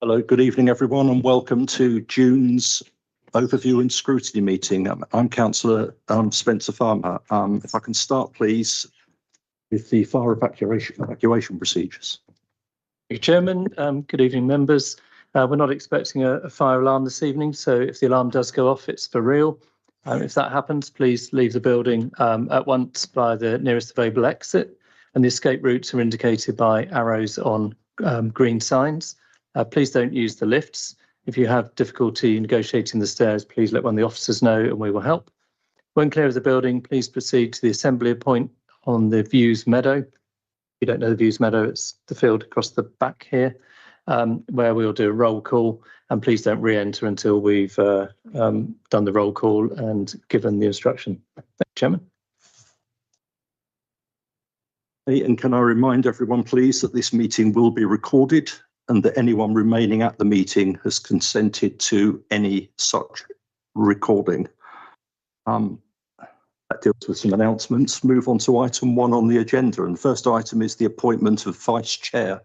Hello, good evening, everyone, and welcome to June's overview and scrutiny meeting. I'm Councillor Spencer Farmer. If I can start, please, with the fire evacuation procedures. Thank you, Chairman. Good evening, members. We're not expecting a fire alarm this evening, so if the alarm does go off, it's for real. If that happens, please leave the building at once by the nearest available exit, and the escape routes are indicated by arrows on green signs. Please don't use the lifts. If you have difficulty negotiating the stairs, please let one of the officers know and we will help. When clear of the building, please proceed to the assembly point on the Views Meadow. If you don't know the Views Meadow, it's the field across the back here, where we'll do a roll call, and please don't re-enter until we've done the roll call and given the instruction. Thank you, Chairman. And can I remind everyone, please, that this meeting will be recorded and that anyone remaining at the meeting has consented to any such recording. That deals with some announcements. Move on to item 1 on the agenda. And the first item is the appointment of Vice Chair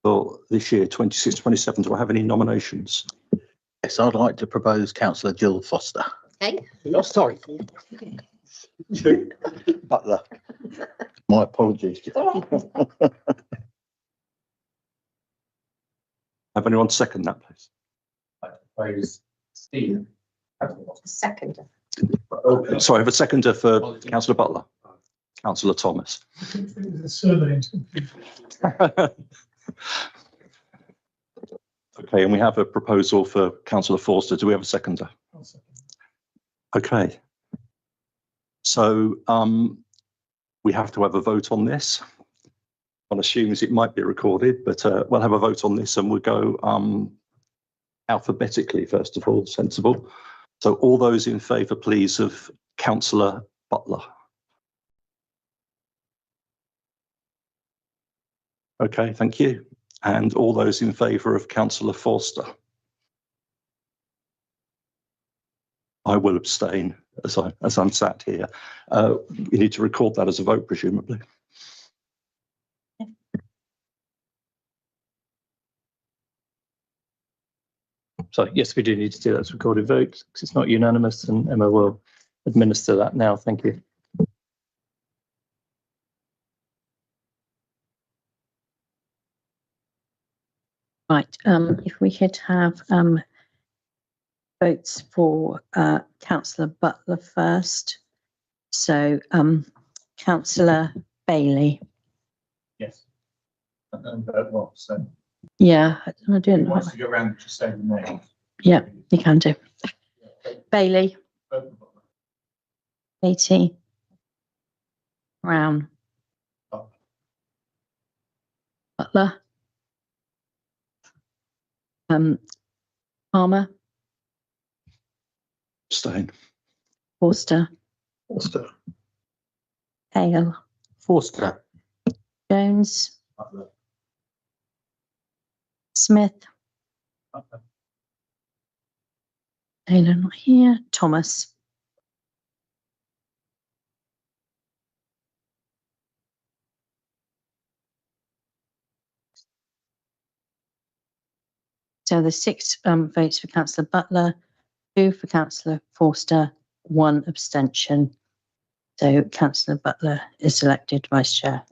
for this year, 26-27. Do I have any nominations? Yes, I'd like to propose Councillor Jill Foster. Okay. Oh, sorry. Butler. My apologies. Have anyone second that, please? I propose Steve. Second. Sorry, I have a seconder for Councillor Butler. Councillor Thomas. Okay, and we have a proposal for Councillor Forster. Do we have a seconder? Okay. So we have to have a vote on this. One assumes it might be recorded, but we'll have a vote on this and we'll go alphabetically, first of all, sensible. So all those in favour, please, of Councillor Butler. Okay, thank you. And all those in favour of Councillor Forster? I will abstain as I'm sat here. You need to record that as a vote, presumably. So yes, we do need to do that as recorded vote because it's not unanimous, and Emma will administer that now. Thank you. Right. If we could have votes for Councillor Butler first. So Councillor Bailey. Yes. And vote what? So Yeah, I didn't. who wants to go around and just say the name? Yeah, you can do. Bailey, Beatty, Brown, Butler, Palmer, Abstain. Forster, Forster. Hale, Forster. Jones, Smith, Taylor not here, Thomas. So the 6 votes for Councillor Butler, 2 for Councillor Forster, 1 abstention. So Councillor Butler is elected Vice Chair.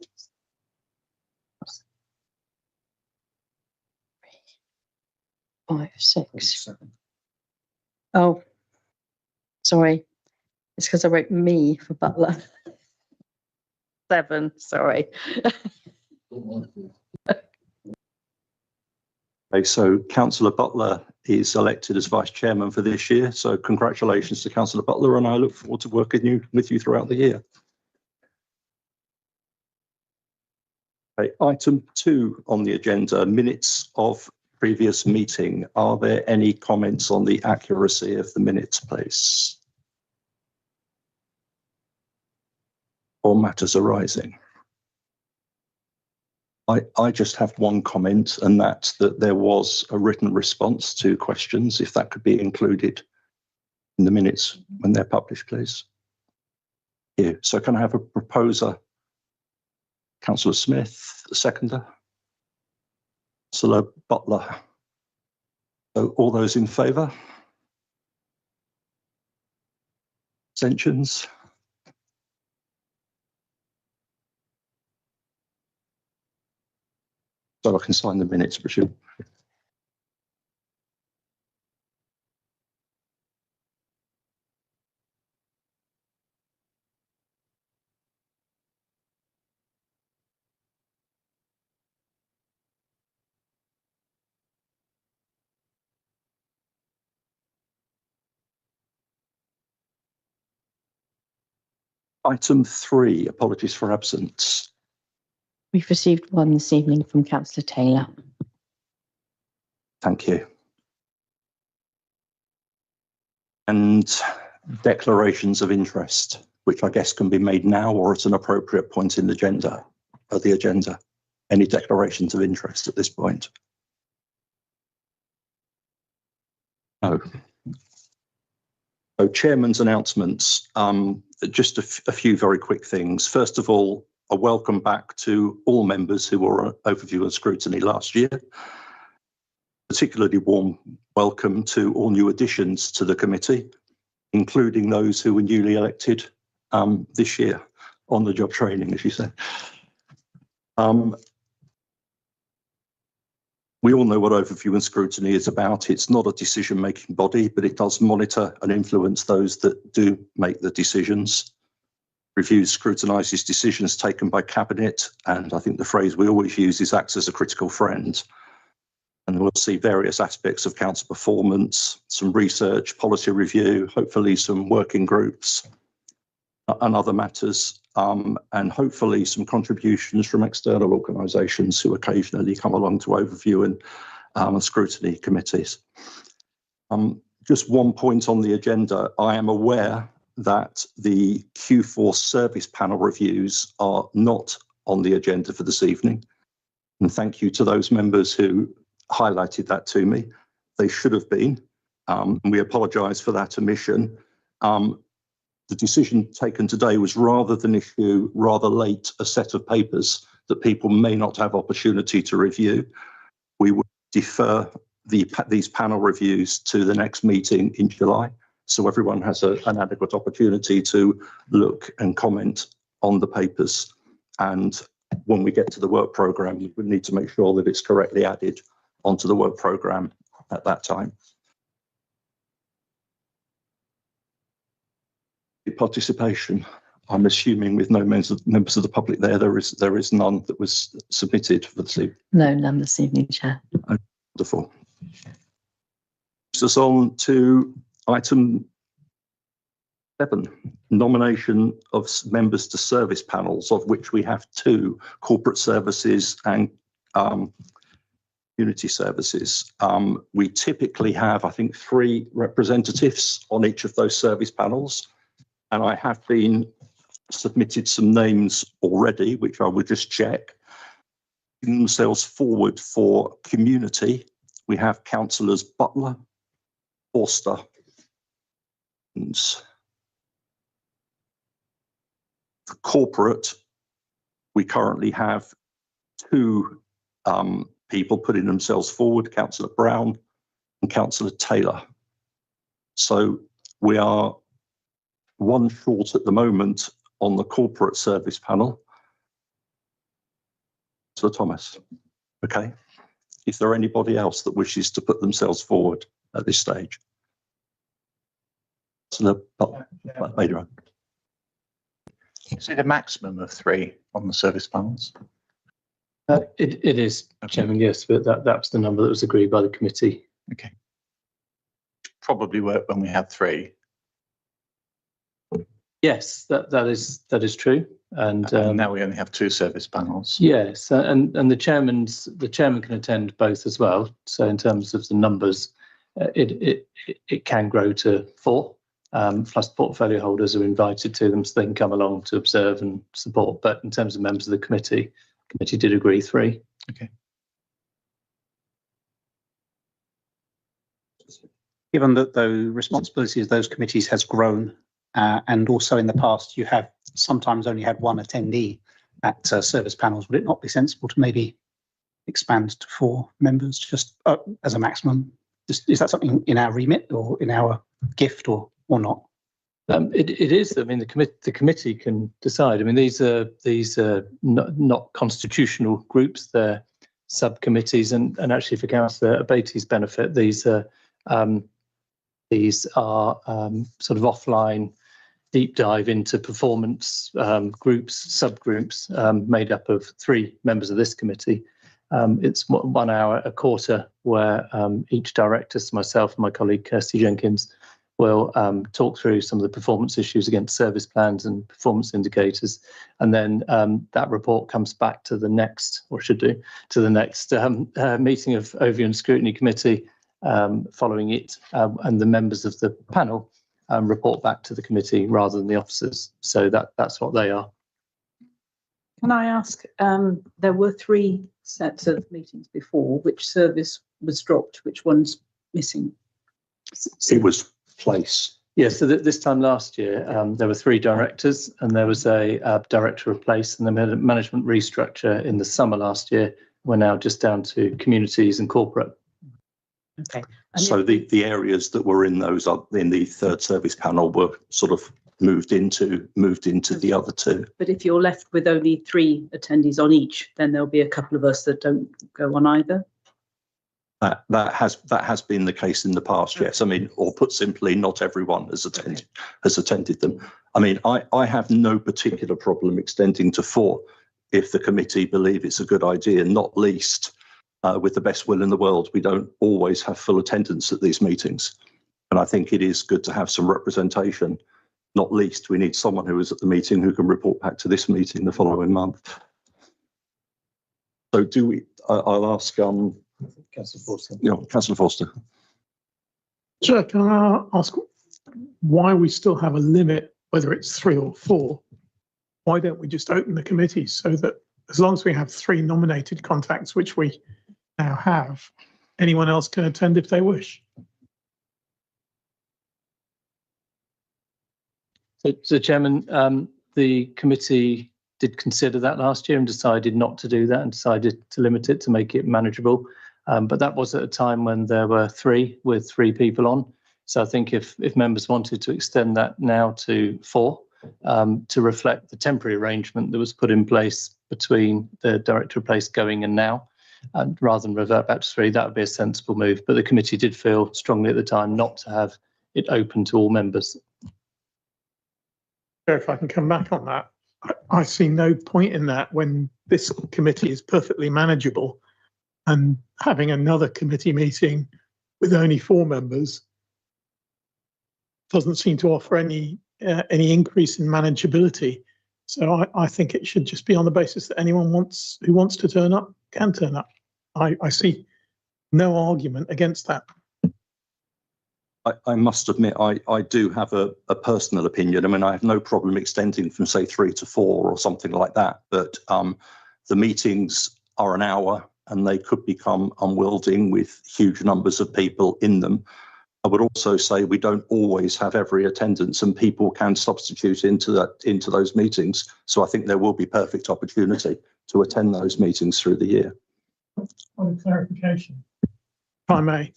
5, 6. Oh, sorry. It's because I wrote me for Butler. 7, sorry. Okay, so Councillor Butler is elected as Vice Chairman for this year. So congratulations to Councillor Butler, and I look forward to working with you throughout the year. Okay, item 2 on the agenda, minutes of previous meeting. Are there any comments on the accuracy of the minutes, please? Or matters arising? I just have one comment, and that's that there was a written response to questions, if that could be included in the minutes when they're published, please. Yeah. So can I have a proposer? Councillor Smith, the seconder. Councillor Butler. So all those in favour? Abstentions? So I can sign the minutes, presume. Item 3, apologies for absence. We've received one this evening from councillor Taylor. Thank you. And declarations of interest, which I guess can be made now or at an appropriate point in the agenda. Any declarations of interest at this point? No. So chairman's announcements, just a few very quick things. First of all, a welcome back to all members who were on overview and scrutiny last year. Particularly warm welcome to all new additions to the committee, including those who were newly elected this year on the job training, as you said. We all know what overview and scrutiny is about. It's not a decision-making body, but it does monitor and influence those that do make the decisions. Reviews, scrutinises decisions taken by cabinet, and I think the phrase we always use is acts as a critical friend. And we'll see various aspects of council performance, some research, policy review, hopefully some working groups and other matters, and hopefully some contributions from external organisations who occasionally come along to overview and scrutiny committees. Just one point on the agenda. I am aware that the Q4 service panel reviews are not on the agenda for this evening. And thank you to those members who highlighted that to me. They should have been, and we apologise for that omission. The decision taken today was rather than issue rather late a set of papers that people may not have opportunity to review. We would defer these panel reviews to the next meeting in July, so everyone has an adequate opportunity to look and comment on the papers. And when we get to the work programme, we need to make sure that it's correctly added onto the work programme at that time. Participation, I'm assuming with no members of the public there is none that was submitted for this evening. No, none this evening, Chair. Wonderful. Moves us on to item 7, nomination of members to service panels, of which we have 2, corporate services and community services. We typically have, I think, 3 representatives on each of those service panels. And I have been submitted some names already, which I will just check. Putting themselves forward for community, we have councillors Butler, Forster, and for corporate, we currently have 2 people putting themselves forward, Councillor Brown and Councillor Taylor. So we are 1 short at the moment on the corporate service panel. So Thomas, okay. Is there anybody else that wishes to put themselves forward at this stage? So later on. Is it a maximum of 3 on the service panels? It is, Chairman, yes, but that's the number that was agreed by the committee. Okay. Probably work when we have 3. Yes, that is true, and now we only have 2 service panels. yes, and the chairman can attend both as well. So in terms of the numbers, it can grow to 4. Plus portfolio holders are invited to them, so they can come along to observe and support. But in terms of members of the committee did agree 3. Okay. Given that the responsibilities of those committees has grown, and also in the past you have sometimes only had 1 attendee at service panels, would it not be sensible to maybe expand to 4 members just as a maximum? Is that something in our remit or in our gift or not? It is. I mean, the committee can decide. I mean, these are not constitutional groups. They're subcommittees, and actually, for Councillor Abatey's benefit, these are sort of offline deep dive into performance groups, subgroups made up of 3 members of this committee. It's 1 hour a quarter where each director, so myself and my colleague Kirsty Jenkins, will talk through some of the performance issues against service plans and performance indicators. And then that report comes back to the next, or should do, to the next meeting of Overview and Scrutiny Committee following it. And the members of the panel report back to the committee rather than the officers. So that's what they are. Can I ask, there were 3 sets of meetings before, which service was dropped, which one's missing? It was place. Yeah, so this time last year, there were 3 directors, and there was a director replaced, and then we had a management restructure in the summer last year. We're now just down to communities and corporate. Okay. So the areas that were in those in the 3rd service panel were sort of moved into the other 2. But if you're left with only 3 attendees on each, then there'll be a couple of us that don't go on either. That has been the case in the past, yes. I mean, or put simply, not everyone has attended them. I mean, I have no particular problem extending to 4 if the committee believe it's a good idea, not least with the best will in the world. We don't always have full attendance at these meetings. And I think it is good to have some representation. Not least, we need someone who was at the meeting who can report back to this meeting the following month. So do we, I'll ask, Councillor Forster. Councillor Forster. Chair, can I ask why we still have a limit, whether it's 3 or 4? Why don't we just open the committee so that as long as we have 3 nominated contacts, which we now have, anyone else can attend if they wish? So Chairman, the committee did consider that last year and decided not to do that and decided to limit it to make it manageable. But that was at a time when there were 3 with 3 people on. So I think if members wanted to extend that now to 4 to reflect the temporary arrangement that was put in place between the director replaced going and now, and rather than revert back to 3, that would be a sensible move. But the committee did feel strongly at the time not to have it open to all members. If I can come back on that, I see no point in that when this committee is perfectly manageable, and having another committee meeting with only 4 members doesn't seem to offer any increase in manageability. So I think it should just be on the basis that anyone who wants to turn up can turn up. I see no argument against that. I must admit, I do have a personal opinion. I mean, I have no problem extending from, say, 3 to 4 or something like that. But the meetings are an hour and they could become unwielding with huge numbers of people in them. I would also say we don't always have every attendance, and people can substitute into those meetings. So I think there will be perfect opportunity to attend those meetings through the year. On clarification, if I may,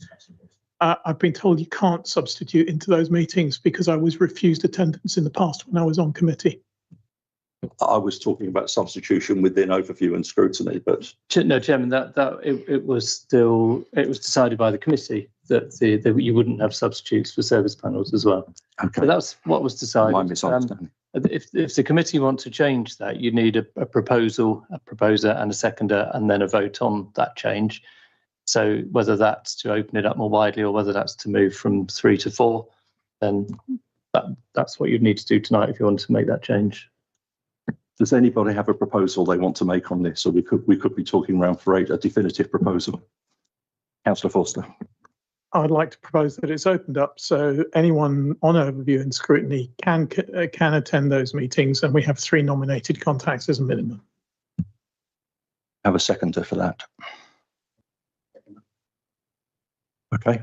I've been told you can't substitute into those meetings because I was refused attendance in the past when I was on committee. I was talking about substitution within overview and scrutiny, but No, Chairman, it was decided by the committee that you wouldn't have substitutes for service panels as well. okay. So that's what was decided. My misunderstanding. If the committee want to change that, you need a proposal, a proposer and a seconder, and then a vote on that change. So whether that's to open it up more widely or whether that's to move from 3 to 4, then that's what you'd need to do tonight if you want to make that change. Does anybody have a proposal they want to make on this, or we could be talking around for a definitive proposal? Councillor Forster. I'd like to propose that it's opened up so anyone on overview and scrutiny can attend those meetings, and we have 3 nominated contacts as a minimum. Have a seconder for that. Okay.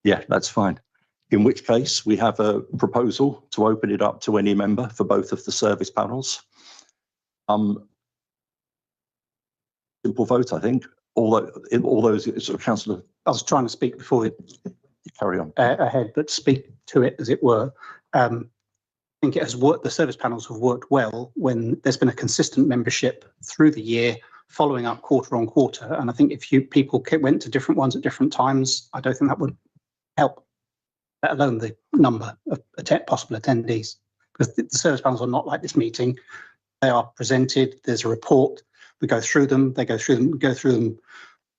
Yeah, that's fine. In which case we have a proposal to open it up to any member for both of the service panels. Simple vote, I think. all those sort of councillor, I was trying to speak before it carry on. ahead, but speak to it as it were. I think it has worked. The service panels have worked well when there's been a consistent membership through the year, following up quarter on quarter. And I think if people went to different ones at different times, I don't think that would help, let alone the number of possible attendees. Because the service panels are not like this meeting. They are presented, there's a report, we go through them, they go through them, we go through them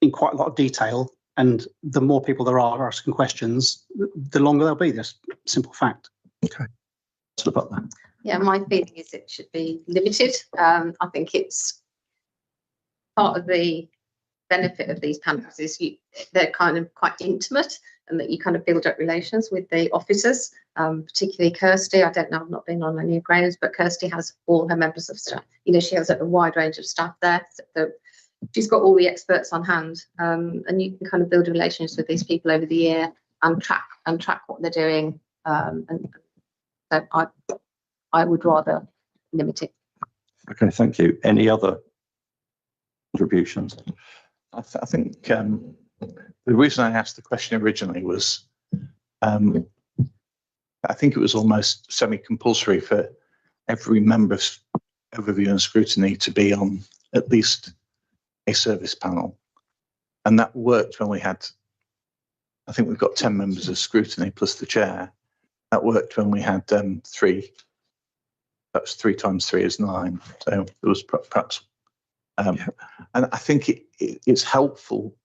in quite a lot of detail. And the more people there are asking questions, the longer they'll be. That's a simple fact. Okay. What about that? Yeah, my feeling is it should be limited. I think it's part of the benefit of these panels is they're kind of quite intimate, and that you kind of build up relations with the officers, particularly Kirsty. I don't know, I've not been on any of Graham's, but Kirsty has all her members of staff. You know, she has a wide range of staff there. So she's got all the experts on hand, and you can kind of build relations with these people over the year and track what they're doing. And so I would rather limit it. Okay, thank you. Any other contributions? I think the reason I asked the question originally was I think it was almost semi-compulsory for every member of Overview and Scrutiny to be on at least a service panel. And that worked when we had, I think we've got 10 members of Scrutiny plus the chair. That worked when we had 3. That's 3 times 3 is 9. So it was perhaps, and I think it's helpful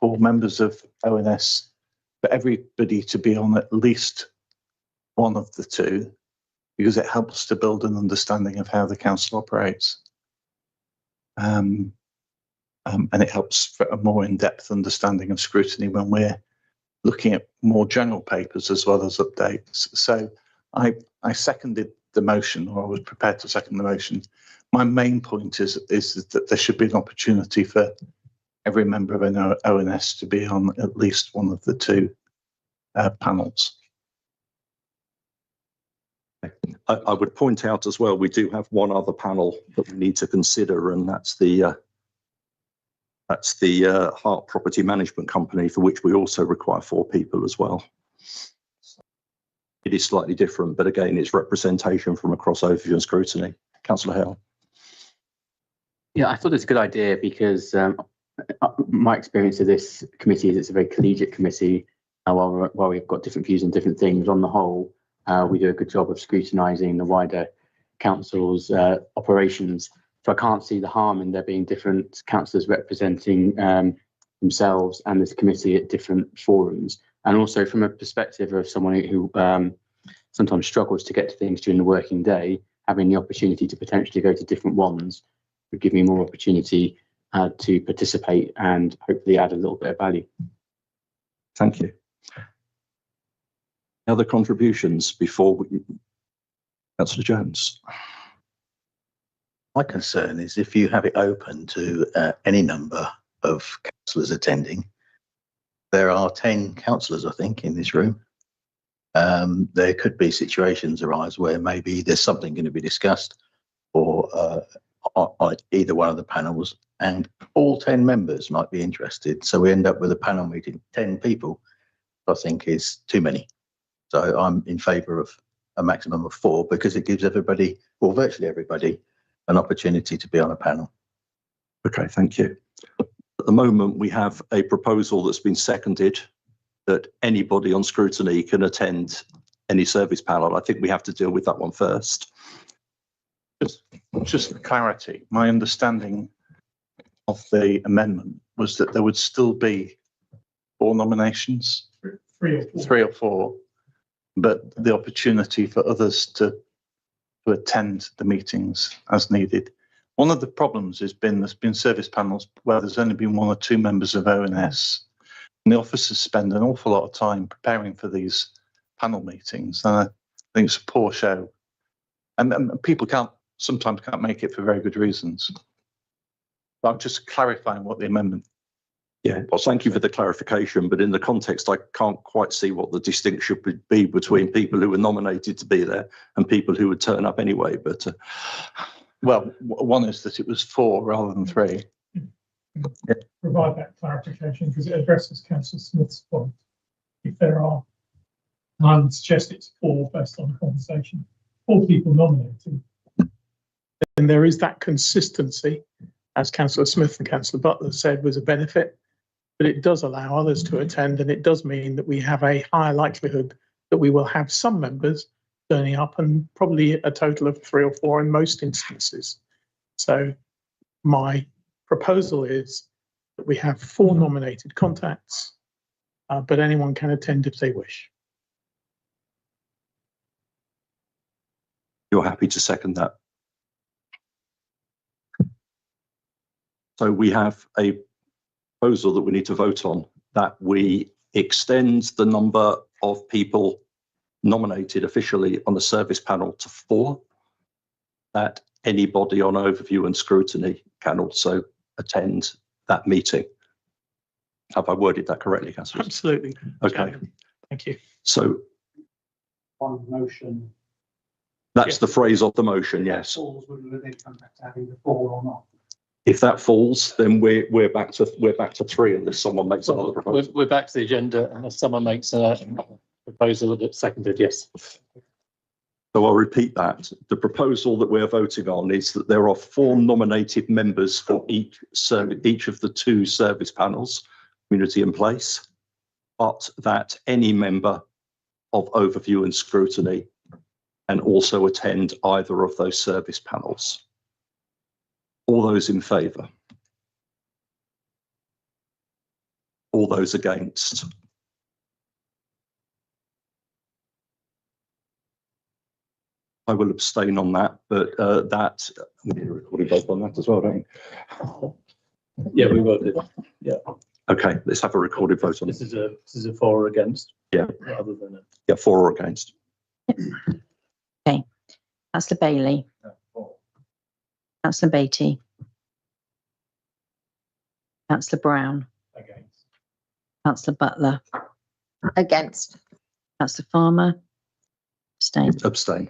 for members of ONS for everybody to be on at least one of the 2, because it helps to build an understanding of how the council operates. And it helps for a more in-depth understanding of Scrutiny when we're looking at more general papers as well as updates. So I seconded the motion, or I was prepared to second the motion. My main point is that there should be an opportunity for every member of an ONS to be on at least one of the 2 panels. I would point out as well, we do have one other panel that we need to consider, and that's the Hart Property Management Company, for which we also require 4 people as well. It is slightly different, but again, it's representation from across Overview and Scrutiny. Councillor Hale. Yeah, I thought it's a good idea because my experience of this committee is it's a very collegiate committee. While we've got different views on different things, on the whole, we do a good job of scrutinising the wider council's operations. So I can't see the harm in there being different councillors representing themselves and this committee at different forums. And also from a perspective of someone who sometimes struggles to get to things during the working day, having the opportunity to potentially go to different ones would give me more opportunity to participate and hopefully add a little bit of value. Thank you. Other contributions before Councillor Jones? My concern is if you have it open to any number of councillors attending, there are 10 councillors, I think, in this room. There could be situations arise where maybe there's something going to be discussed or on either one of the panels, and all 10 members might be interested. So we end up with a panel meeting, 10 people, I think is too many. So I'm in favour of a maximum of 4 because it gives everybody, or virtually everybody, an opportunity to be on a panel. Okay, thank you. At the moment, we have a proposal that's been seconded that anybody on Scrutiny can attend any service panel. I think we have to deal with that one first. Just for clarity, my understanding of the amendment was that there would still be 4 nominations, 3 or 4, but the opportunity for others to attend the meetings as needed. One of the problems there's been service panels where there's only been 1 or 2 members of ONS, and the officers spend an awful lot of time preparing for these panel meetings. And I think it's a poor show, and people sometimes can't make it for very good reasons. But I'm just clarifying what the amendment. Yeah, well, thank you for the clarification, but in the context, I can't quite see what the distinction would be between people who were nominated to be there and people who would turn up anyway. But well, one is that it was 4 rather than 3. provide that clarification because it addresses Councillor Smith's point. If there are, and I would suggest it's 4 based on the conversation, 4 people nominated, then there is that consistency, as Councillor Smith and Councillor Butler said, was a benefit, but it does allow others to attend, and it does mean that we have a higher likelihood that we will have some members turning up, and probably a total of 3 or 4 in most instances. So my proposal is that we have 4 nominated contacts, but anyone can attend if they wish. You're happy to second that? So we have a proposal that we need to vote on, that we extend the number of people nominated officially on the service panel to 4, that anybody on overview and scrutiny can also attend that meeting. Have I worded that correctly, Councillor? Absolutely. Okay. Thank you. So One motion. that's the phrase of the motion, yes. Falls, whether they come back to having the 4 or not. If that falls, then we're back to 3 unless someone makes another proposal. We're back to the agenda unless someone makes a proposal that's seconded, yes. So I'll repeat that. The proposal that we're voting on is that there are 4 nominated members for each of the 2 service panels, community and place, but that any member of overview and scrutiny can also attend either of those service panels. All those in favour? All those against? I will abstain on that, but we need a recorded vote on that as well, don't we? Yeah, we will do. Yeah. Okay, let's have a recorded vote on This it. is a for or against. Yeah. Rather than a. Yeah, for or against. Okay. Councillor Bailey. Councillor Beattie. Councillor Brown. Against. Councillor Butler. Against. Councillor Farmer. Abstain. Abstain.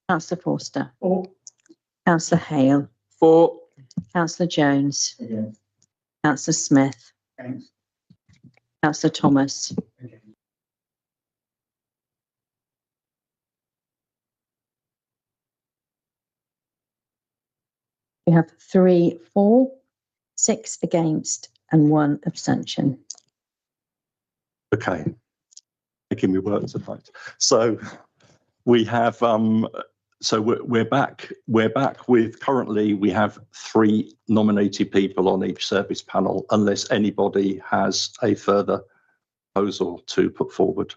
Councillor Forster. For. Councillor Hale. For. Councillor Jones. Against. Councillor Smith. Against. Councillor Thomas. Against. We have 3 for, 6 against, and 1 abstention. Okay. Making me work tonight. So we have so we're back with, currently we have 3 nominated people on each service panel, unless anybody has a further proposal to put forward.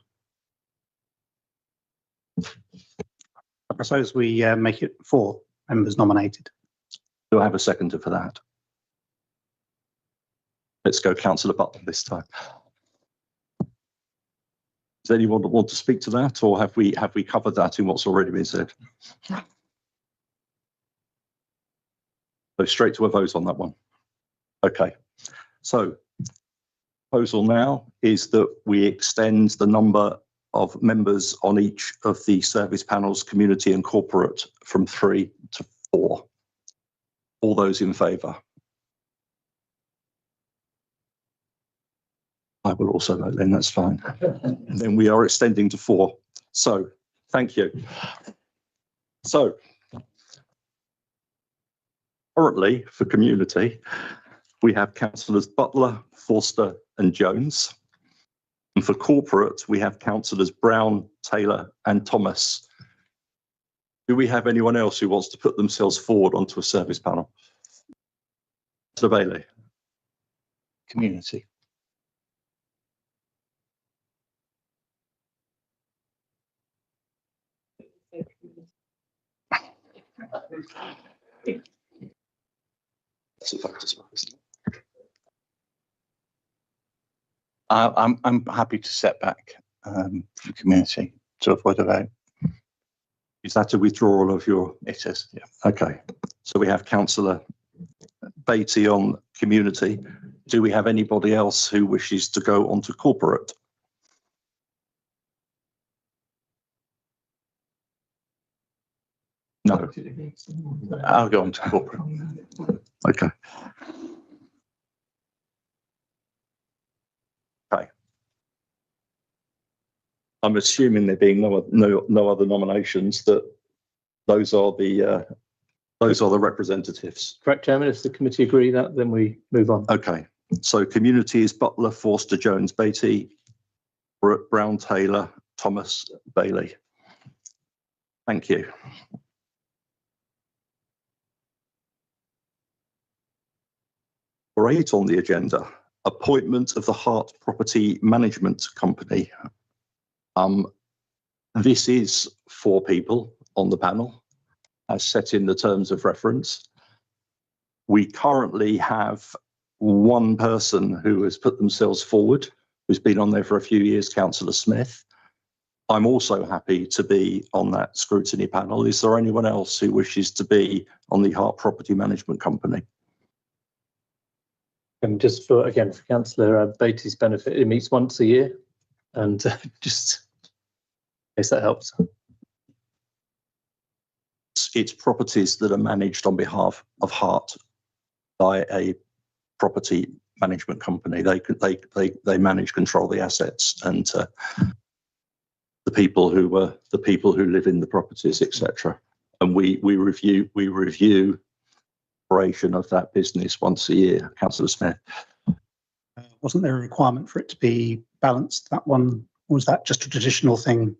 I propose we make it 4 members nominated. Do I have a seconder for that? Let's go Councillor Butler this time. Does anyone want to speak to that, or have we covered that in what's already been said? So straight to a vote on that one. Okay, so proposal now is that we extend the number of members on each of the service panels, community and corporate, from 3 to 4. All those in favour? I will also vote then, that's fine. Then we are extending to 4. So, thank you. So, currently for community, we have councillors Butler, Forster and Jones. And for corporate, we have councillors Brown, Taylor and Thomas. Do we have anyone else who wants to put themselves forward onto a service panel? Mr. Bailey. Community. That's a fact as well, isn't it? I'm happy to step back for community to avoid a vote. Is that a withdrawal of your? It is, yeah. Okay, so we have councillor Beattie on community. Do we have anybody else who wishes to go on to corporate? No. I'll go on to corporate. Okay. I'm assuming there being no other nominations, that those are the representatives. Correct, Chairman. If the committee agree that, then we move on. Okay, so community is Butler, Forster, Jones, Beattie, Brown, Taylor, Thomas, Bailey. Thank you. For 8 on the agenda, appointment of the Hart Property Management Company. This is 4 people on the panel, as set in the terms of reference. We currently have 1 person who has put themselves forward, who's been on there for a few years, Councillor Smith. I'm also happy to be on that scrutiny panel. Is there anyone else who wishes to be on the Hart Property Management Company? And just for Councillor Beattie's benefit, it meets once a year, and just in case that helps. It's properties that are managed on behalf of Hart by a property management company. They manage, control the assets, and the people who live in the properties, etc. And we review operation of that business once a year. Councillor Smith. Wasn't there a requirement for it to be balanced, that one? Or was that just a traditional thing?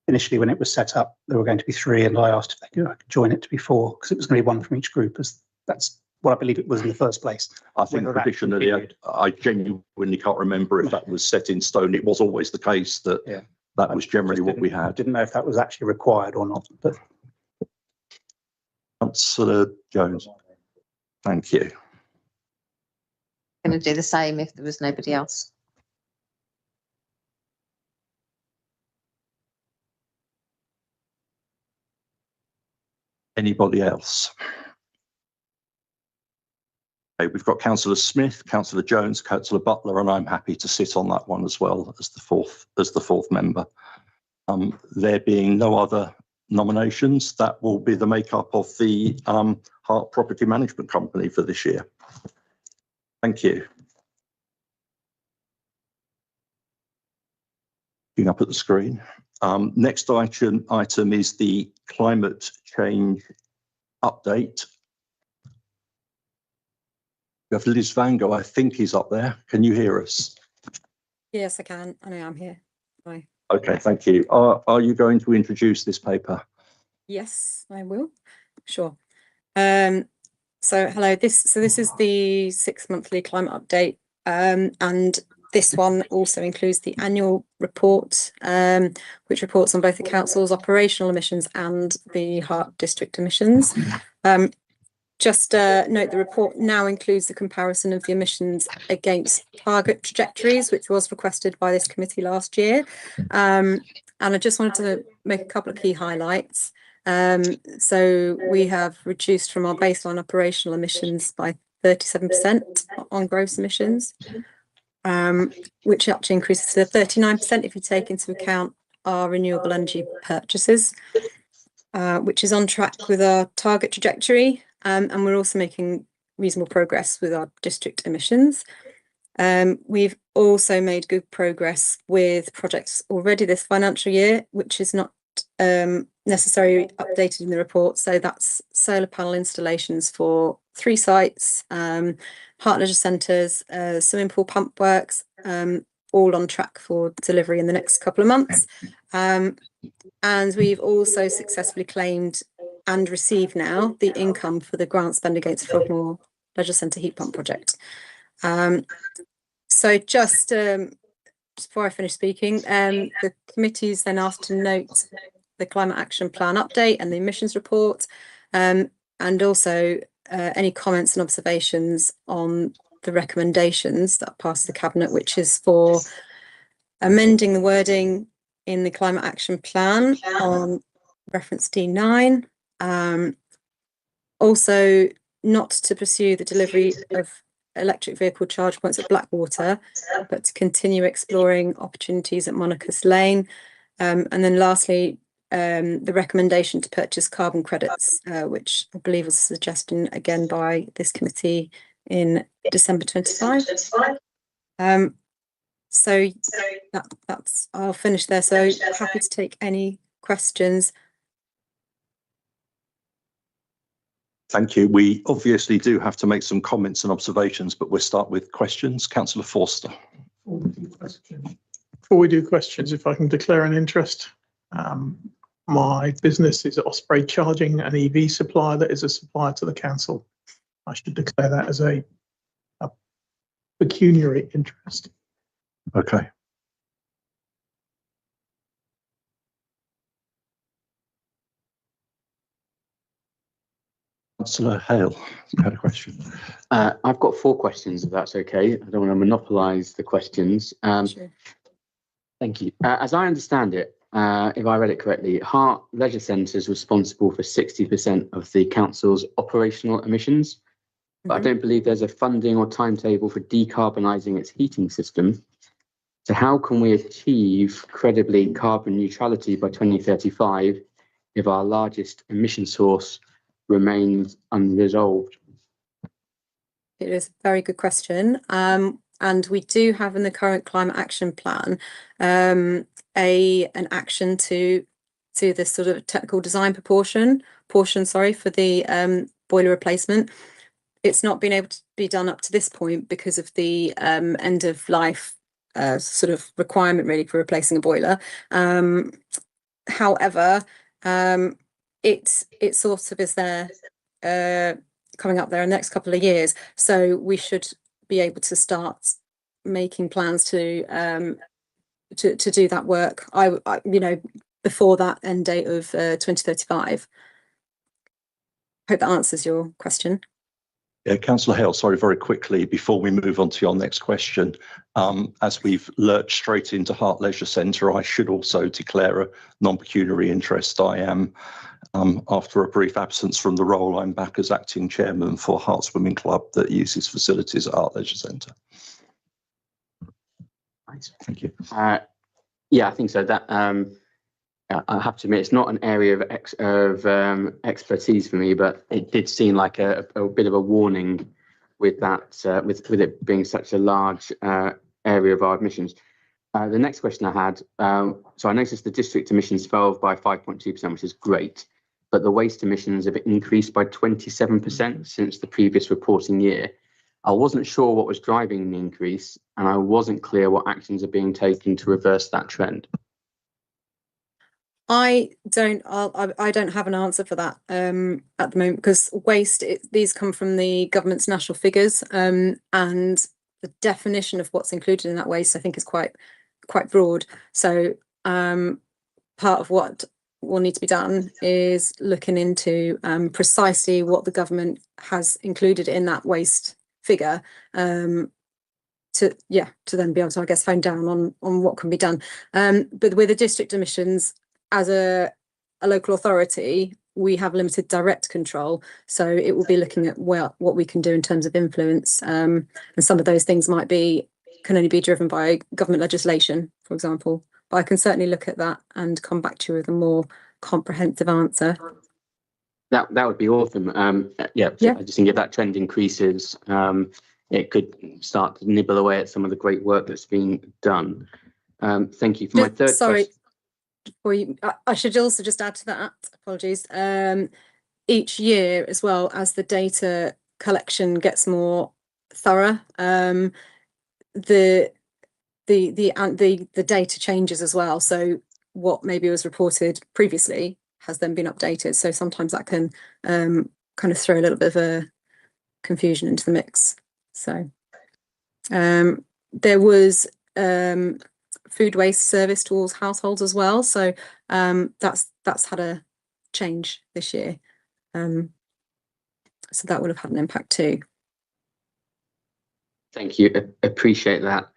Initially, when it was set up, there were going to be 3, and I asked if they could join it to be 4, because it was going to be 1 from each group, as that's what I believe it was in the first place. I think traditionally, I genuinely can't remember if that was set in stone. It was always the case that that was generally what we had. Didn't know if that was actually required or not. But Councillor Jones, thank you. Going to do the same if there was nobody else. Anybody else? Okay, we've got Councillor Smith, Councillor Jones, Councillor Butler, and I'm happy to sit on that one as well as the fourth member. There being no other nominations, that will be the makeup of the Hart Property Management Company for this year. Thank you. Looking up at the screen. Next item is the climate change update. We have Liz Vango, I think he's up there. Can you hear us? Yes, I can. I know I'm here. Bye. Okay, thank you. Are you going to introduce this paper? Yes, I will. Sure. So hello, this is the 6-monthly climate update, and this one also includes the annual report, which reports on both the council's operational emissions and the Hart district emissions. Just note the report now includes the comparison of the emissions against target trajectories, which was requested by this committee last year. And I just wanted to make a couple of key highlights. So we have reduced from our baseline operational emissions by 37% on gross emissions, which actually increases to 39% if you take into account our renewable energy purchases, which is on track with our target trajectory. And we're also making reasonable progress with our district emissions. We've also made good progress with projects already this financial year, which is not necessarily updated in the report. So that's solar panel installations for 3 sites, Hart Leisure Centres, swimming pool pump works, all on track for delivery in the next couple of months. And we've also successfully claimed and received now the income for the grant spend against Frogmore Leisure Centre heat pump project. So just before I finish speaking, the committee is then asked to note the climate action plan update and the emissions report, and also any comments and observations on the recommendations that passed the cabinet, which is for amending the wording in the climate action plan on reference D9. Also not to pursue the delivery of electric vehicle charge points at Blackwater, but to continue exploring opportunities at Monachus Lane. And then lastly, the recommendation to purchase carbon credits, which I believe was a suggestion again by this committee in December 25. So that's I'll finish there. So happy to take any questions. Thank you. We obviously do have to make some comments and observations, but we'll start with questions. Councillor Forster. Before we do questions, if I can declare an interest. My business is Osprey Charging, an EV supplier that is a supplier to the council. I should declare that as a pecuniary interest. Okay. Councillor Hale, you had a question. I've got 4 questions, if that's okay. I don't want to monopolise the questions. Sure. Thank you. As I understand it, if I read it correctly, Hart Leisure Centre is responsible for 60% of the council's operational emissions, but I don't believe there's a funding or timetable for decarbonising its heating system. So how can we achieve credibly carbon neutrality by 2035 if our largest emission source remains unresolved? It is a very good question. And we do have in the current climate action plan an action to this sort of technical design portion, for the boiler replacement. It's not been able to be done up to this point because of the end of life sort of requirement really for replacing a boiler. However, it sort of is there coming up there in the next couple of years, so we should be able to start making plans to do that work. I before that end date of 2035. Hope that answers your question. Yeah, Councillor Hale, sorry, very quickly, before we move on to your next question, as we've lurched straight into Hart Leisure Centre, I should also declare a non-pecuniary interest. I am, after a brief absence from the role, I'm back as acting chairman for Hart Swimming Club that uses facilities at Hart Leisure Centre. Nice. Thank you. Yeah, I think so. That I have to admit, it's not an area of expertise for me, but it did seem like a bit of a warning with that, with it being such a large area of our emissions. The next question I had, so I noticed the district emissions fell by 5.2%, which is great, but the waste emissions have increased by 27% since the previous reporting year. I wasn't sure what was driving the increase, and I wasn't clear what actions are being taken to reverse that trend. I don't have an answer for that at the moment, because waste, these come from the government's national figures, and the definition of what's included in that waste, I think, is quite broad. So part of what will need to be done is looking into precisely what the government has included in that waste figure, to then be able to, I guess, hone down on what can be done. But with the district emissions, as a local authority, we have limited direct control, so it will be looking at what we can do in terms of influence, and some of those things can only be driven by government legislation, for example. But I can certainly look at that and come back to you with a more comprehensive answer. That would be awesome. Yeah. I just think if that trend increases, it could start to nibble away at some of the great work that's being done. Thank you. For my third question. I should also just add to that, apologies, each year as well, as the data collection gets more thorough, the data changes as well. So what maybe was reported previously has then been updated. So sometimes that can kind of throw a little bit of a confusion into the mix. So there was food waste service towards households as well, so that's had a change this year, so that would have had an impact too. Thank you, appreciate that.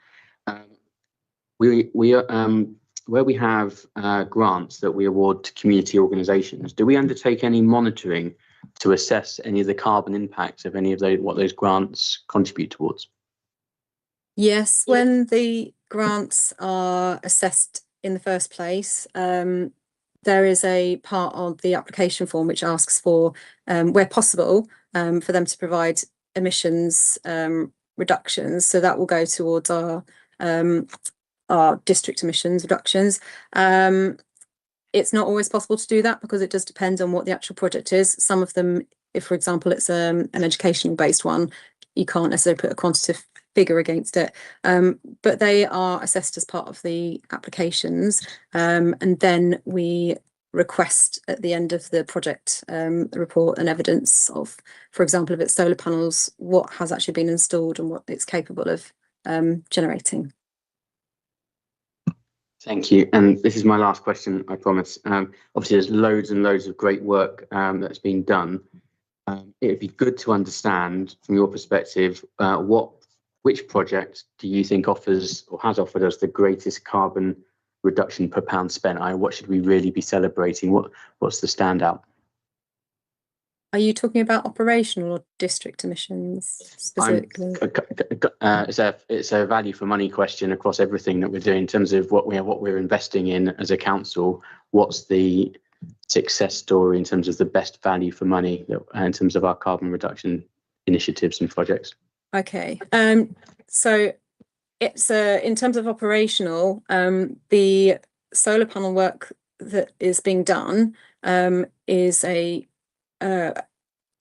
We are where we have grants that we award to community organisations, do we undertake any monitoring to assess any of the carbon impacts of any of what those grants contribute towards? Yes, when the grants are assessed in the first place, there is a part of the application form which asks for, where possible, for them to provide emissions reductions. So that will go towards our our district emissions reductions. It's not always possible to do that because it does depend on what the actual project is. Some of them, if for example it's an educational based one, you can't necessarily put a quantitative figure against it, but they are assessed as part of the applications, and then we request at the end of the project report and evidence of, for example, if it's solar panels, what has actually been installed and what it's capable of generating. Thank you. And this is my last question, I promise. Obviously, there's loads and loads of great work that's been done. It'd be good to understand from your perspective, which project do you think offers or has offered us the greatest carbon reduction per pound spent? What should we really be celebrating? What's the standout? Are you talking about operational or district emissions specifically? It's a value for money question across everything that we're doing in terms of what we're investing in as a council. What's the success story in terms of the best value for money in terms of our carbon reduction initiatives and projects? Okay, so it's in terms of operational, the solar panel work that is being done is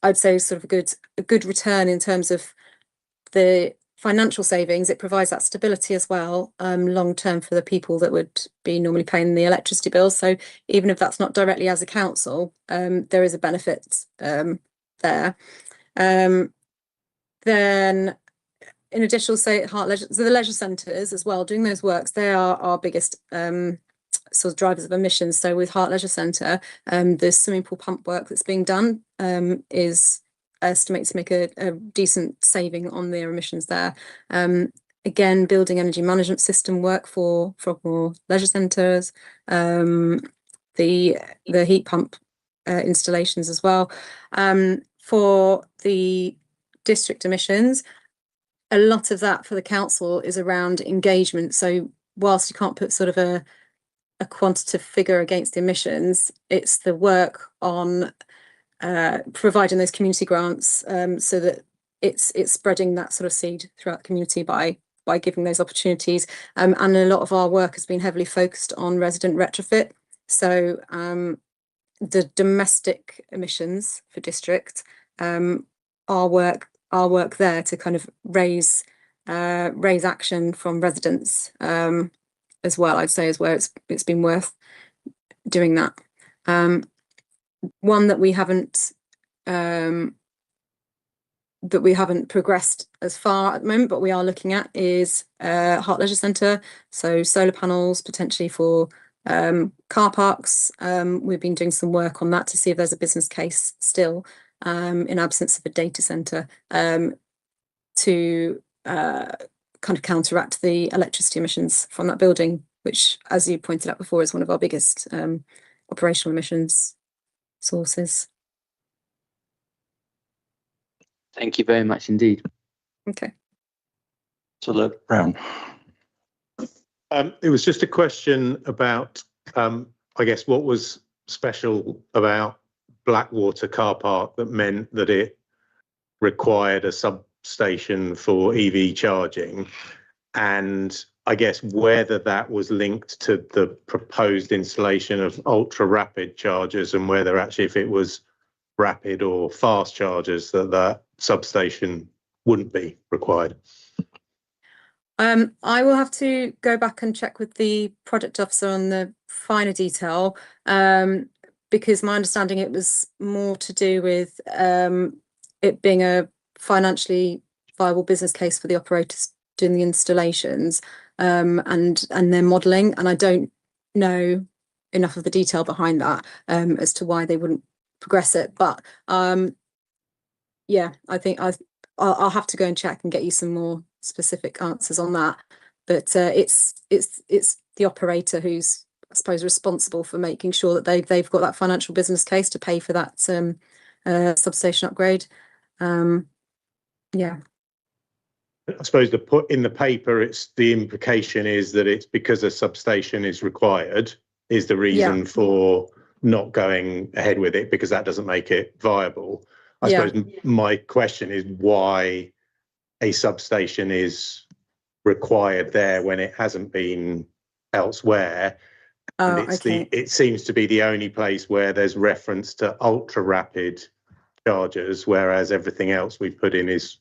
I'd say sort of a good return in terms of the financial savings. It provides that stability as well, long term for the people that would be normally paying the electricity bills. So even if that's not directly as a council, there is a benefit there. Then in addition, say so the leisure centres as well, doing those works, they are our biggest sort of drivers of emissions. So with Hart Leisure Centre, the swimming pool pump work that's being done is estimated to make a decent saving on their emissions there. Again, building energy management system work for more leisure centres, the heat pump installations as well. For the district emissions, a lot of that for the council is around engagement. So whilst you can't put sort of a quantitative figure against the emissions, it's the work on providing those community grants, so that it's spreading that sort of seed throughout the community by giving those opportunities. And a lot of our work has been heavily focused on resident retrofit. So the domestic emissions for district, our work there to kind of raise action from residents as well, I'd say, is where it's been worth doing that. One that we haven't progressed as far at the moment, but we are looking at is Hart Leisure Centre. So solar panels potentially for car parks. We've been doing some work on that to see if there's a business case still, in absence of a data centre, to kind of counteract the electricity emissions from that building, which, as you pointed out before, is one of our biggest operational emissions sources. Thank you very much indeed. Okay. So Brown. It was just a question about, I guess, what was special about Blackwater car park that meant that it required a substation for EV charging, and I guess whether that was linked to the proposed installation of ultra rapid chargers, and whether actually if it was rapid or fast chargers that substation wouldn't be required. I will have to go back and check with the project officer on the finer detail, because my understanding it was more to do with it being a financially viable business case for the operators doing the installations, and their modelling, and I don't know enough of the detail behind that as to why they wouldn't progress it. But yeah, I think I'll have to go and check and get you some more specific answers on that. But it's the operator who's, I suppose, responsible for making sure that they've got that financial business case to pay for that substation upgrade. Yeah. I suppose put in the paper, the implication is that it's because a substation is required is the reason for not going ahead with it, because that doesn't make it viable. I suppose my question is why a substation is required there when it hasn't been elsewhere. And Oh, it's okay. it seems to be the only place where there's reference to ultra rapid chargers, whereas everything else we've put in is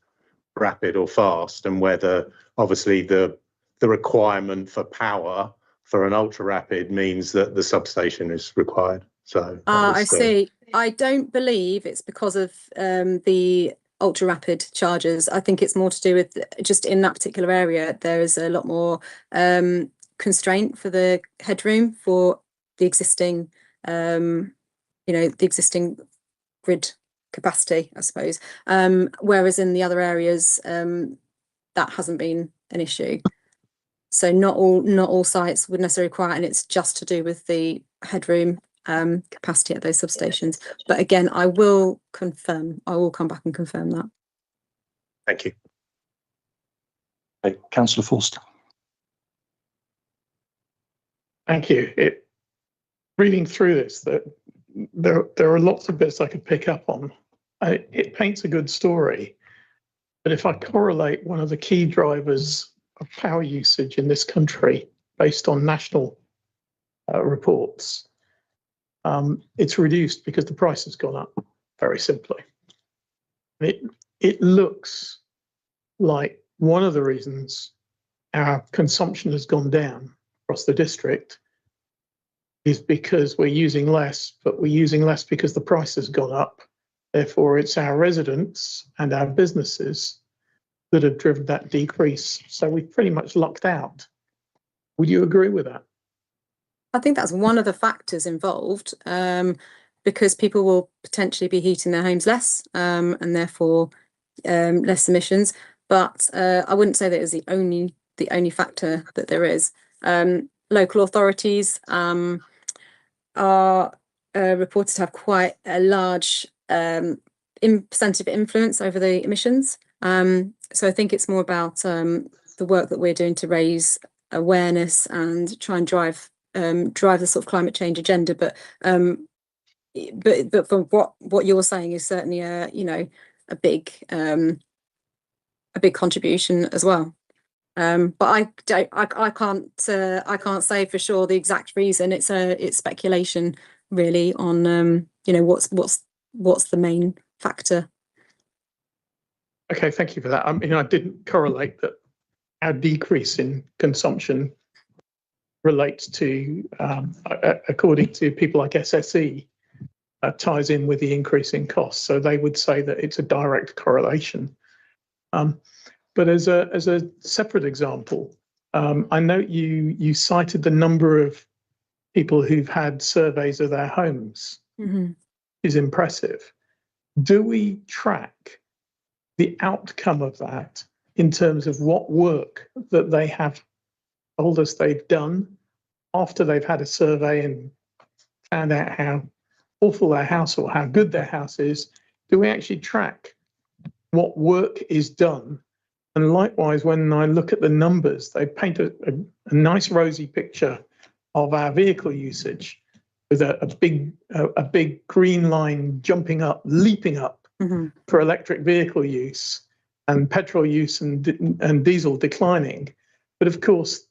rapid or fast, and whether obviously the requirement for power for an ultra rapid means that the substation is required. So I see. I don't believe it's because of the ultra rapid chargers. I think it's more to do with just in that particular area there is a lot more constraint for the headroom for the existing the existing grid capacity, I suppose, whereas in the other areas that hasn't been an issue. So not all sites would necessarily require, and it's just to do with the headroom capacity at those substations. But again, I will come back and confirm that. Thank you. Okay, Councillor Forster. Thank you. Reading through this, that there are lots of bits I could pick up on. It paints a good story, but if I correlate one of the key drivers of power usage in this country based on national reports, it's reduced because the price has gone up, very simply. It looks like one of the reasons our consumption has gone down across the district is because we're using less, but we're using less because the price has gone up. Therefore, it's our residents and our businesses that have driven that decrease. So we've pretty much lucked out. Would you agree with that? I think that's one of the factors involved, because people will potentially be heating their homes less, and therefore less emissions. But I wouldn't say that is the only factor that there is. Local authorities are reported to have quite a large percentage of influence over the emissions. So I think it's more about the work that we're doing to raise awareness and try and drive the sort of climate change agenda. But from what you're saying is certainly a big contribution as well. But I can't say for sure the exact reason. It's speculation really on what's the main factor. Okay, thank you for that. I mean, I didn't correlate that our decrease in consumption relates to, according to people like SSE, ties in with the increase in costs. So they would say that it's a direct correlation. But as a separate example, I note you cited the number of people who've had surveys of their homes is impressive. Do we track the outcome of that in terms of what work that they have told us they've done after they've had a survey and found out how awful their house or how good their house is? Do we actually track what work is done? And likewise, when I look at the numbers, they paint a nice rosy picture of our vehicle usage with a big green line jumping up, leaping up for electric vehicle use, and petrol use and diesel declining. But of course,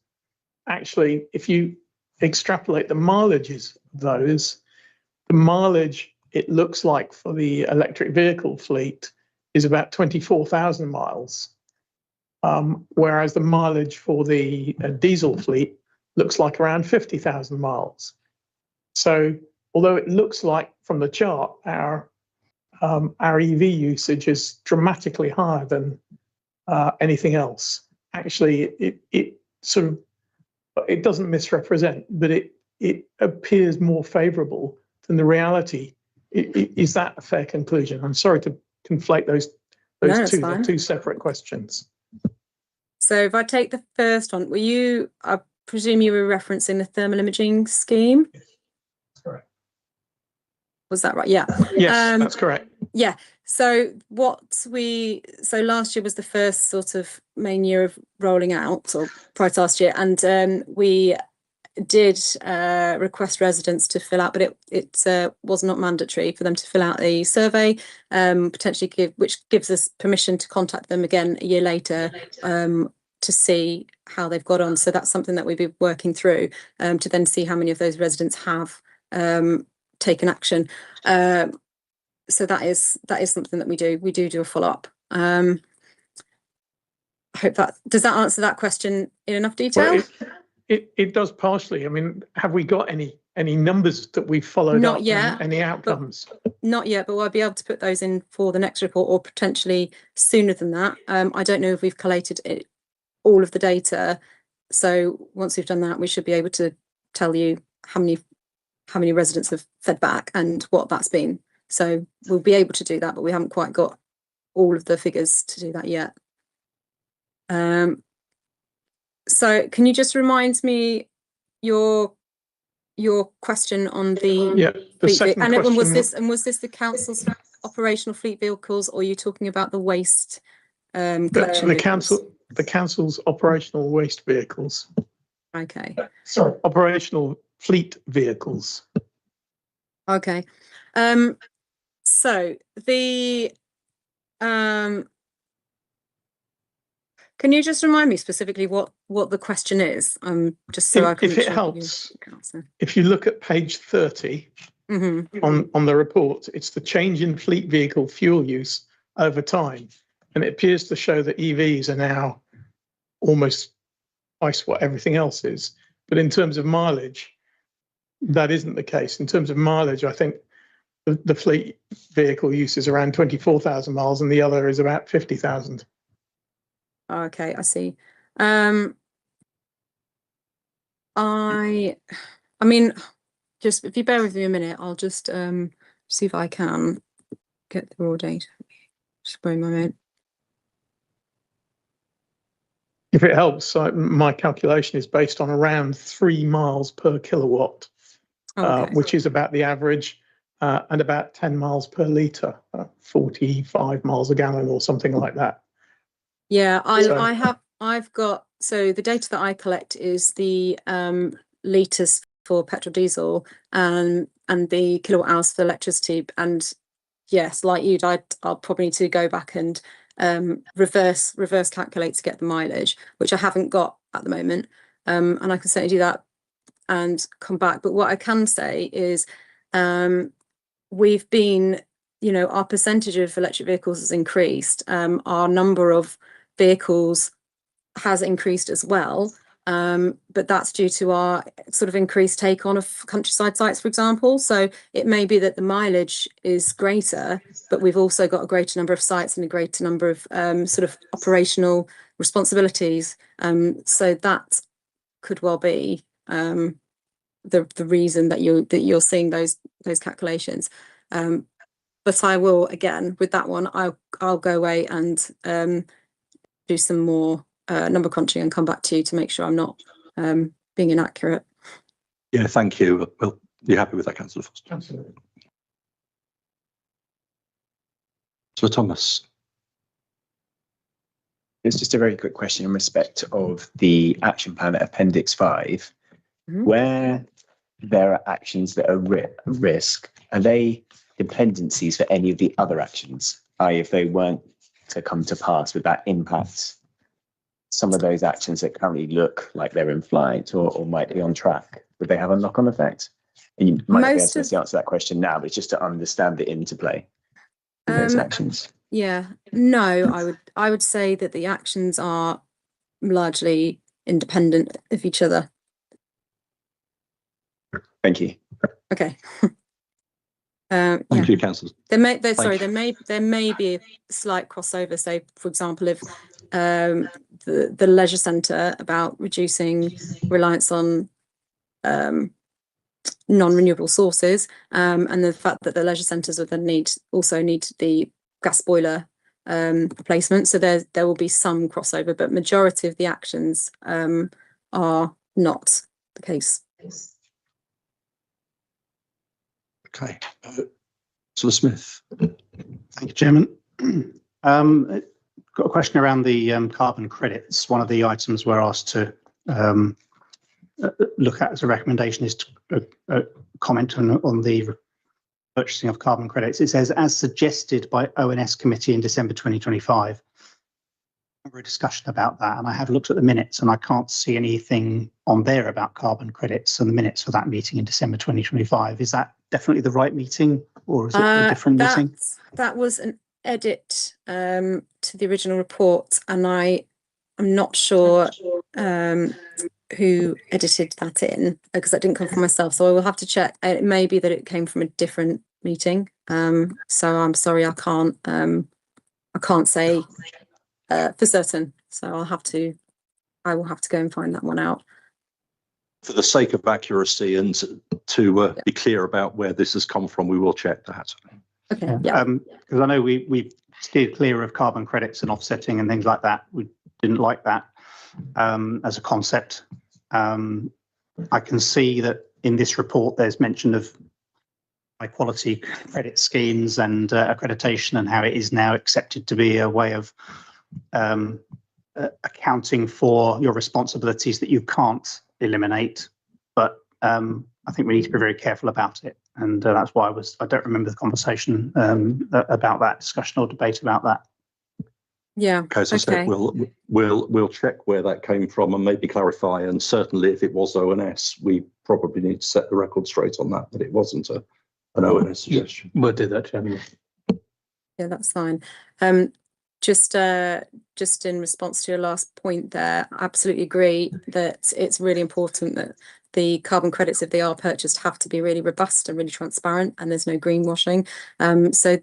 actually, if you extrapolate the mileages of those, the mileage it looks like for the electric vehicle fleet is about 24,000 miles. Whereas the mileage for the diesel fleet looks like around 50,000 miles. So although it looks like from the chart our EV usage is dramatically higher than anything else, actually it doesn't misrepresent, but it appears more favourable than the reality. Is that a fair conclusion? I'm sorry to conflate those two. They're two separate questions. So if I take the first one, I presume you were referencing the thermal imaging scheme? Yes, that's correct. Was that right? Yeah. Yes, that's correct. Yeah. So last year was the first sort of main year of rolling out, or prior to last year, and we did request residents to fill out, but it was not mandatory for them to fill out a survey, potentially which gives us permission to contact them again a year later to see how they've got on. So that's something that we'll be working through to then see how many of those residents have taken action. So that is something that we do a follow-up. I hope does that answer that question in enough detail? Well, it does partially. I mean, have we got any numbers that we've followed Not up yet, and any outcomes? Not yet, but I'll be able to put those in for the next report or potentially sooner than that. I don't know if we've collated all of the data. So once we've done that, we should be able to tell you how many residents have fed back and what that's been. So we'll be able to do that, but we haven't quite got all of the figures to do that yet. So can you just remind me your question on the the second and question was this the council's operational fleet vehicles, or are you talking about the waste collection the council's operational waste vehicles. Okay. Sorry, operational fleet vehicles. Okay. So the can you just remind me specifically what the question is? Just so I can. If it helps, if you look at page 30 on the report, it's the change in fleet vehicle fuel use over time, and it appears to show that EVs are now almost twice what everything else is. But in terms of mileage, that isn't the case. In terms of mileage, I think the fleet vehicle use is around 24,000 miles, and the other is about 50,000. Okay, I see. I mean, just if you bear with me a minute, I'll just see if I can get the raw data. Just bring my moment. If it helps, my calculation is based on around 3 miles per kilowatt, which is about the average, and about 10 miles per litre, 45 miles a gallon or something like that. Yeah, I've got, so the data that I collect is the litres for petrol diesel and the kilowatt hours for electricity. And yes, like you, I'll probably need to go back and reverse calculate to get the mileage, which I haven't got at the moment. And I can certainly do that and come back. But what I can say is we've been, our percentage of electric vehicles has increased. Our number of vehicles has increased as well, but that's due to our sort of increased take on of countryside sites, for example. So it may be that the mileage is greater, but we've also got a greater number of sites and a greater number of sort of operational responsibilities. So that could well be the reason that you're seeing those calculations. But I will, again, with that one, I'll go away and do some more number crunching and come back to you to make sure I'm not being inaccurate. Yeah, thank you. Well, you're happy with that, Councillor Foster? Absolutely. So Thomas. It's just a very quick question in respect of the action plan at Appendix 5, where there are actions that are at risk. Are they dependencies for any of the other actions? I.e., if they weren't to come to pass, would that impact some of those actions that currently look like they're in flight or might be on track? Would they have a knock-on effect? And you might not be able to answer that question now, but it's just to understand the interplay of those actions. Yeah, no, I would say that the actions are largely independent of each other. Thank you. Okay. Thank you, Councillor. There may be a slight crossover. So, for example, if the leisure centre about reducing reliance on non-renewable sources, and the fact that the leisure centres will then also need the gas boiler replacement. So there will be some crossover, but majority of the actions are not the case. Okay. Councillor Smith. Thank you, Chairman. Got a question around the carbon credits. One of the items we're asked to look at as a recommendation is to comment on the purchasing of carbon credits. It says, as suggested by ONS committee in December 2025, a discussion about that, and I have looked at the minutes, and I can't see anything on there about carbon credits and the minutes for that meeting in December 2025. Is that definitely the right meeting, or is it a different meeting? That was an edit to the original report, and I'm not sure who edited that in, because that didn't come from myself. So I will have to check. It may be that it came from a different meeting. So I'm sorry, I can't say for certain. So I will have to go and find that one out. For the sake of accuracy and to be clear about where this has come from, we will check that. Okay. Yeah. Because I know we've steered clear of carbon credits and offsetting and things like that. We didn't like that as a concept. I can see that in this report there's mention of high quality credit schemes and accreditation, and how it is now accepted to be a way of accounting for your responsibilities that you can't eliminate. But I think we need to be very careful about it, and that's why I don't remember the conversation about that discussion or debate about that. Yeah. Okay, so I said, we'll check where that came from and maybe clarify. And certainly, if it was ONS, we probably need to set the record straight on that it wasn't an ONS suggestion. We'll do that, Chairman. Yeah, that's fine. Just in response to your last point there, I absolutely agree that it's really important that the carbon credits, if they are purchased, have to be really robust and really transparent, and there's no greenwashing. So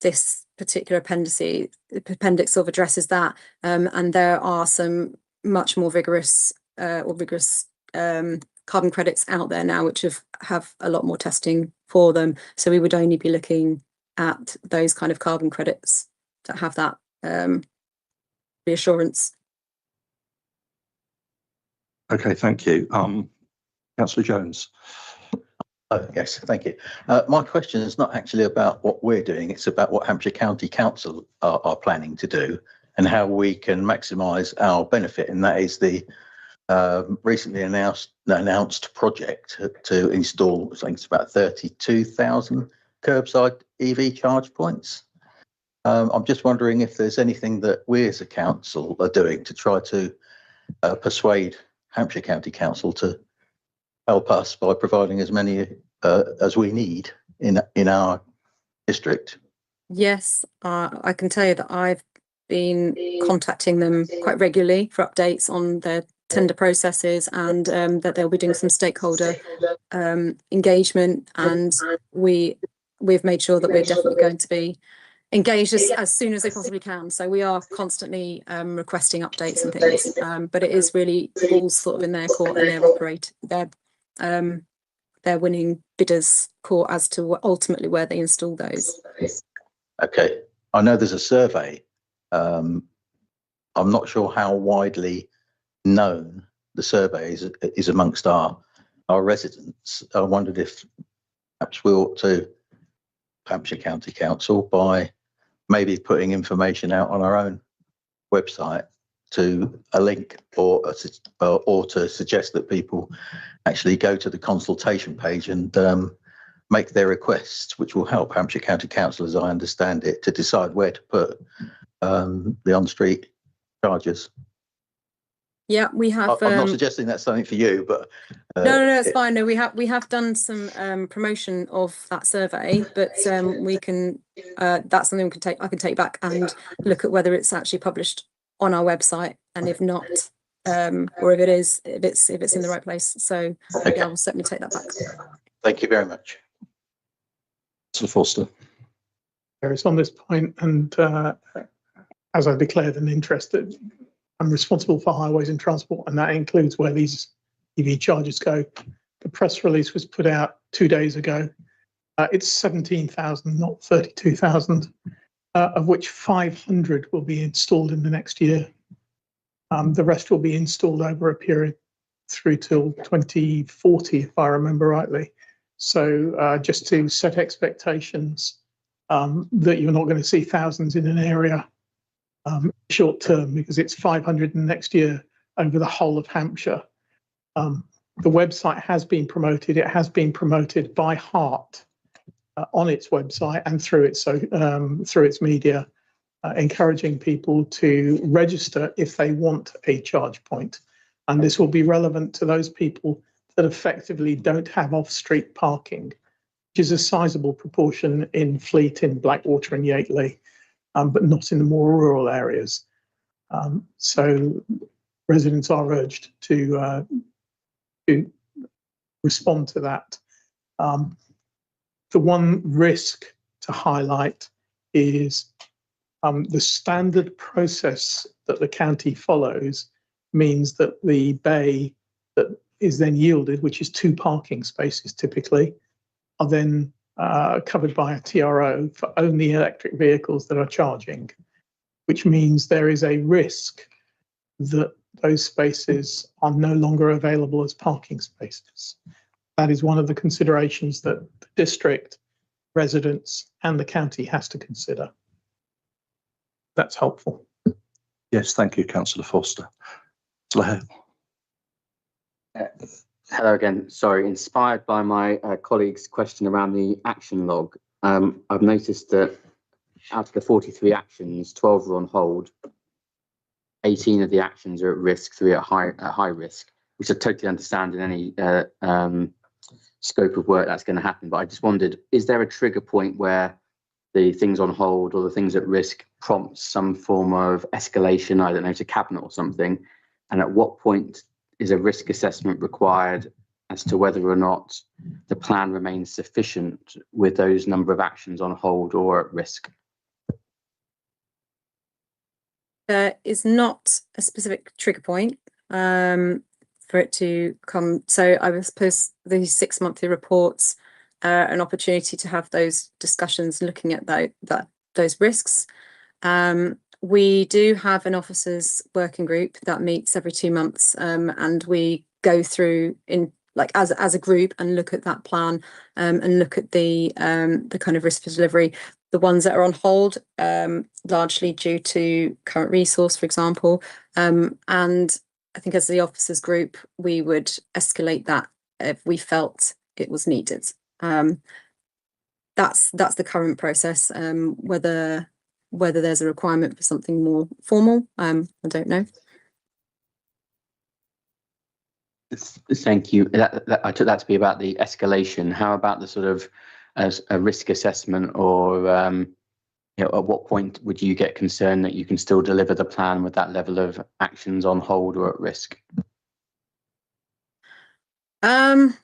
this particular appendix sort of addresses that, and there are some much more vigorous carbon credits out there now which have a lot more testing for them. So we would only be looking at those kind of carbon credits that have that reassurance. Okay, thank you. Councillor Jones. Oh, yes, thank you. My question is not actually about what we're doing, it's about what Hampshire County Council are planning to do and how we can maximise our benefit, and that is the recently announced project to install, I think it's about 32,000 curbside EV charge points. I'm just wondering if there's anything that we as a council are doing to try to persuade Hampshire County Council to help us by providing as many as we need in our district. Yes, I can tell you that I've been contacting them quite regularly for updates on their tender processes, and that they'll be doing some stakeholder engagement, and we've made sure that we're definitely going to be engaged as soon as they possibly can. So we are constantly requesting updates and things, but it is really all sort of in their court and their winning bidders' court as to ultimately where they install those. Okay, I know there's a survey. I'm not sure how widely known the survey is amongst our residents. I wondered if perhaps we ought to, Hampshire County Council, by maybe putting information out on our own website to a link or to suggest that people actually go to the consultation page and make their requests, which will help Hampshire County Council, as I understand it, to decide where to put the on-street charges. Yeah, we have. I'm not suggesting that's something for you, but no, it's fine. No, we have done some promotion of that survey, but we can. That's something I can take back and look at whether it's actually published on our website, and if not, or if it's in the right place. So okay. Yeah, we'll certainly take that back. Thank you very much. Mr. Foster. It's on this point, and as I declared an interest, that I'm responsible for highways and transport, and that includes where these EV chargers go. The press release was put out 2 days ago. It's 17,000, not 32,000, of which 500 will be installed in the next year. The rest will be installed over a period through till 2040, if I remember rightly. So just to set expectations that you're not going to see thousands in an area short term, because it's 500 in the next year over the whole of Hampshire. The website has been promoted. It has been promoted by heart on its website and through its media. encouraging people to register if they want a charge point. And this will be relevant to those people that effectively don't have off-street parking, which is a sizable proportion in Fleet, in Blackwater and Yateley, but not in the more rural areas. So residents are urged to respond to that. The one risk to highlight is the standard process that the county follows means that the bay that is then yielded, which is 2 parking spaces typically, are then covered by a TRO for only electric vehicles that are charging, which means there is a risk that those spaces are no longer available as parking spaces. That is one of the considerations that the district, residents and the county has to consider. That's helpful. Yes, thank you, Councillor Foster. Hello again. Sorry, inspired by my colleague's question around the action log, I've noticed that out of the 43 actions, 12 are on hold. 18 of the actions are at risk, 3 are at high risk, which I totally understand in any scope of work that's going to happen. But I just wondered, is there a trigger point where the things on hold or the things at risk prompts some form of escalation, I don't know, to cabinet or something? And at what point is a risk assessment required as to whether or not the plan remains sufficient with those number of actions on hold or at risk? There is not a specific trigger point for it to come. So I suppose the 6 monthly reports are an opportunity to have those discussions looking at those risks. We do have an officers working group that meets every 2 months, and we go through in like as a group and look at that plan and look at the kind of risk for delivery. The ones that are on hold, largely due to current resource, for example, and I think as the officers group, we would escalate that if we felt it was needed. That's the current process. Whether there's a requirement for something more formal, I don't know. Thank you. I took that to be about the escalation. How about the sort of a risk assessment, or at what point would you get concerned that you can still deliver the plan with that level of actions on hold or at risk? Some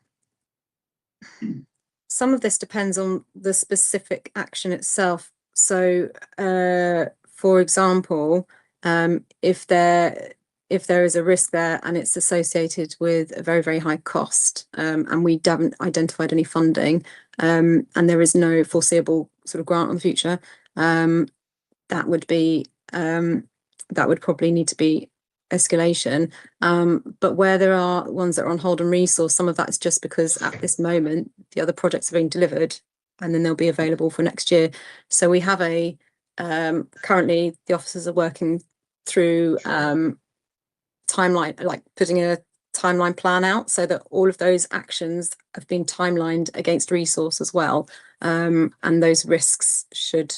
of this depends on the specific action itself. So, for example, if there is a risk there and it's associated with a very, very high cost, and we haven't identified any funding, and there is no foreseeable sort of grant on the future, that would probably need to be escalation. But where there are ones that are on hold and resource, some of that is just because at this moment the other projects are being delivered and then they'll be available for next year. So we have currently the officers are working through timeline, like putting a timeline plan out so that all of those actions have been timelined against resource as well, and those risks should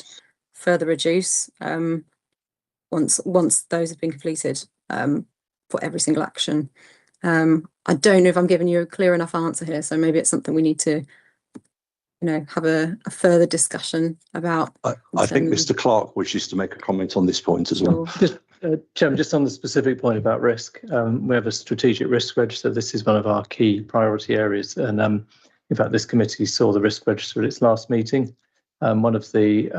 further reduce once those have been completed for every single action. I don't know if I'm giving you a clear enough answer here, so maybe it's something we need to have a further discussion about. I think Mr. Clark wishes to make a comment on this point as well. Chairman, just on the specific point about risk, we have a strategic risk register. This is one of our key priority areas, and in fact this committee saw the risk register at its last meeting. One of the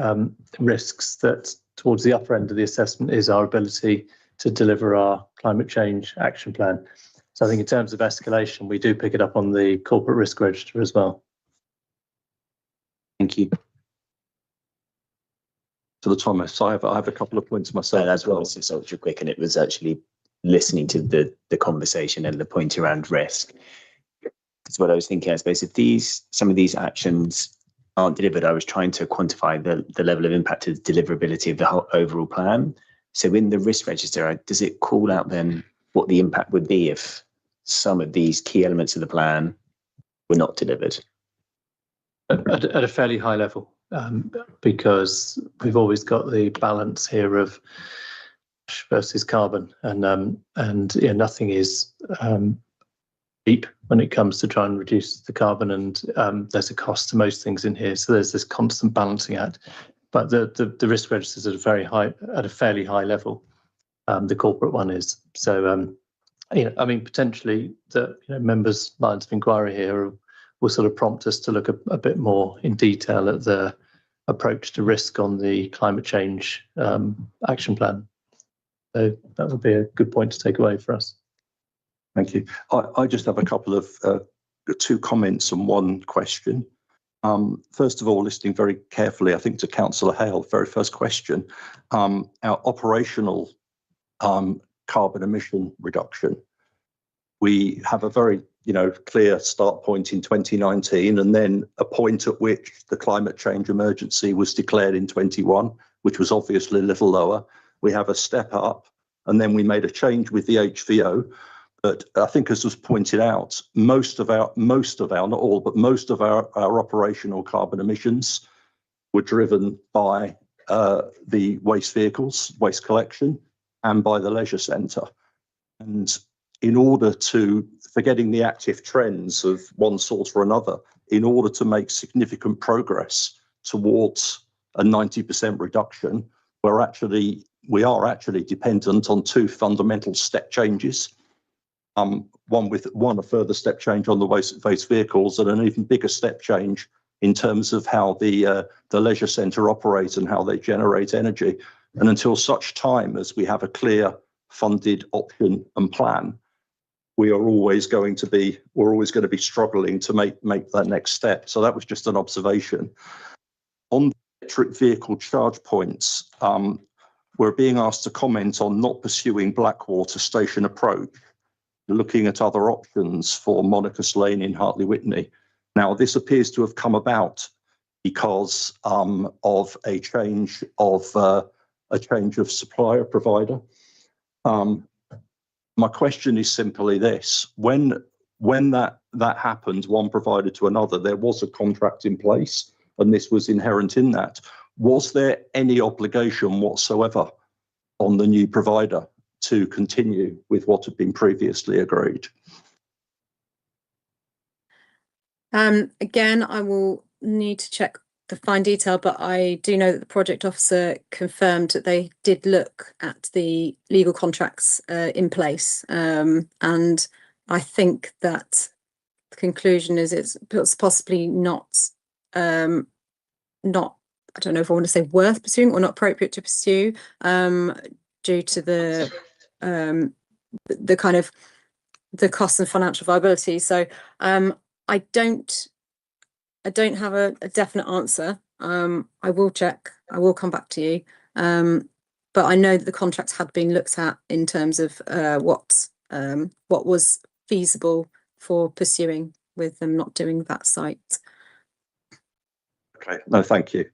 risks that towards the upper end of the assessment is our ability to deliver our climate change action plan. So I think in terms of escalation, we do pick it up on the corporate risk register as well. Thank you. To the Thomas, I have a couple of points myself. That's what was just ultra quick, and it was actually listening to the conversation and the point around risk. That's what I was thinking. I suppose if some of these actions aren't delivered, I was trying to quantify the level of impact of the deliverability of the whole overall plan. So in the risk register, does it call out then what the impact would be if some of these key elements of the plan were not delivered? At a fairly high level. because we've always got the balance here of versus carbon, and yeah, nothing is cheap when it comes to try and reduce the carbon, and there's a cost to most things in here. So there's this constant balancing act. But the risk register is at a fairly high level. The corporate one is. So I mean, potentially the members' lines of inquiry here will sort of prompt us to look a bit more in detail at the approach to risk on the climate change action plan. So that would be a good point to take away for us. Thank you. I just have a couple of two comments and one question. First of all, listening very carefully, I think, to Councillor Hale, very first question, our operational carbon emission reduction. We have a very, clear start point in 2019, and then a point at which the climate change emergency was declared in 21, which was obviously a little lower. We have a step up, and then we made a change with the HVO. But I think, as was pointed out, most of our, not all, but most of our operational carbon emissions were driven by the waste vehicles, waste collection, and by the leisure centre. And in order to, forgetting the active trends of one sort or another, in order to make significant progress towards a 90% reduction, we are actually dependent on two fundamental step changes. One a further step change on the waste vehicles, and an even bigger step change in terms of how the leisure centre operates and how they generate energy. And until such time as we have a clear funded option and plan, we're always going to be struggling to make that next step. So that was just an observation. On the electric vehicle charge points, we're being asked to comment on not pursuing Blackwater station approach, looking at other options for Monicus Lane in Hartley Witney. Now, this appears to have come about because of a change of supplier provider. My question is simply this: when that happened, one provider to another, there was a contract in place, and this was inherent in that. Was there any obligation whatsoever on the new provider to continue with what had been previously agreed? Again, I will need to check the fine detail, but I do know that the project officer confirmed that they did look at the legal contracts in place, and I think that the conclusion is it's possibly not I don't know if I want to say worth pursuing or not appropriate to pursue, due to the kind of the cost and financial viability. So I don't have a definite answer. I will check. I will come back to you. But I know that the contracts had been looked at in terms of what was feasible for pursuing with them not doing that site. Okay. No, thank you.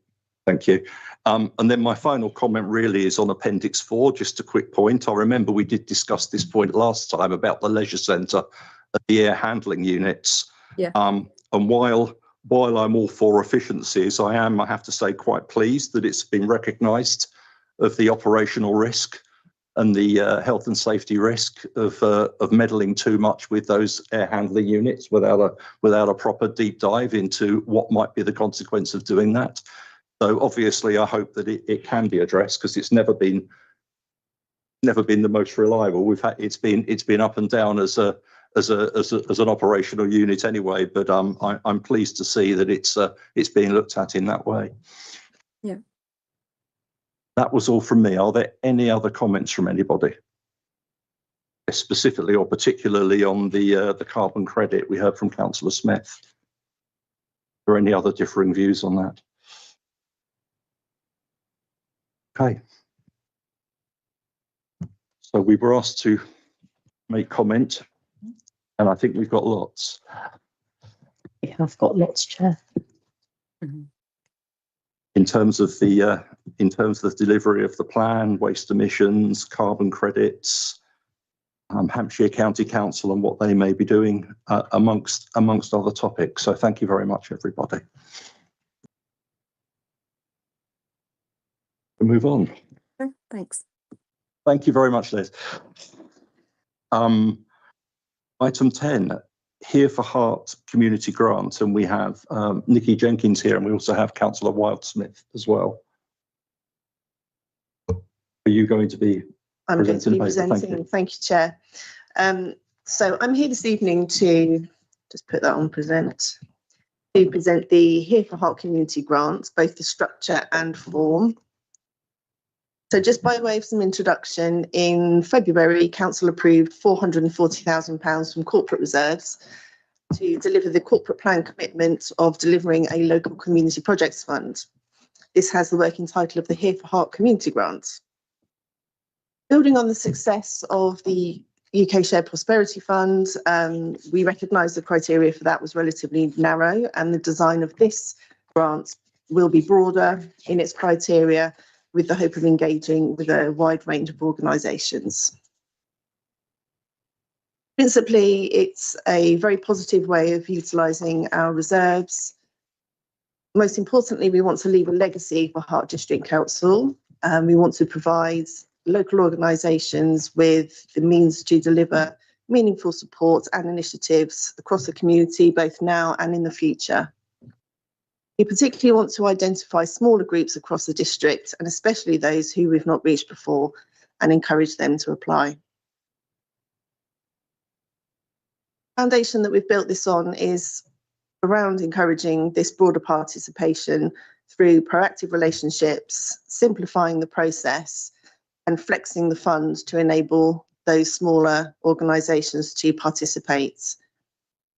Thank you. And then my final comment really is on Appendix 4, just a quick point. I remember we did discuss this point last time about the leisure centre and the air handling units. Yeah. And while I'm all for efficiencies, I have to say, quite pleased that it's been recognised of the operational risk and the health and safety risk of meddling too much with those air handling units without a proper deep dive into what might be the consequence of doing that. So obviously, I hope that it can be addressed, because it's never been the most reliable. It's been up and down as an operational unit anyway. But I'm pleased to see that it's being looked at in that way. Yeah. That was all from me. Are there any other comments from anybody? Specifically or particularly on the carbon credit we heard from Councillor Smith. Or any other differing views on that? Okay. So we were asked to make comment, and I think we've got lots. We have got lots, Chair. Mm-hmm. In terms of the delivery of the plan, waste emissions, carbon credits, Hampshire County Council and what they may be doing, amongst other topics. So thank you very much, everybody. move on. Okay, thanks. Thank you very much, Liz. Item 10, Here for Heart Community Grant, and we have Nikki Jenkins here, and we also have Councillor Wildsmith as well. Are you going to be I'm going to be presenting? presenting. Thank you, Chair. So I'm here this evening to just put that on present, to present the Here for Heart Community Grant, both the structure and form. So just by way of some introduction, in February, Council approved £440,000 from corporate reserves to deliver the corporate plan commitment of delivering a local community projects fund. This has the working title of the Here for Heart Community Grant. Building on the success of the UK Shared Prosperity Fund, we recognise the criteria for that was relatively narrow, and the design of this grant will be broader in its criteria, with the hope of engaging with a wide range of organisations. Principally, it's a very positive way of utilising our reserves. Most importantly, we want to leave a legacy for Hart District Council. We want to provide local organisations with the means to deliver meaningful support and initiatives across the community, both now and in the future. We particularly want to identify smaller groups across the district, and especially those who we've not reached before, and encourage them to apply. The foundation that we've built this on is around encouraging this broader participation through proactive relationships, simplifying the process, and flexing the fund to enable those smaller organisations to participate.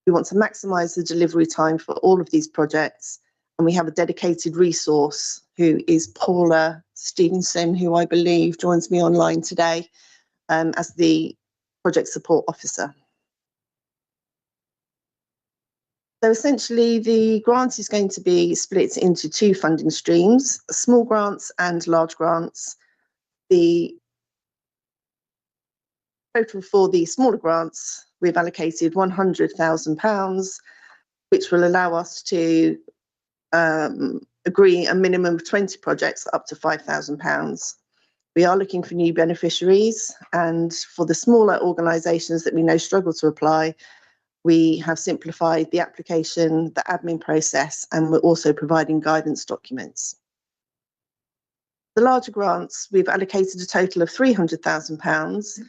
We want to maximise the delivery time for all of these projects, and we have a dedicated resource who is Paula Stevenson, who I believe joins me online today as the project support officer. So essentially, the grant is going to be split into two funding streams, small grants and large grants. The total for the smaller grants, we've allocated £100,000, which will allow us to agree a minimum of 20 projects up to £5,000. We are looking for new beneficiaries, and for the smaller organisations that we know struggle to apply, we have simplified the application, the admin process, and we're also providing guidance documents. The larger grants, we've allocated a total of £300,000,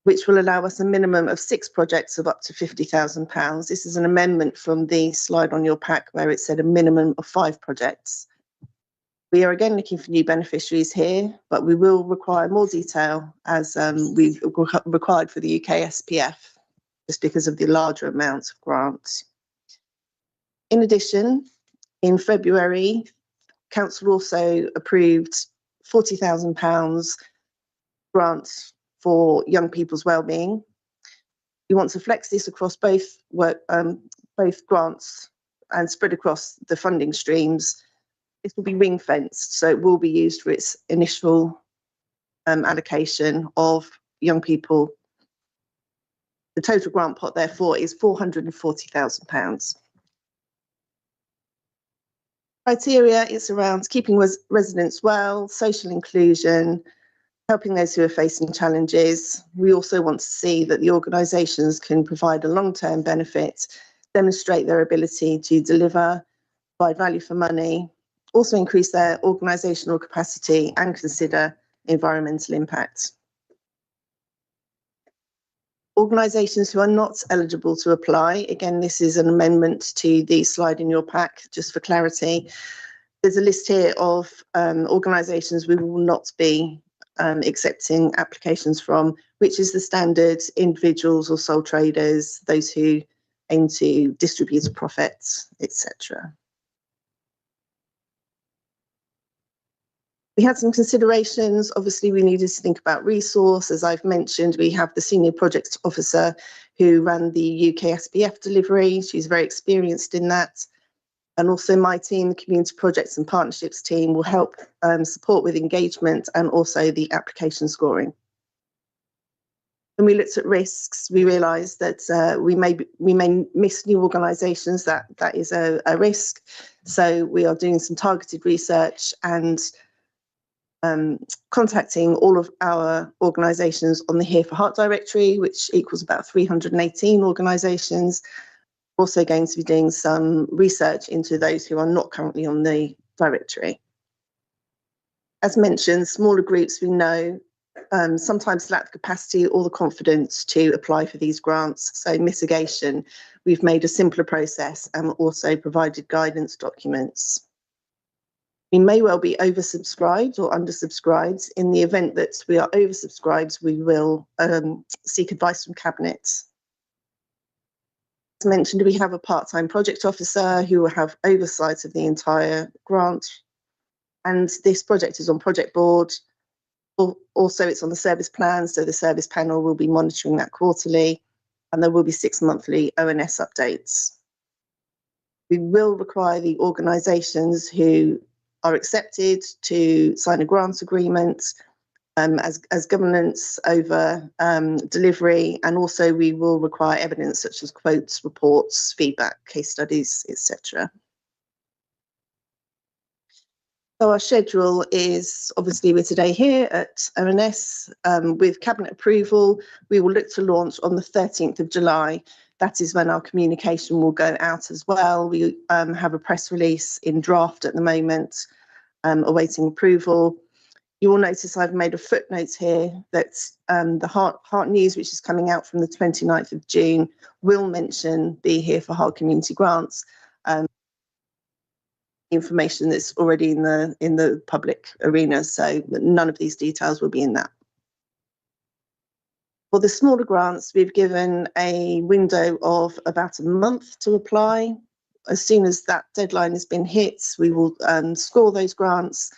which will allow us a minimum of 6 projects of up to £50,000. This is an amendment from the slide on your pack where it said a minimum of 5 projects. We are again looking for new beneficiaries here, but we will require more detail as we've required for the UK SPF, just because of the larger amounts of grants. In addition, in February, Council also approved £40,000 grant for young people's wellbeing. We want to flex this across both grants and spread across the funding streams. This will be ring fenced, so it will be used for its initial allocation of young people. The total grant pot, therefore, is £440,000. Criteria is around keeping residents well, social inclusion, helping those who are facing challenges. We also want to see that the organisations can provide a long-term benefit, demonstrate their ability to deliver, provide value for money, also increase their organisational capacity and consider environmental impact. Organisations who are not eligible to apply, again, this is an amendment to the slide in your pack, just for clarity. There's a list here of organisations we will not be accepting applications from, which is the standard individuals or sole traders, those who aim to distribute a profit, etc. We had some considerations. Obviously, we needed to think about resource. As I've mentioned, we have the senior project officer who ran the UK SPF delivery. She's very experienced in that. And also my team, the community projects and partnerships team, will help support with engagement and also the application scoring. When we looked at risks, we realised that we may miss new organisations. That is a risk. So we are doing some targeted research, and contacting all of our organisations on the Here for Heart directory, which equals about 318 organisations. Also going to be doing some research into those who are not currently on the directory. As mentioned, smaller groups we know sometimes lack the capacity or the confidence to apply for these grants. So mitigation, we've made a simpler process and also provided guidance documents. We may well be oversubscribed or undersubscribed. In the event that we are oversubscribed, we will seek advice from Cabinet. As mentioned, we have a part-time project officer who will have oversight of the entire grant. And this project is on project board. Also, it's on the service plan, so the service panel will be monitoring that quarterly, and there will be 6 monthly ONS updates. We will require the organisations who are accepted to sign a grant agreement as governance over delivery, and also we will require evidence such as quotes, reports, feedback, case studies, etc. So our schedule is, obviously we're today here at ONS with Cabinet approval. We will look to launch on the 13th of July. That is when our communication will go out as well. We have a press release in draft at the moment, awaiting approval. You will notice I've made a footnote here that the Heart News, which is coming out from the 29th of June, will mention the Here for Heart community grants. Information that's already in the public arena, so none of these details will be in that. For the smaller grants, we've given a window of about a month to apply. As soon as that deadline has been hit, we will score those grants.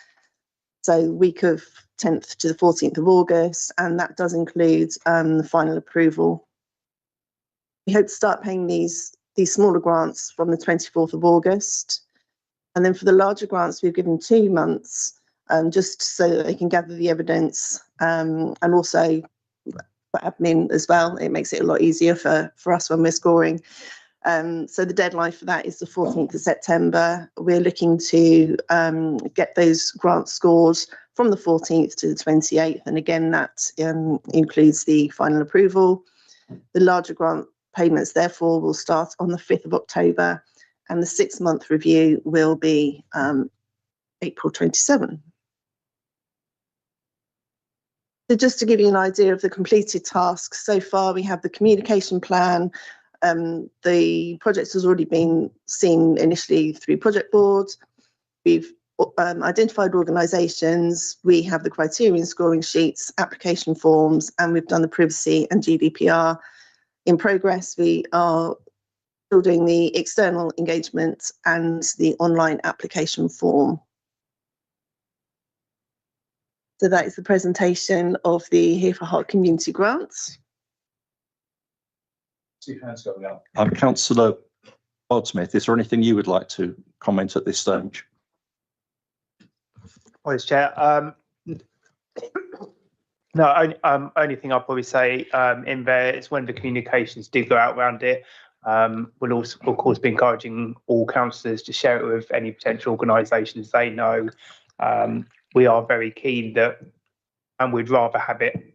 So week of 10th to the 14th of August, and that does include the final approval. We hope to start paying these smaller grants from the 24th of August. And then for the larger grants, we've given 2 months just so that they can gather the evidence and also for admin as well. It makes it a lot easier for us when we're scoring. So the deadline for that is the 14th of September. We're looking to get those grants scored from the 14th to the 28th. And again, that includes the final approval. The larger grant payments, therefore, will start on the 5th of October. And the 6-month review will be April 27. So just to give you an idea of the completed tasks, so far we have the communication plan. The project has already been seen initially through project board. We've identified organisations, we have the criterion scoring sheets, application forms, and we've done the privacy and GDPR. In progress, we are building the external engagement and the online application form. So that is the presentation of the Here for Heart community grants. See hands going up. Councillor Goldsmith, is there anything you would like to comment at this stage? Vice Chair. No, only thing I'll probably say in there is when the communications do go out around it, we'll also, of course, be encouraging all councillors to share it with any potential organisations they know. We are very keen that, and we'd rather have it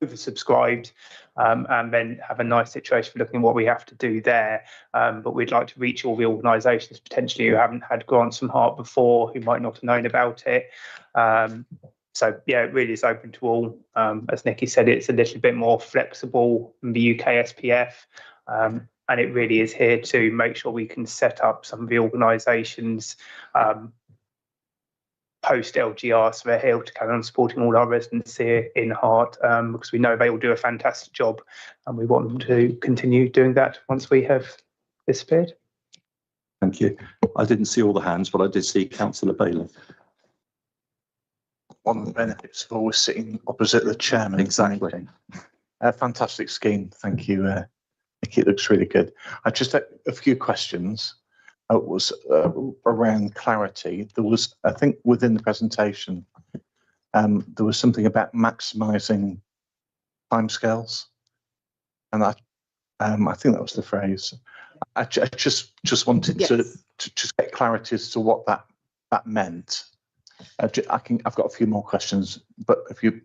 oversubscribed and then have a nice situation for looking at what we have to do there. But we'd like to reach all the organisations potentially who haven't had grants from Heart before, who might not have known about it. So yeah, it really is open to all. As Nikki said, it's a little bit more flexible than the UK SPF. And it really is here to make sure we can set up some of the organisations post LGR, so they're here to carry on supporting all our residents here in Heart, because we know they will do a fantastic job, and we want them to continue doing that once we have disappeared. Thank you. I didn't see all the hands, but I did see Councillor Bailey. One of the benefits of always sitting opposite the chairman. Exactly. A fantastic scheme. Thank you. Nikki, it looks really good. I just had a few questions. It was around clarity. There was, I think, within the presentation, there was something about maximising timescales, and I think that was the phrase. I just wanted to just get clarity as to what that meant. I've got a few more questions, but if you,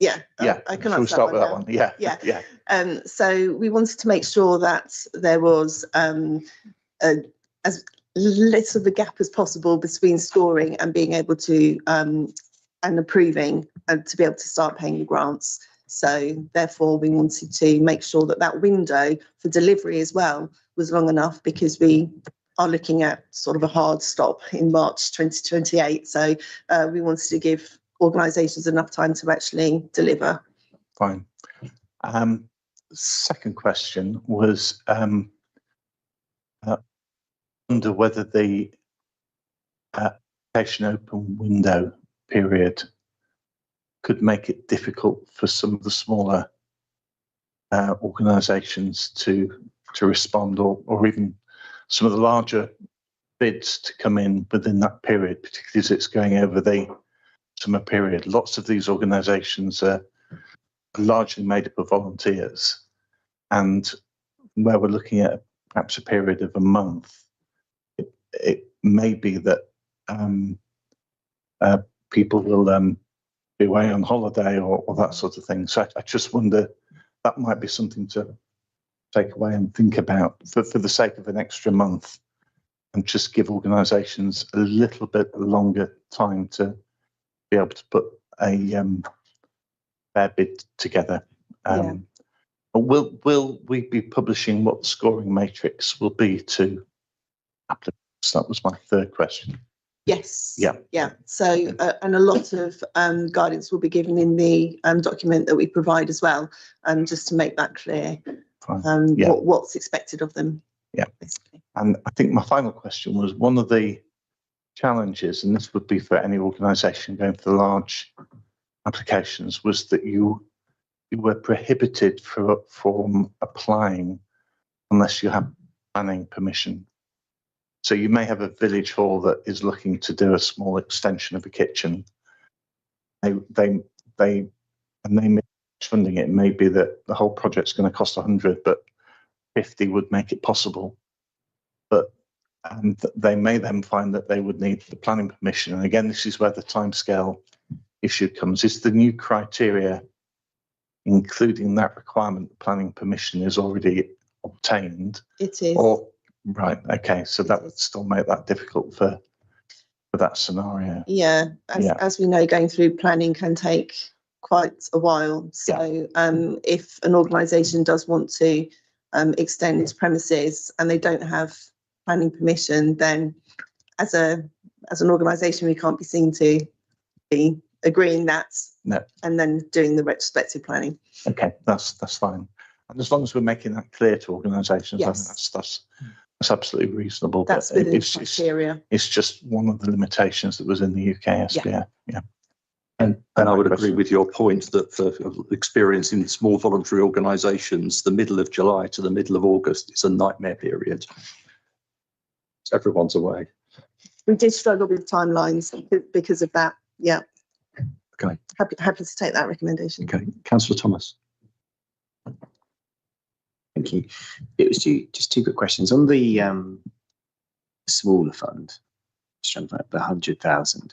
Yeah, yeah, I can shall we answer start with that now. one? Yeah, Yeah. So we wanted to make sure that there was as little of a gap as possible between scoring and being able to and approving and to be able to start paying the grants. So therefore we wanted to make sure that that window for delivery as well was long enough, because we are looking at sort of a hard stop in March 2028. So we wanted to give organisations enough time to actually deliver. Fine. Second question was wonder whether the application open window period could make it difficult for some of the smaller organisations to respond, or even some of the larger bids to come in within that period, particularly as it's going over the summer period. Lots of these organisations are largely made up of volunteers, and where we're looking at perhaps a period of a month, it may be that people will be away on holiday or that sort of thing. So I just wonder, that might be something to take away and think about for the sake of an extra month, and just give organisations a little bit longer time to be able to put a fair bid together. Will we be publishing what the scoring matrix will be to applicants? That was my third question. Yes. Yeah. So, and a lot of guidance will be given in the document that we provide as well, just to make that clear. What's expected of them. Yeah. Basically. And I think my final question was, one of the challenges, and this would be for any organisation going for the large applications, was that you were prohibited from applying unless you have planning permission. So you may have a village hall that is looking to do a small extension of a kitchen. They may be funding it. It may be that the whole project's going to cost 100, but 50 would make it possible. But they may then find that they would need the planning permission. And again, this is where the timescale issue comes. Is the new criteria, including that requirement, planning permission is already obtained? It is. Or right, okay, so that would still make that difficult for that scenario. Yeah, as we know, going through planning can take quite a while. So if an organisation does want to extend its premises and they don't have planning permission, then as an organisation we can't be seen to be agreeing that and then doing the retrospective planning. Okay, that's fine. And as long as we're making that clear to organisations, I think that's absolutely reasonable. That's within the criteria. It's just one of the limitations that was in the UK SBA. Yeah. And I would agree with your point that for experience in small voluntary organisations, the middle of July to the middle of August is a nightmare period. Everyone's away. We did struggle with timelines because of that. Yeah. Okay. Happy to take that recommendation. Okay, Councillor Thomas. Thank you. It was just two quick questions on the smaller fund. Just trying to find the 100,000.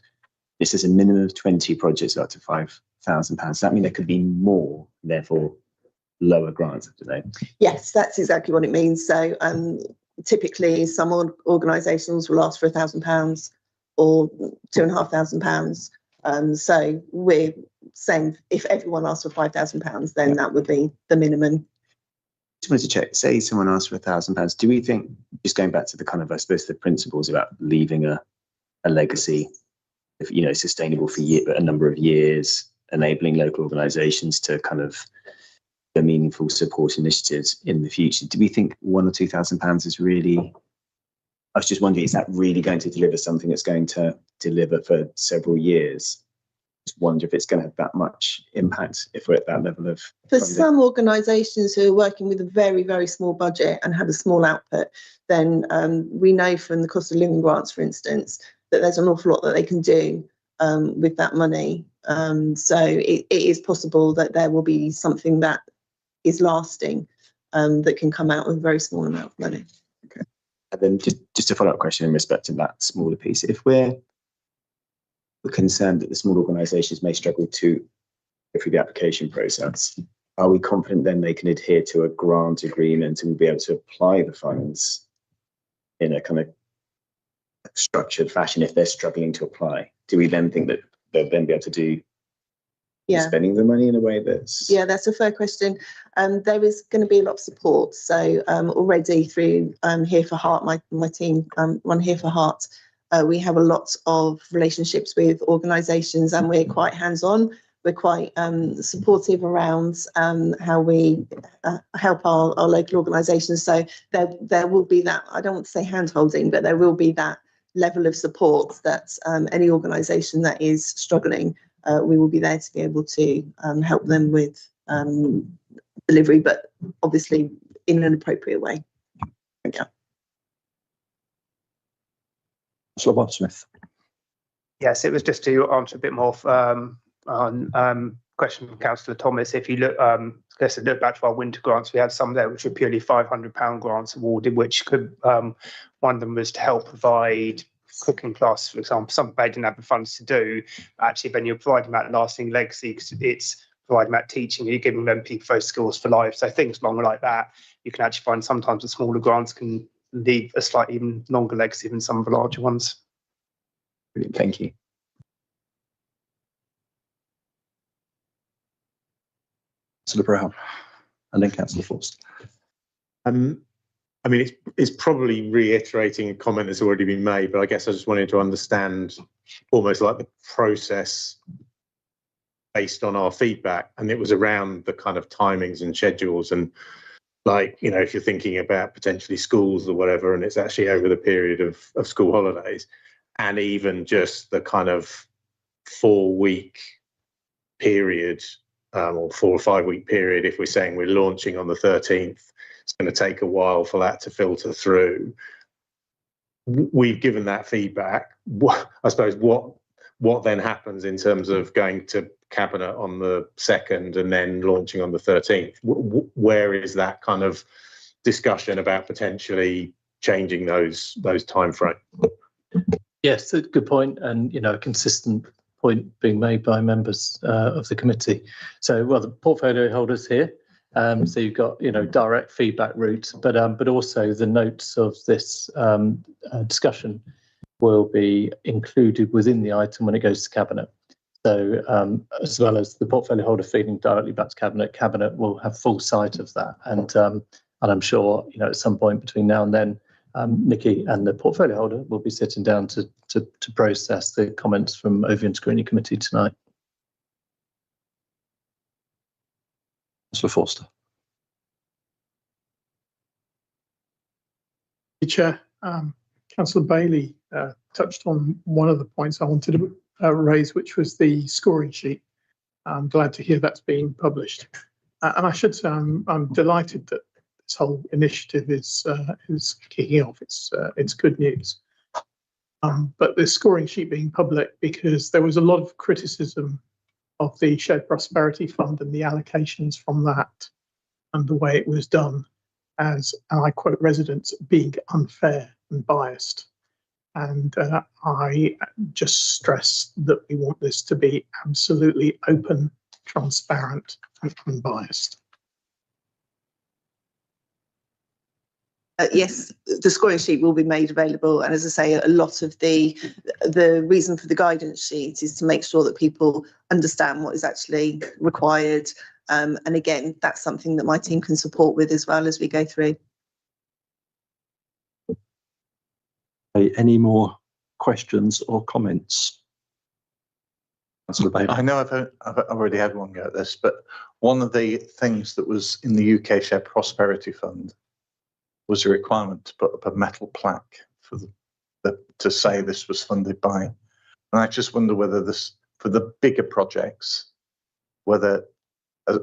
This is a minimum of 20 projects up to £5,000. Does that mean there could be more, therefore lower grants after that? Yes, that's exactly what it means. So typically some organisations will ask for £1,000 or £2,500. So we're saying if everyone asks for £5,000, then that would be the minimum. Just wanted to check, say someone asked for £1,000, do we think, just going back to the kind of, I suppose, the principles about leaving a legacy, sustainable for a number of years, enabling local organisations to kind of do meaningful support initiatives in the future, do we think £1,000 or £2,000 is really, I was just wondering, is that really going to deliver something that's going to deliver for several years? Just wonder if it's going to have that much impact if we're at that level of for funding. some organisations who are working with a very, very small budget and have a small output, then we know from the cost of living grants, for instance, that there's an awful lot that they can do with that money. So it is possible that there will be something that is lasting that can come out with a very small amount of money. Okay. And then just a follow-up question in respect to that smaller piece. If we're concerned that the small organisations may struggle to go through the application process. Are we confident then they can adhere to a grant agreement and will be able to apply the funds in a kind of structured fashion if they're struggling to apply? Do we then think that they'll then be able to do spending the money in a way that's... Yeah, that's a fair question. There is going to be a lot of support. So already through Here for Heart, my team run Here for Heart, we have a lot of relationships with organisations and we're quite hands-on. We're quite supportive around how we help our local organisations. So there will be that, I don't want to say hand-holding, but there will be that level of support that any organisation that is struggling, we will be there to be able to help them with delivery, but obviously in an appropriate way. Yeah. Bob Smith. Yes, it was just to answer a bit more on question from Councillor Thomas. If you look, let's look back to our winter grants, we had some there which were purely £500 grants awarded, which could, one of them was to help provide cooking class, for example. Some they didn't have the funds to do. Actually, when you're providing that lasting legacy, because it's providing that teaching, you're giving them people those skills for life. So things along like that, you can actually find sometimes the smaller grants can leave a slightly even longer legacy than some of the larger ones. Brilliant, thank you. Councillor Brown, and then Councillor Forster. I mean, it's probably reiterating a comment that's already been made, but I guess I just wanted to understand almost like the process based on our feedback, and it was around the kind of timings and schedules, and like, you know, if you're thinking about potentially schools or whatever, and it's actually over the period of school holidays, and even just the kind of 4-week period, or 4 or 5 week period, if we're saying we're launching on the 13th, it's going to take a while for that to filter through. We've given that feedback. I suppose what then happens in terms of going to Cabinet on the 2nd and then launching on the 13th? Where is that kind of discussion about potentially changing those timeframes? Yes, a good point, and you know, a consistent point being made by members of the committee. So, well, the portfolio holders here. So you've got, you know, direct feedback route, but also the notes of this discussion will be included within the item when it goes to Cabinet. So as well as the portfolio holder feeding directly back to Cabinet, Cabinet will have full sight of that. And I'm sure, you know, at some point between now and then, Nikki and the portfolio holder will be sitting down to process the comments from Overview and Scrutiny Committee tonight. Councillor Forster. Chair, Councillor Bailey touched on one of the points I wanted to raise, which was the scoring sheet. I'm glad to hear that's being published. And I should say I'm delighted that this whole initiative is kicking off. It's good news. But the scoring sheet being public, because there was a lot of criticism of the Shared Prosperity Fund and the allocations from that and the way it was done as, and I quote, residents being unfair and biased. And I just stress that we want this to be absolutely open, transparent and unbiased. Yes, the scoring sheet will be made available, and as I say, a lot of the reason for the guidance sheet is to make sure that people understand what is actually required, and again, that's something that my team can support with as well as we go through. Any more questions or comments? Councillor Bailey. I know I've already had one go at this, but one of the things that was in the UK Shared Prosperity Fund was a requirement to put up a metal plaque for to say this was funded by. And I just wonder whether this, for the bigger projects, whether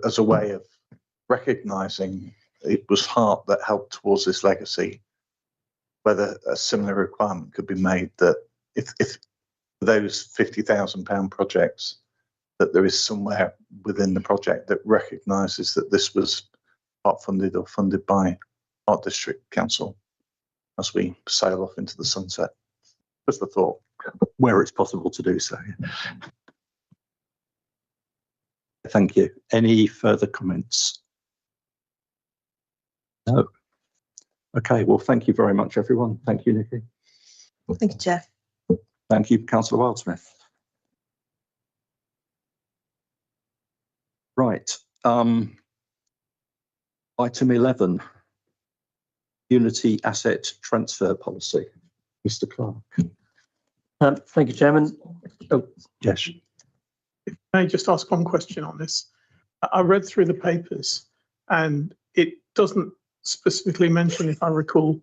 as a way of recognising it was Hart that helped towards this legacy, whether a similar requirement could be made that if those £50,000 projects, that there is somewhere within the project that recognises that this was part funded or funded by Art District Council as we sail off into the sunset. Just a thought. where it's possible to do so. Thank you. Any further comments? No. Okay, well, thank you very much, everyone. Thank you, Nikki. Thank you, Chair. Thank you, Councillor Wildsmith. Right. Item 11, Unity Asset Transfer Policy. Mr. Clark. Thank you, Chairman. Oh, yes. May I just ask one question on this? I read through the papers and it doesn't specifically mention, if I recall,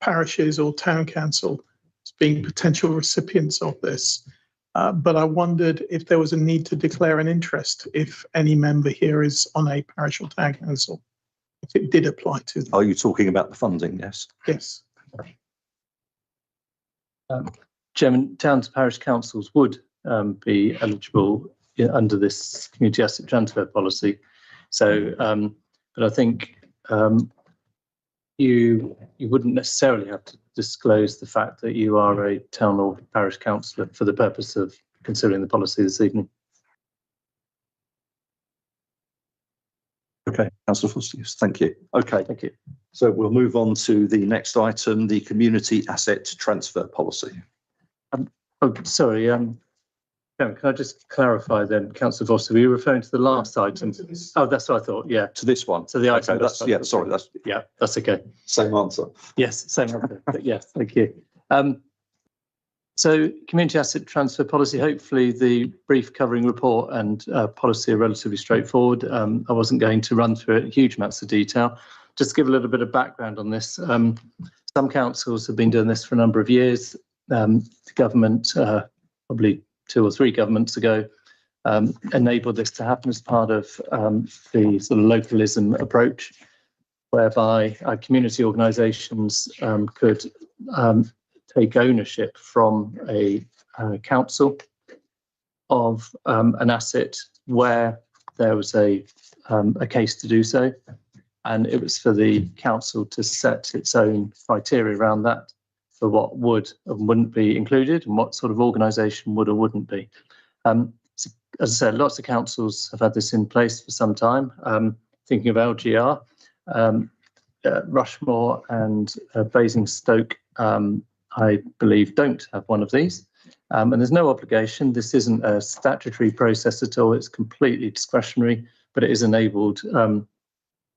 parishes or town council as being potential recipients of this. But I wondered if there was a need to declare an interest if any member here is on a parish or town council, if it did apply to them. Are you talking about the funding? Yes. Yes. Chairman, towns and parish councils would be eligible under this community asset transfer policy. So, but I think you wouldn't necessarily have to disclose the fact that you are a town or parish councillor for the purpose of considering the policy this evening. Okay, Councillor Foster, yes, thank you. Okay, thank you. So we'll move on to the next item, the community asset transfer policy. Oh, sorry. Can I just clarify then, Councillor Foster, were you referring to the last item? Oh, that's what I thought. Yeah, to this one. So the item. Okay, that's yeah. Sorry, that's yeah. That's okay. Same answer. Yes, same answer. But yes, thank you. So community asset transfer policy. Hopefully, the brief covering report and policy are relatively straightforward. I wasn't going to run through it in huge amounts of detail. Just to give a little bit of background on this. Some councils have been doing this for a number of years. The government, probably 2 or 3 governments ago, enabled this to happen as part of the sort of localism approach, whereby community organisations could take ownership from a council of an asset where there was a case to do so, and it was for the council to set its own criteria around that for what would and wouldn't be included and what sort of organisation would or wouldn't be. So, as I said, lots of councils have had this in place for some time. Thinking of LGR, Rushmore and Basingstoke, I believe, don't have one of these. And there's no obligation. This isn't a statutory process at all. It's completely discretionary, but it is enabled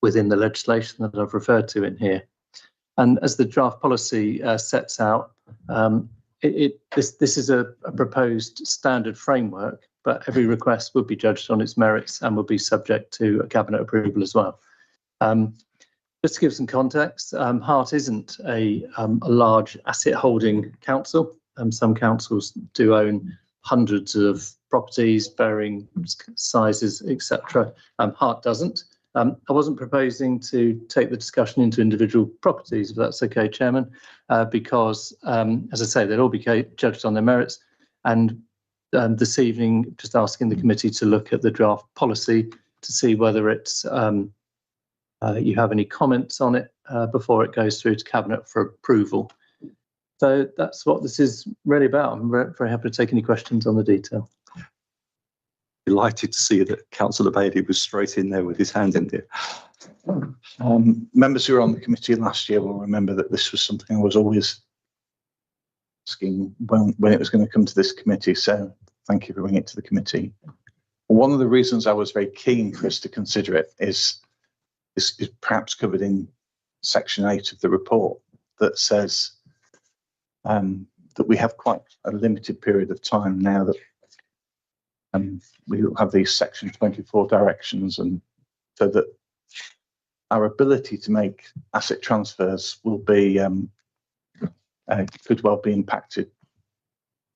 within the legislation that I've referred to in here. And as the draft policy sets out, this is a proposed standard framework, but every request would be judged on its merits and would be subject to a cabinet approval as well. Just to give some context, Hart isn't a large asset holding council. Some councils do own hundreds of properties, varying sizes, etc. Hart doesn't. I wasn't proposing to take the discussion into individual properties, if that's okay, Chairman, because, as I say, they'll all be judged on their merits. And this evening, just asking the committee to look at the draft policy to see whether it's you have any comments on it before it goes through to Cabinet for approval. So that's what this is really about. I'm very happy to take any questions on the detail. Delighted to see that Councillor Bailey was straight in there with his hand in there. Members who were on the committee last year will remember that this was something I was always asking when it was going to come to this committee. So thank you for bringing it to the committee. One of the reasons I was very keen for us to consider it is perhaps covered in section 8 of the report that says that we have quite a limited period of time now that we have these section 24 directions, and so that our ability to make asset transfers will be could well be impacted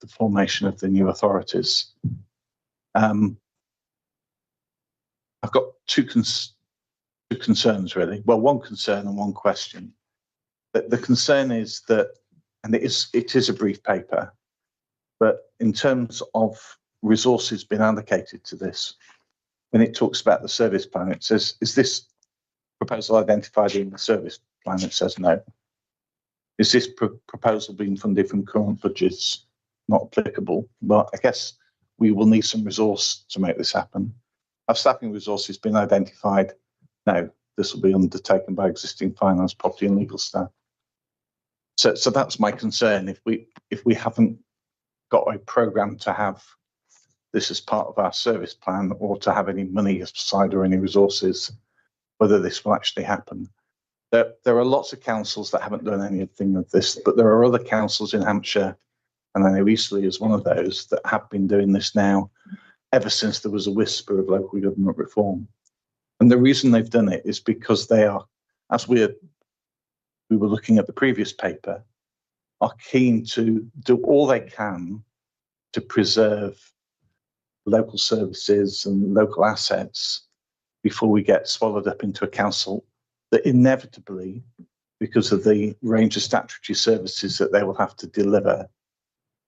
the formation of the new authorities. I've got two concerns really. Well, one concern and one question. The concern is that, and it is a brief paper, but in terms of resources being allocated to this, when it talks about the service plan, it says, is this proposal identified in the service plan? It says no. is this proposal being funded from current budgets not applicable? But I guess we will need some resource to make this happen. Have staffing resources been identified? No, this will be undertaken by existing finance, property and legal staff. So that's my concern. If we haven't got a programme to have this as part of our service plan, or to have any money aside or any resources, whether this will actually happen. There are lots of councils that haven't done anything of this, but there are other councils in Hampshire, and I know Eastleigh is one of those, that have been doing this now ever since there was a whisper of local government reform. And the reason they've done it is because they are, as we were looking at the previous paper, are keen to do all they can to preserve local services and local assets before we get swallowed up into a council that inevitably, because of the range of statutory services that they will have to deliver,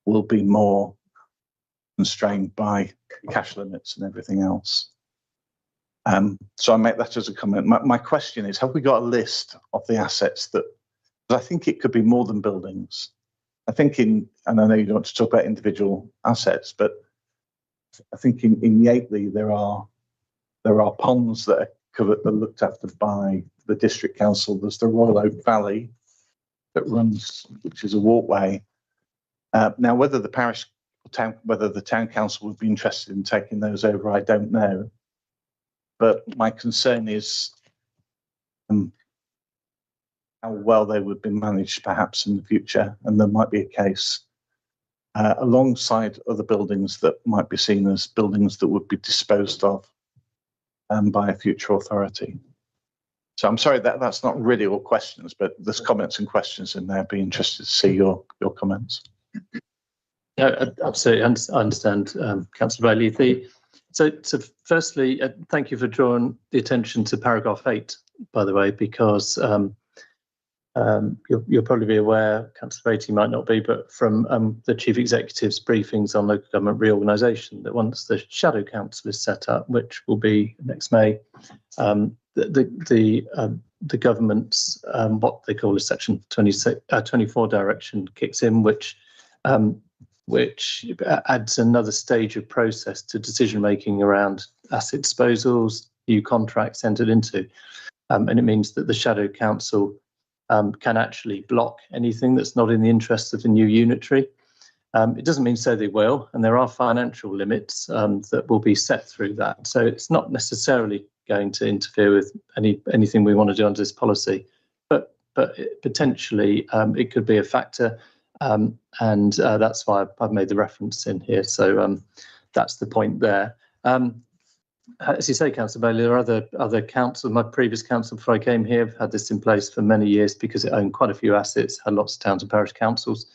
will be more constrained by cash limits and everything else. So I make that as a comment. My question is, have we got a list of the assets that, because I think it could be more than buildings. I think and I know you don't want to talk about individual assets, but I think in Yateley there are ponds that are covered, that are looked after by the district council. There's the Royal Oak Valley that runs, which is a walkway. Now, whether the town council would be interested in taking those over, I don't know. But my concern is how well they would be managed, perhaps in the future, and there might be a case alongside other buildings that might be seen as buildings that would be disposed of by a future authority. So I'm sorry that's not really all questions, but there's comments and questions in there. I'd be interested to see your comments. Yeah, absolutely. I understand, Councillor Bailey. So firstly, thank you for drawing the attention to paragraph 8, by the way, because you'll probably be aware, Councillor Beattie might not be, but from the Chief Executive's briefings on local government reorganisation, that once the shadow council is set up, which will be next May, the government's what they call a section 24 direction kicks in, which adds another stage of process to decision making around asset disposals, new contracts entered into, and it means that the shadow council can actually block anything that's not in the interests of the new unitary. It doesn't mean so they will, and there are financial limits that will be set through that. So it's not necessarily going to interfere with anything we want to do under this policy, but potentially it could be a factor, and that's why I've made the reference in here. So that's the point there. As you say, Councillor Bailey, there are other councils. My previous council before I came here have had this in place for many years because it owned quite a few assets, had lots of towns and parish councils,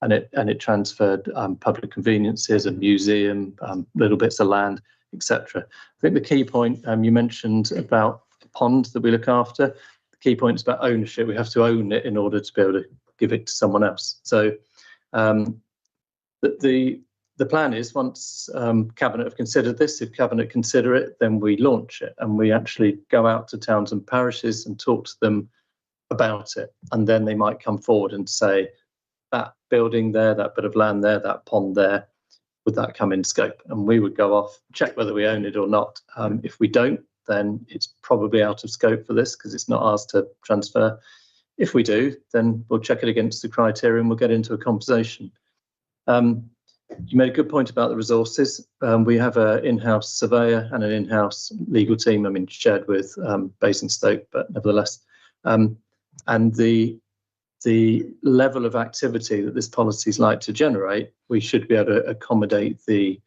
and it transferred public conveniences, a museum, little bits of land, etc. I think the key point you mentioned about the pond that we look after, the key point is about ownership. We have to own it in order to be able to give it to someone else. So the plan is, once Cabinet have considered this, if Cabinet consider it, then we launch it and we actually go out to towns and parishes and talk to them about it. And then they might come forward and say, that building there, that bit of land there, that pond there, would that come in scope? And we would go off, check whether we own it or not. If we don't, then it's probably out of scope for this because it's not ours to transfer. If we do, then we'll check it against the criteria and we'll get into a conversation. You made a good point about the resources. We have an in-house surveyor and an in-house legal team, I mean, shared with Basingstoke, but nevertheless. And the level of activity that this policy is like to generate, we should be able to accommodate the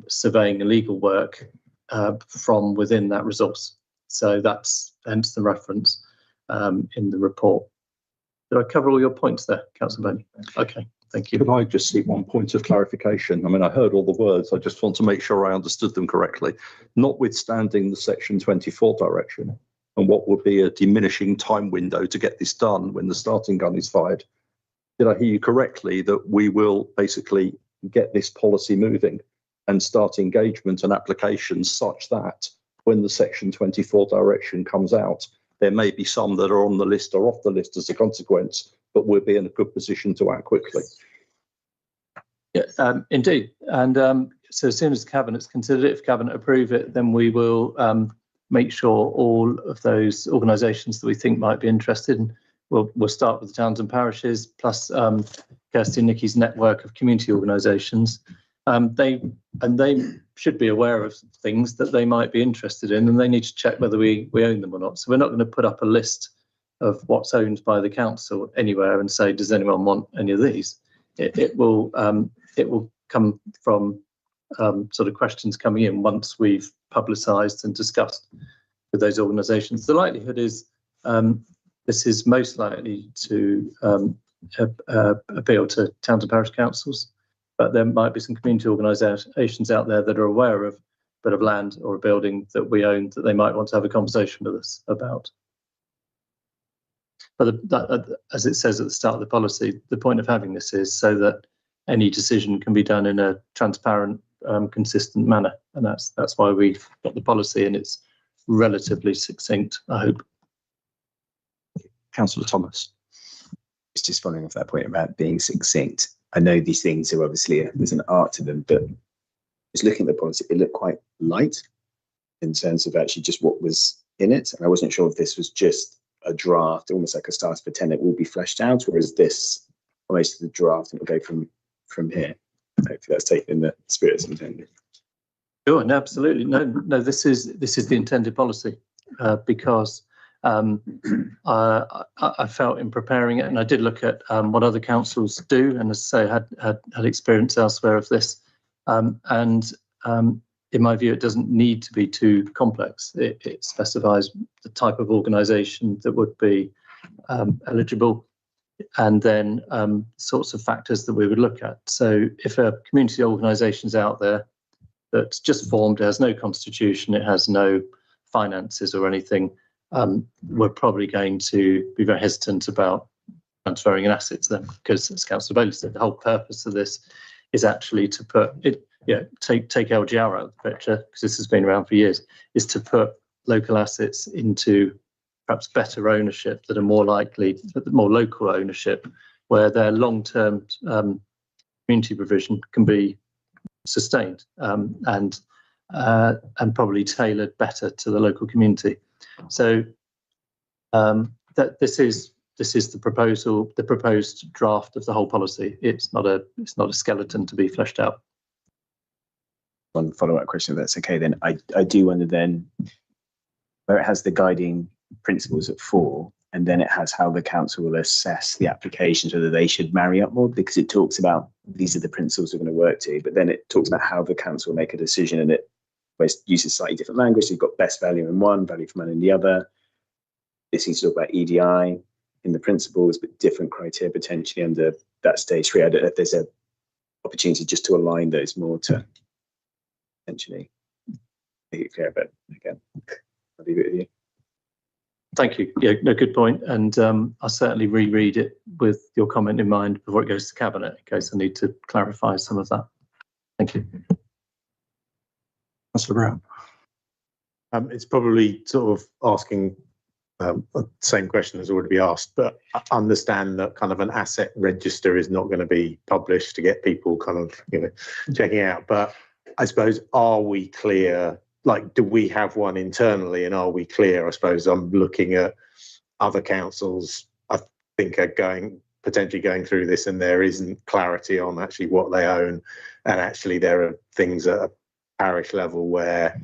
surveying and legal work from within that resource. So that's hence the reference in the report. Did I cover all your points there, Councillor Bailey? Okay. Thank you. Could I just see one point of clarification? I mean, I heard all the words. I just want to make sure I understood them correctly. Notwithstanding the section 24 direction and what would be a diminishing time window to get this done when the starting gun is fired, did I hear you correctly that we will basically get this policy moving and start engagement and applications such that when the section 24 direction comes out, there may be some that are on the list or off the list as a consequence, but we'll be in a good position to act quickly. Yeah, indeed. And so as soon as Cabinet's considered it, if Cabinet approve it, then we will make sure all of those organisations that we think might be interested, and we'll start with the towns and parishes, plus Kirsty and Nikki's network of community organisations. They should be aware of things that they might be interested in, and they need to check whether we own them or not. So we're not going to put up a list of what's owned by the council anywhere and say, does anyone want any of these? It will come from sort of questions coming in once we've publicised and discussed with those organisations. The likelihood is this is most likely to appeal to towns and parish councils, but there might be some community organisations out there that are aware of a bit of land or a building that we own that they might want to have a conversation with us about. But as it says at the start of the policy, the point of having this is so that any decision can be done in a transparent, consistent manner, and that's why we've got the policy, and it's relatively succinct, I hope. Councillor Thomas. It's just following off that point about being succinct. I know these things are obviously, there's an art to them, but just looking at the policy, it looked quite light in terms of actually just what was in it. And I wasn't sure if this was just a draft, almost like a start for 10, it will be fleshed out, or is this almost the draft and it'll go from here? Hopefully that's taken in the spirit as intended. Sure, no, absolutely. No, this is the intended policy because I felt in preparing it, and I did look at what other councils do, and as I say, had experience elsewhere of this, and in my view, it doesn't need to be too complex. It specifies the type of organisation that would be eligible, and then sorts of factors that we would look at. So if a community organisation is out there that's just formed, it has no constitution, it has no finances or anything, we're probably going to be very hesitant about transferring an asset to them, because as Councillor Bailey said, the whole purpose of this is actually to put it, take LGR out of the picture, because this has been around for years, is to put local assets into perhaps better ownership that are more likely, more local ownership, where their long-term community provision can be sustained and probably tailored better to the local community. So that this is the proposed draft of the whole policy. It's not a skeleton to be fleshed out. One follow-up question, if that's okay, then I do wonder then, where it has the guiding principles at 4, and then it has how the council will assess the applications, whether they should marry up more, because it talks about these are the principles we're going to work to, but then it talks about how the council will make a decision, and it uses slightly different language. So you've got best value in one, value for money in the other. It seems to talk about EDI in the principles, but different criteria potentially under that stage 3. I don't know if there's an opportunity just to align those more to potentially make it clear, but again, I'll leave it with you. Thank you. Yeah, no, good point. And I'll certainly reread it with your comment in mind before it goes to Cabinet, in case I need to clarify some of that. Thank you. Councillor Brown. It's probably sort of asking the same question as already been asked, but I understand that kind of an asset register is not going to be published to get people kind of, checking out. But I suppose, are we clear? Like, do we have one internally, and are we clear? I suppose I'm looking at other councils, I think are potentially going through this, and there isn't clarity on actually what they own. And actually there are things at a parish level where,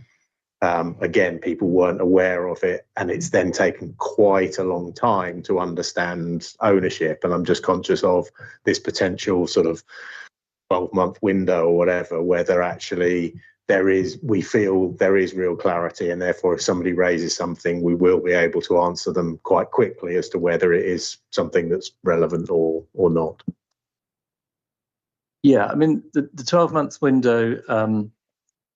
again, people weren't aware of it, and it's then taken quite a long time to understand ownership. And I'm just conscious of this potential sort of 12-month window or whatever, where we feel there is real clarity, and therefore if somebody raises something, we will be able to answer them quite quickly as to whether it is something that's relevant or not. Yeah, I mean, the 12 months window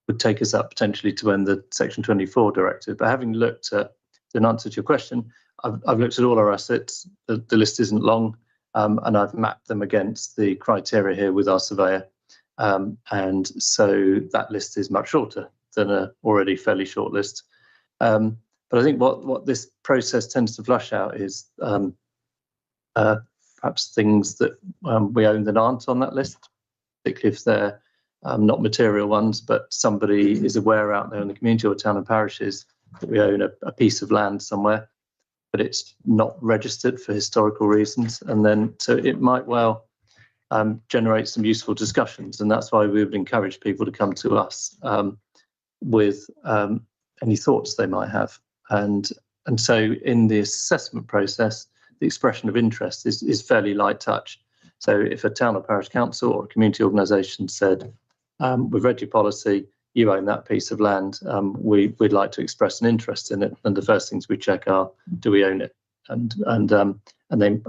would take us up potentially to when the Section 24 directive. But having looked at, in answer to your question, I've looked at all our assets. The list isn't long, and I've mapped them against the criteria here with our surveyor. And so that list is much shorter than a already fairly short list. But I think what this process tends to flush out is perhaps things that we own that aren't on that list, particularly if they're not material ones, but somebody is aware out there in the community or town and parishes that we own a piece of land somewhere, but it's not registered for historical reasons. And then, so it might well generate some useful discussions. And that's why we would encourage people to come to us with any thoughts they might have. And so in the assessment process, the expression of interest is fairly light touch. So if a town or parish council or a community organisation said, we've read your policy, you own that piece of land, we'd like to express an interest in it. And the first things we check are, do we own it? And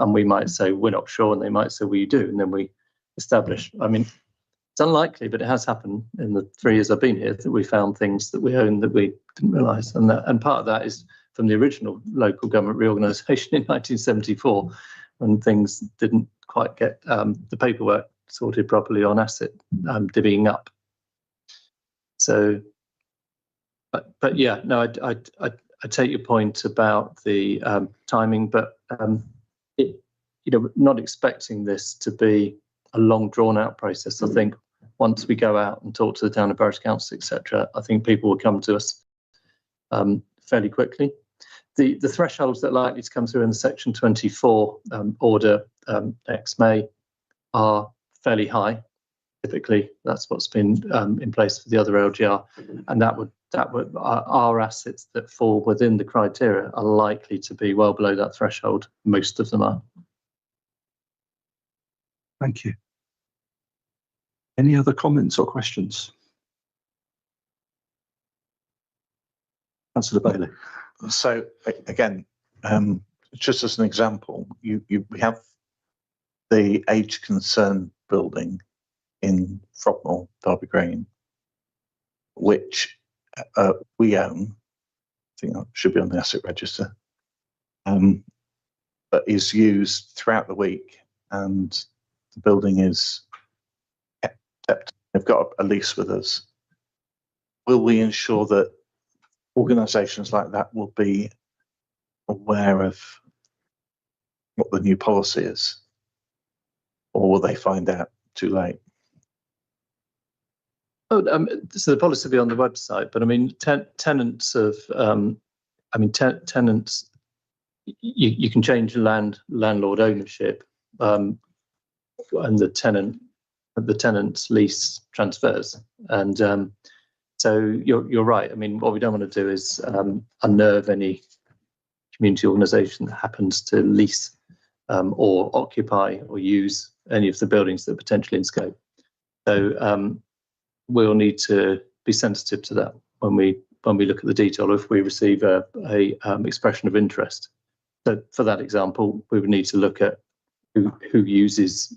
we might say, we're not sure. And they might say, well, you do. And then we establish, I mean, it's unlikely, but it has happened in the 3 years I've been here that we found things that we own that we didn't realise. And part of that is from the original local government reorganisation in 1974, when things didn't quite get the paperwork sorted properly on asset divvying up. So, but yeah, no, I take your point about the timing, but not expecting this to be a long drawn out process. I think once we go out and talk to the town and parish council, etc., I think people will come to us fairly quickly. The thresholds that are likely to come through in the Section 24 order next May are fairly high. Typically, that's what's been in place for the other LGR, and that would our assets that fall within the criteria are likely to be well below that threshold. Most of them are. Thank you. Any other comments or questions? Councillor Bailey. So again, just as an example, we have the age concern building in Frogmore, Derby Green, which we own. I think that should be on the asset register, but is used throughout the week, and the building is kept. They've got a lease with us. Will we ensure that organisations like that will be aware of what the new policy is, or will they find out too late? Oh, so the policy will be on the website, but I mean, tenants of, tenants, you can change landlord ownership, and the tenant's lease transfers, and so you're right. I mean, what we don't want to do is unnerve any community organisation that happens to lease or occupy or use any of the buildings that are potentially in scope. So we'll need to be sensitive to that when we look at the detail. If we receive a expression of interest, so for that example, we would need to look at who uses,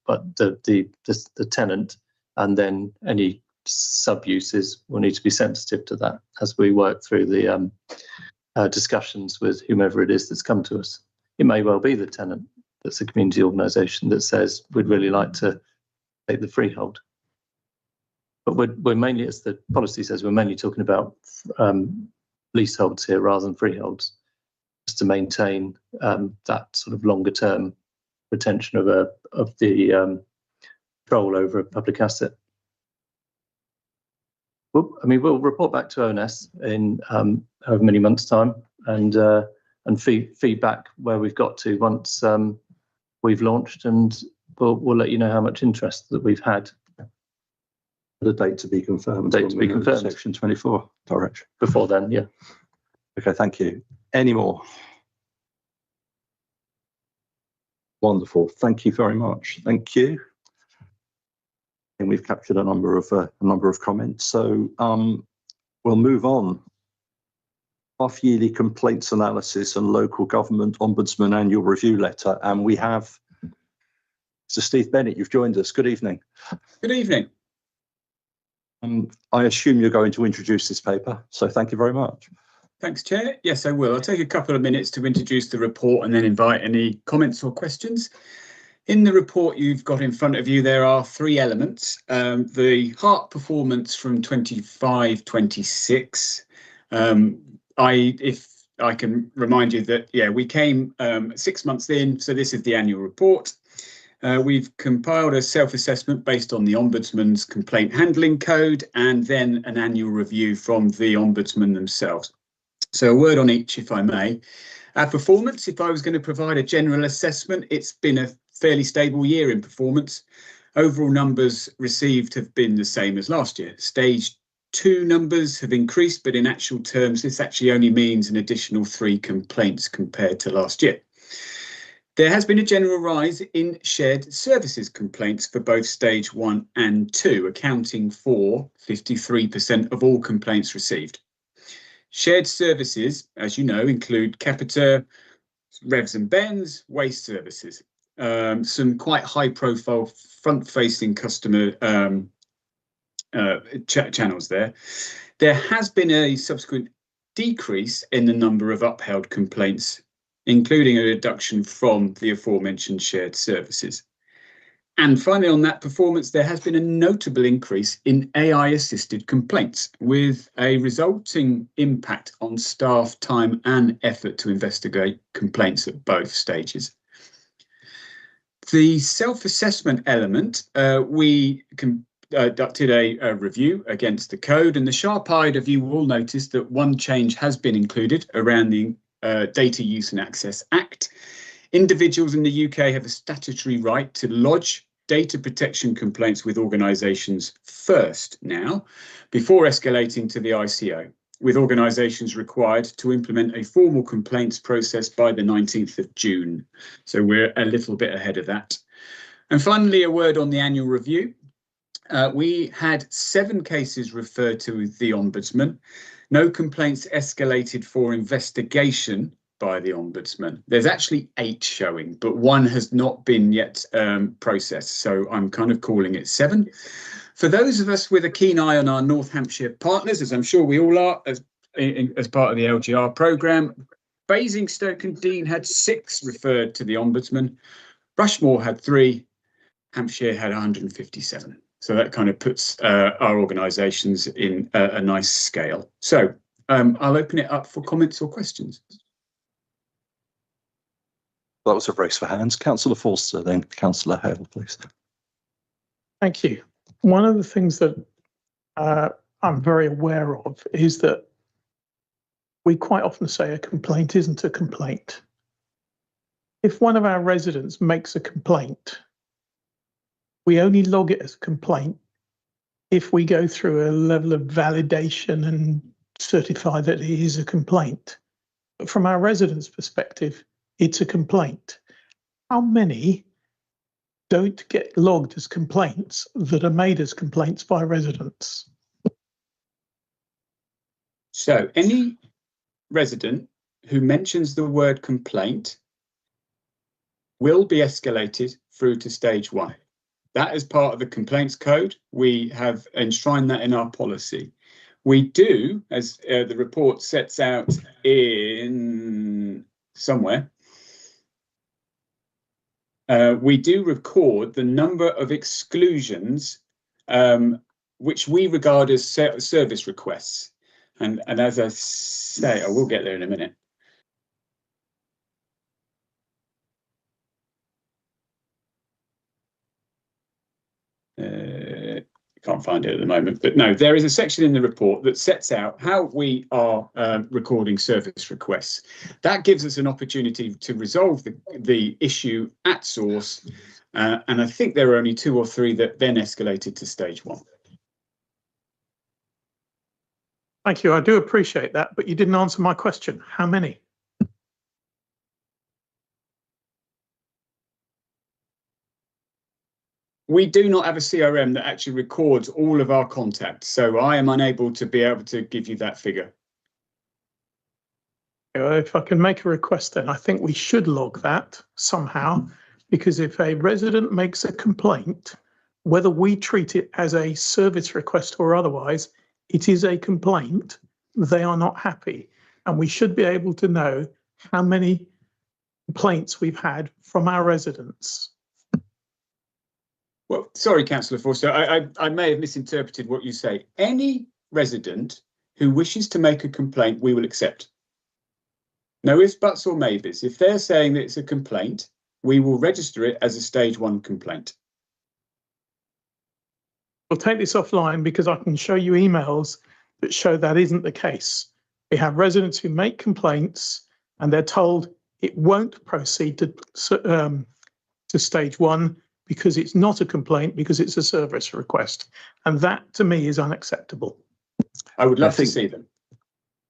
but the tenant, and then any sub-uses will need to be sensitive to that as we work through the discussions with whomever it is that's come to us. It may well be the tenant that's a community organisation that says we'd really like to take the freehold. But we're mainly, as the policy says, we're mainly talking about leaseholds here rather than freeholds, just to maintain that sort of longer term retention of the control over a public asset. Well, I mean, we'll report back to ONS in however many months' time, and feedback where we've got to once we've launched, and we'll let you know how much interest that we've had. The date to be confirmed. Date to be confirmed. Section 24 direction. Before then, yeah. Okay, thank you. Any more? Wonderful. Thank you very much. Thank you. And we've captured a number of comments. So we'll move on. Half-yearly complaints analysis and local government ombudsman annual review letter, and we have Mr. Steve Bennett. You've joined us. Good evening. Good evening. I assume you're going to introduce this paper, so thank you very much. Thanks, Chair. Yes, I will. I'll take a couple of minutes to introduce the report and then invite any comments or questions. In the report you've got in front of you, there are three elements. The heart performance from 25-26. If I can remind you that, yeah, we came 6 months in, so this is the annual report. We've compiled a self-assessment based on the Ombudsman's complaint handling code and then an annual review from the Ombudsman themselves. So a word on each, if I may. Our performance, if I was going to provide a general assessment, it's been a fairly stable year in performance. Overall numbers received have been the same as last year. Stage 2 numbers have increased, but in actual terms, this actually only means an additional 3 complaints compared to last year. There has been a general rise in shared services complaints for both stage 1 and 2, accounting for 53% of all complaints received. Shared services, as you know, include Capita, Revs and Bens, waste services, some quite high profile front-facing customer channels there. There has been a subsequent decrease in the number of upheld complaints, including a reduction from the aforementioned shared services. And finally, on that performance, there has been a notable increase in AI-assisted complaints, with a resulting impact on staff time and effort to investigate complaints at both stages. The self-assessment element, we conducted a review against the code, and the sharp-eyed of you will notice that one change has been included around the Data Use and Access Act. Individuals in the UK have a statutory right to lodge data protection complaints with organisations first now, before escalating to the ICO, with organisations required to implement a formal complaints process by the 19th of June. So we're a little bit ahead of that. And finally, a word on the annual review. We had 7 cases referred to the Ombudsman. No complaints escalated for investigation by the Ombudsman. There's actually 8 showing, but 1 has not been yet processed. So I'm kind of calling it 7. For those of us with a keen eye on our North Hampshire partners, as I'm sure we all are, as part of the LGR programme, Basingstoke and Dean had 6 referred to the Ombudsman. Rushmore had 3. Hampshire had 157. So that kind of puts our organisations in a nice scale. So I'll open it up for comments or questions. That was a race for hands. Councillor Forster, then Councillor Hale, please. Thank you. One of the things that I'm very aware of is that we quite often say a complaint isn't a complaint. If one of our residents makes a complaint, we only log it as a complaint if we go through a level of validation and certify that it is a complaint. But from our residents' perspective, it's a complaint. How many don't get logged as complaints that are made as complaints by residents? So any resident who mentions the word complaint will be escalated through to stage 1. That is part of the complaints code. We have enshrined that in our policy. We do, as the report sets out in somewhere, we do record the number of exclusions which we regard as service requests. And as I say, I will get there in a minute. Can't find it at the moment, but no, there is a section in the report that sets out how we are recording service requests. That gives us an opportunity to resolve the issue at source, and I think there are only 2 or 3 that then escalated to stage 1. Thank you. I do appreciate that, but you didn't answer my question. How many? We do not have a CRM that actually records all of our contacts, so I am unable to be able to give you that figure. If I can make a request, then I think we should log that somehow, because if a resident makes a complaint, whether we treat it as a service request or otherwise, it is a complaint. They are not happy, and we should be able to know how many complaints we've had from our residents. Well, sorry, Councillor Forster, I may have misinterpreted what you say. Any resident who wishes to make a complaint, we will accept. No ifs, buts or maybes. If they're saying that it's a complaint, we will register it as a stage 1 complaint. We'll take this offline because I can show you emails that show that isn't the case. We have residents who make complaints and they're told it won't proceed to stage 1 because it's not a complaint, because it's a service request. And that to me is unacceptable. I would love to see them.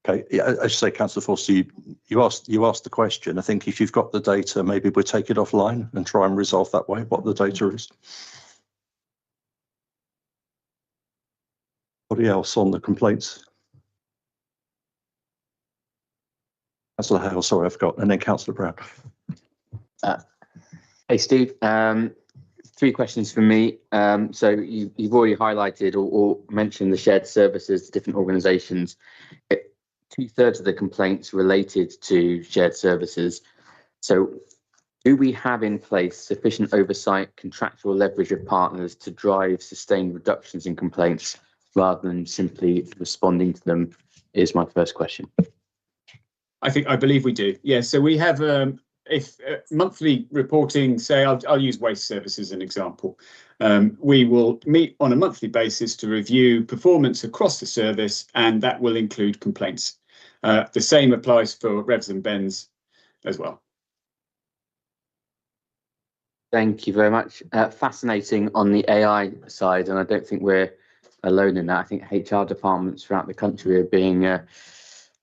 Okay, yeah, as you say, Councillor Forster, you asked the question. I think if you've got the data, maybe we'll take it offline and try and resolve that way what the data is. Anybody else on the complaints? Councillor Hale, sorry, I forgot, and then Councillor Brown. Hey, Steve. 3 questions from me. So you've already highlighted or mentioned the shared services to different organisations. 2/3 of the complaints related to shared services. So do we have in place sufficient oversight, contractual leverage of partners to drive sustained reductions in complaints rather than simply responding to them, is my first question. I believe we do. Yeah, so we have monthly reporting, say, I'll use waste service as an example. We will meet on a monthly basis to review performance across the service, and that will include complaints. The same applies for revs and bends as well. Thank you very much. Fascinating on the AI side, and I don't think we're alone in that. I think HR departments throughout the country are being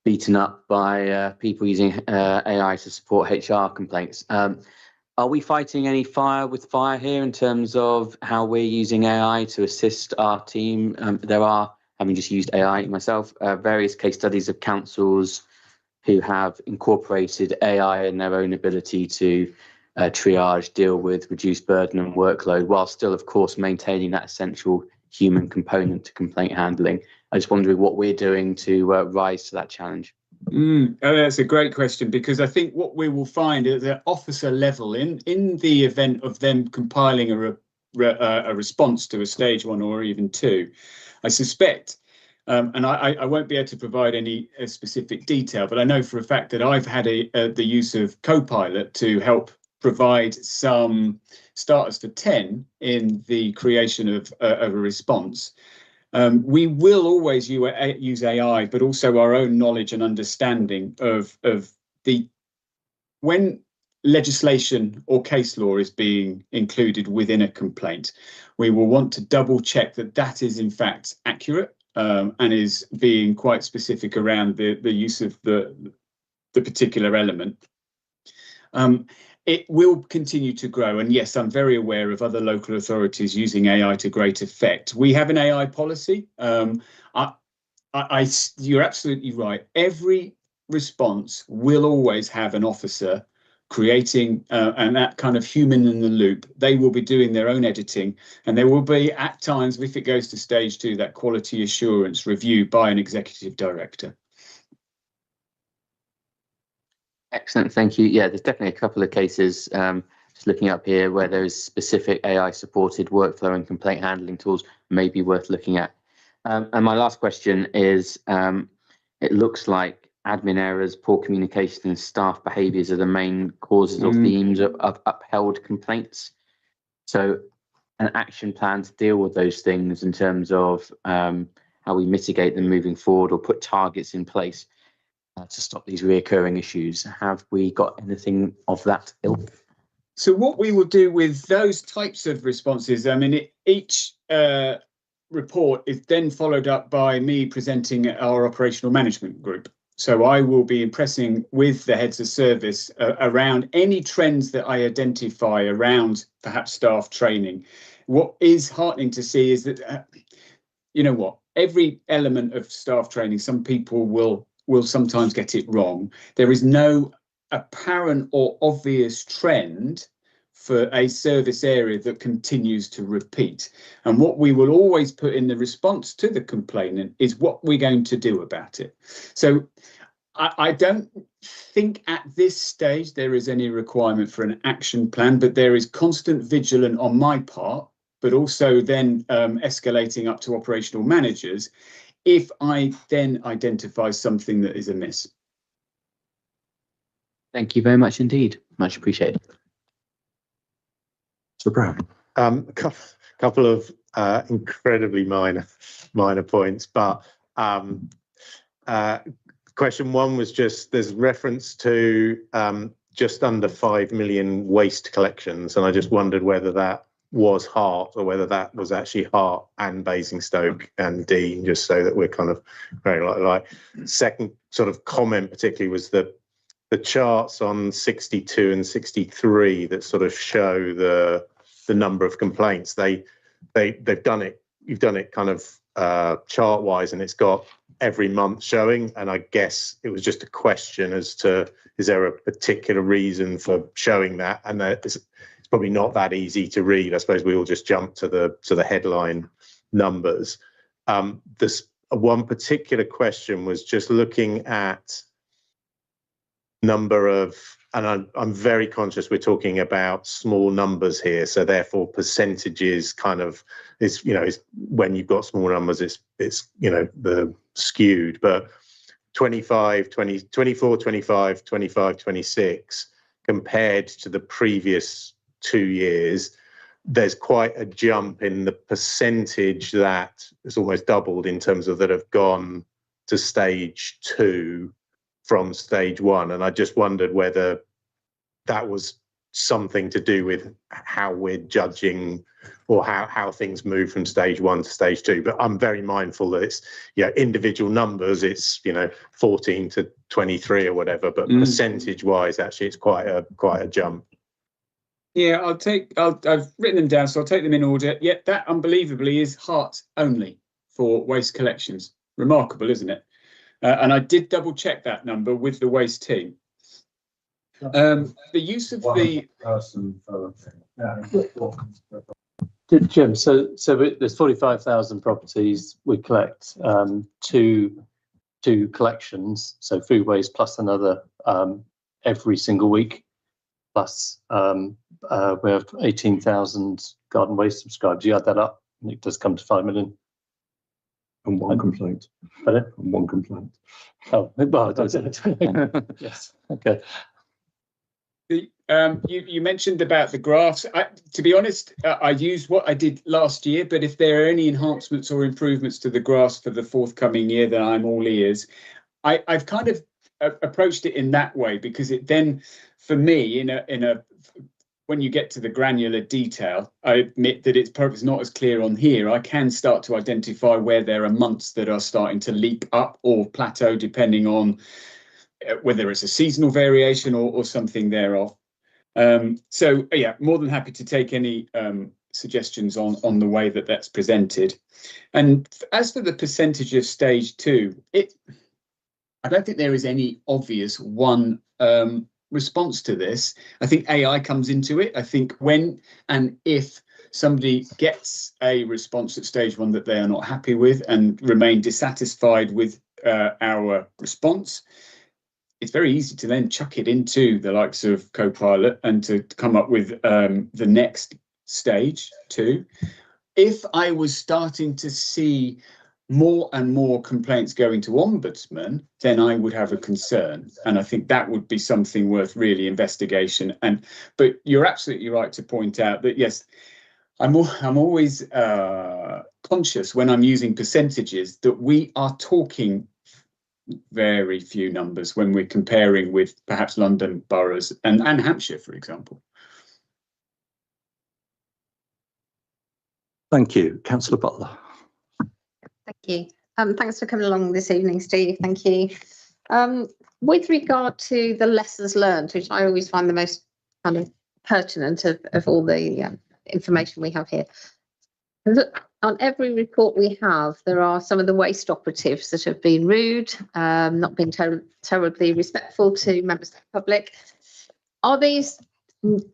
beaten up by people using AI to support HR complaints. Are we fighting any fire with fire here in terms of how we're using AI to assist our team? There are, having just used AI myself, various case studies of councils who have incorporated AI in their own ability to triage, deal with reduced burden and workload, while still, of course, maintaining that essential human component to complaint handling. I just wondering what we're doing to rise to that challenge. That's a great question, because I think what we will find at the officer level, in the event of them compiling a response to a stage 1 or even 2, I suspect, and I won't be able to provide any specific detail, but I know for a fact that I've had the use of Copilot to help provide some starters for 10 in the creation of a response. We will always use AI, but also our own knowledge and understanding of when legislation or case law is being included within a complaint. We will want to double check that that is in fact accurate and is being quite specific around the use of the particular element. It will continue to grow, and yes, I'm very aware of other local authorities using AI to great effect. We have an AI policy. You're absolutely right. Every response will always have an officer creating and that kind of human in the loop. They will be doing their own editing, and there will be at times, if it goes to stage 2, that quality assurance review by an executive director. Excellent, thank you. Yeah, there's definitely a couple of cases, just looking up here, where there's specific AI-supported workflow and complaint handling tools may be worth looking at. And my last question is, it looks like admin errors, poor communication and staff behaviours are the main causes or themes of upheld complaints. So an action plan to deal with those things in terms of how we mitigate them moving forward, or put targets in place to stop these reoccurring issues. Have we got anything of that ilk? So what we will do with those types of responses, I mean, each report is then followed up by me presenting our operational management group. So I will be impressing with the heads of service around any trends that I identify around perhaps staff training. What is heartening to see is that, you know what, every element of staff training, some people will sometimes get it wrong. There is no apparent or obvious trend for a service area that continues to repeat. And what we will always put in the response to the complainant is what we're going to do about it. So I don't think at this stage there is any requirement for an action plan, but there is constant vigilance on my part, but also then escalating up to operational managers if I then identify something that is amiss. Thank you very much indeed. Much appreciated. Mr. Brown. Couple of incredibly minor points, but question one was just there's reference to just under 5 million waste collections, and I just wondered whether that was Hart or whether that was actually Hart and Basingstoke and Dean, just so that we're kind of very like. Second sort of comment particularly was the charts on 62 and 63 that sort of show the number of complaints. They've done it. You've done it kind of chart wise, and it's got every month showing. And I guess it was just a question as to is there a particular reason for showing that? And it's probably not that easy to read. I suppose we all just jump to the headline numbers. This one particular question was just looking at number of, and I'm very conscious we're talking about small numbers here, so therefore percentages kind of is when you've got small numbers it's the skewed, but 24, 25, 26 compared to the previous 2 years, there's quite a jump in the percentage that is almost doubled in terms of that have gone to stage 2 from stage 1. And I just wondered whether that was something to do with how we're judging or how things move from stage 1 to stage 2. But I'm very mindful that it's individual numbers, it's 14 to 23 or whatever, but percentage wise actually it's quite a jump. Yeah, I've written them down, so I'll take them in order. Yeah, that unbelievably is Hart only for waste collections. Remarkable, isn't it? And I did double check that number with the waste team. The use of the person for Jim, so there's 45,000 properties we collect, two collections, so food waste plus another every single week, plus we have 18,000 garden waste subscribers. You add that up, and it does come to 5 million. And one complaint. Pardon? And one complaint. Oh, well, yes, okay. You mentioned about the graphs. To be honest, I used what I did last year, but if there are any enhancements or improvements to the graphs for the forthcoming year, then I'm all ears. I've kind of approached it in that way because it then, for me, when you get to the granular detail, I admit that it's perhaps not as clear on here. I can start to identify where there are months that are starting to leap up or plateau, depending on whether it's a seasonal variation or something thereof. So yeah, more than happy to take any suggestions on the way that that's presented. And as for the percentage of stage 2, I don't think there is any obvious one response to this. I think AI comes into it. I think when and if somebody gets a response at stage 1 that they are not happy with and remain dissatisfied with our response, it's very easy to then chuck it into the likes of Copilot and to come up with the next stage 2. If I was starting to see more and more complaints going to Ombudsman, then I would have a concern. And I think that would be something worth really investigation. But you're absolutely right to point out that, yes, I'm always conscious when I'm using percentages that we are talking very few numbers when we're comparing with perhaps London boroughs and Hampshire, for example. Thank you. Councillor Butler. Thank you. Thanks for coming along this evening, Steve. Thank you. With regard to the lessons learned, which I always find the most kind of pertinent of all the information we have here. Look, on every report we have, there are some of the waste operatives that have been rude, not been terribly respectful to members of the public. Are these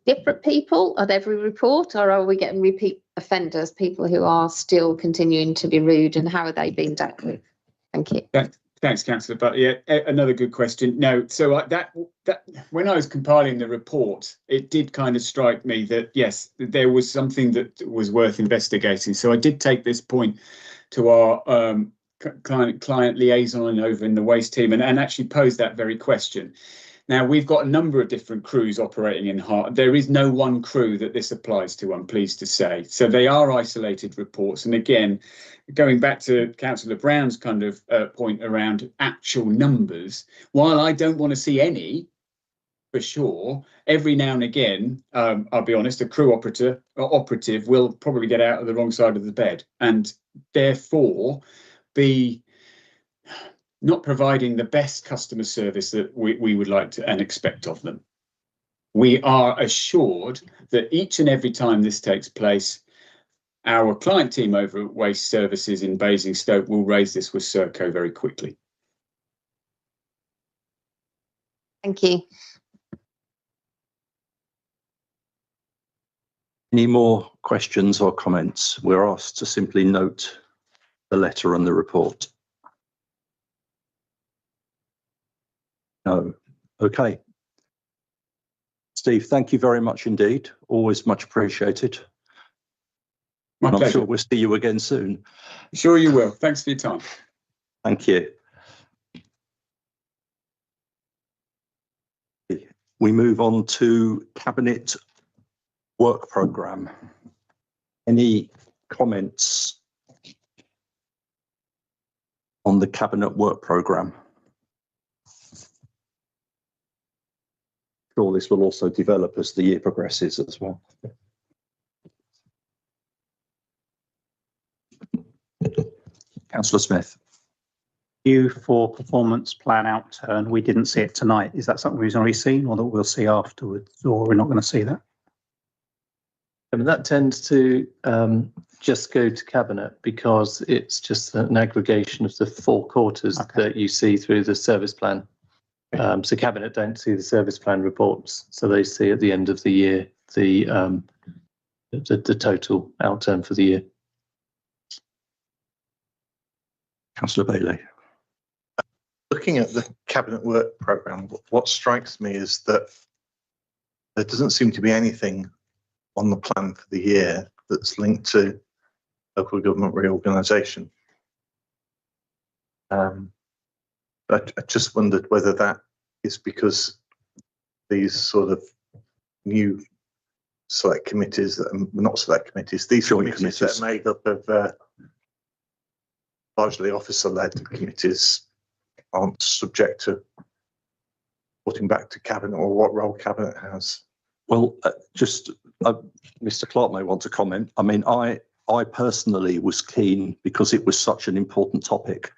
different people at every report, or are we getting repeat offenders, people who are still continuing to be rude, and how are they being dealt with? Thank you. Thanks, Councillor. But yeah, another good question. No, so that when I was compiling the report, it did kind of strike me that yes, there was something that was worth investigating. So I did take this point to our client liaison over in the waste team and actually posed that very question. Now, we've got a number of different crews operating in Hart. There is no one crew that this applies to, I'm pleased to say. So they are isolated reports. And again, going back to Councillor Brown's kind of point around actual numbers, while I don't want to see any, for sure, every now and again, I'll be honest, a crew operative will probably get out of the wrong side of the bed and therefore be not providing the best customer service that we would like to and expect of them. We are assured that each and every time this takes place, our client team over at Waste Services in Basingstoke will raise this with Serco very quickly. Thank you. Any more questions or comments? We're asked to simply note the letter and the report. No. Okay. Steve, thank you very much indeed. Always much appreciated. My pleasure. I'm sure we'll see you again soon. Sure you will. Thanks for your time. Thank you. We move on to Cabinet Work Programme. Any comments on the Cabinet Work Programme? Sure, this will also develop as the year progresses as well. Councillor Smith. Due for performance plan outturn, we didn't see it tonight. Is that something we've already seen or that we'll see afterwards, or we're not going to see that? And that tends to just go to Cabinet because it's just an aggregation of the 4 quarters that you see through the service plan. So Cabinet don't see the service plan reports, so they see at the end of the year the total outturn for the year. Councillor Bailey. Looking at the Cabinet Work Programme, what strikes me is that there doesn't seem to be anything on the plan for the year that's linked to local government reorganisation. I just wondered whether that is because these sort of new select committees, that are not select committees, these joint committees that are made up of largely officer-led committees aren't subject to putting back to Cabinet, or what role Cabinet has. Well, Mr. Clark may want to comment. I mean, I personally was keen, because it was such an important topic,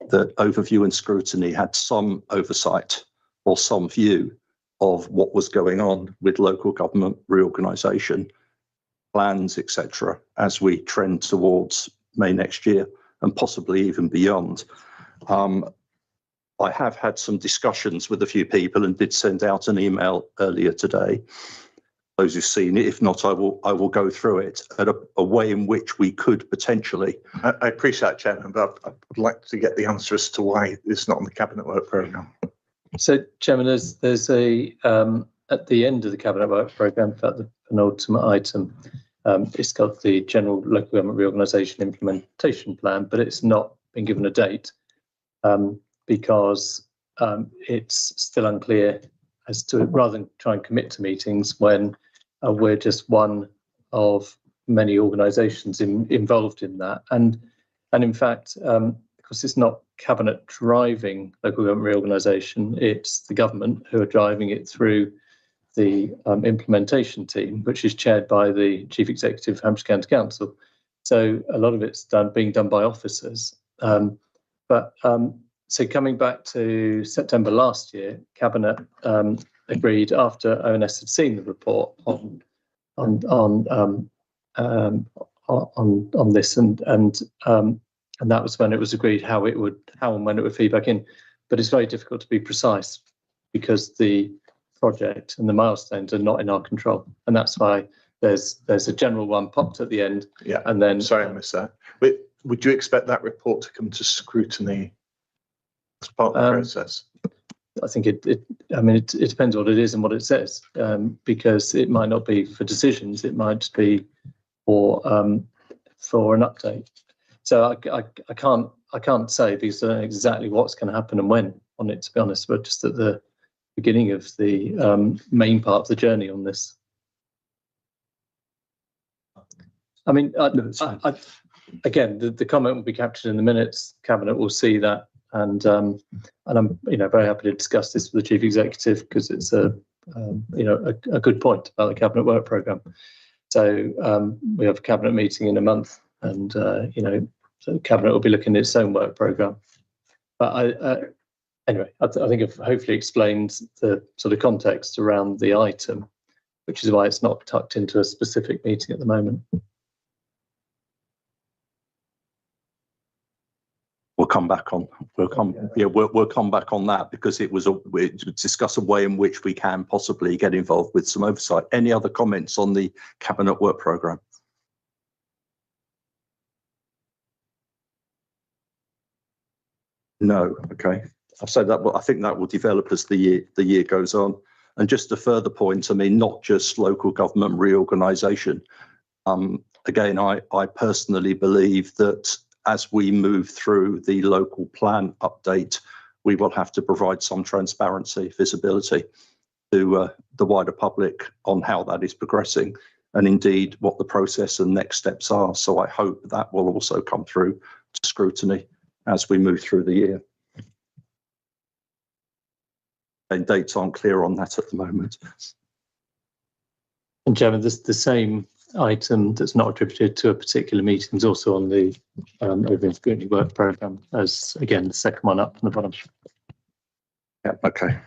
that Overview and Scrutiny had some oversight or some view of what was going on with local government reorganisation plans, etc., as we trend towards May next year and possibly even beyond. I have had some discussions with a few people and did send out an email earlier today. Those who've seen it, if not, I will go through it at a way in which we could potentially. I appreciate that, Chairman, but I'd like to get the answer as to why it's not on the Cabinet Work Programme. So, Chairman, there's a at the end of the Cabinet Work Programme, for the penultimate item, it's got the General Local Government Reorganisation Implementation Plan, but it's not been given a date because it's still unclear as to, rather than try and commit to meetings when we're just one of many organisations involved in that. And in fact, because it's not Cabinet driving local government reorganisation, it's the government who are driving it through the implementation team, which is chaired by the Chief Executive of Hampshire County Council. So a lot of it's being done by officers. So coming back to September last year, Cabinet agreed, after ONS had seen the report on this, and that was when it was agreed how and when it would feed back in. But it's very difficult to be precise because the project and the milestones are not in our control, and that's why there's a general one popped at the end. Yeah, and then sorry I missed that. Would you expect that report to come to scrutiny as part of the process? I think it depends what it is and what it says, because it might not be for decisions, it might just be for an update. So I can't say, because I don't know exactly what's going to happen and when on it, to be honest, but just that beginning of the main part of the journey on this. I mean, again, the comment will be captured in the minutes. Cabinet will see that, and I'm very happy to discuss this with the chief executive because it's a good point about the cabinet work programme. So we have a cabinet meeting in a month, and so the cabinet will be looking at its own work programme. But anyway, I think I've hopefully explained the sort of context around the item, which is why it's not tucked into a specific meeting at the moment. We'll come back on. We'll come back on that because we discuss a way in which we can possibly get involved with some oversight. Any other comments on the cabinet work programme? No. Okay. I've said that, but I think that will develop as the year goes on. And just a further point, I mean, not just local government reorganisation. Again, I personally believe that as we move through the local plan update, we will have to provide some transparency, visibility to the wider public on how that is progressing and indeed what the process and next steps are. So I hope that will also come through to scrutiny as we move through the year. And dates aren't clear on that at the moment. And Chairman, the same item that's not attributed to a particular meeting is also on the Overview Scrutiny work programme as, again, the second one up from the bottom. Yeah, okay.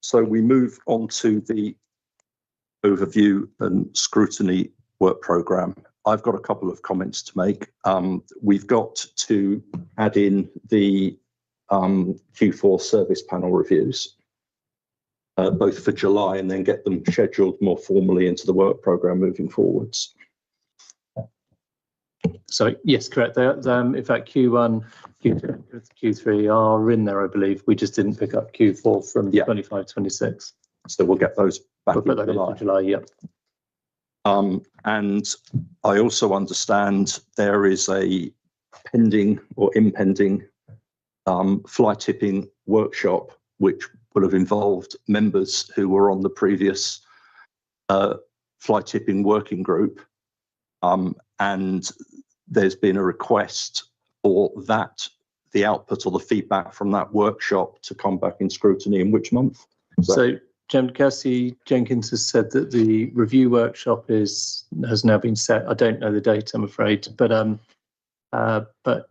So we move on to the Overview and Scrutiny work programme. I've got a couple of comments to make. We've got to add in the Q4 service panel reviews, both for July, and then get them scheduled more formally into the work programme moving forwards. So yes, correct. In fact, Q1, Q2, Q3 are in there, I believe. We just didn't pick up Q4 from 25-26. So we'll get those back in July. Yeah. And I also understand there is a pending or impending fly tipping workshop, which will have involved members who were on the previous fly tipping working group. And there's been a request for that, the output or the feedback from that workshop to come back in scrutiny in which month? So Chairman Kirsty Jenkins has said that the review workshop has now been set. I don't know the date, I'm afraid, but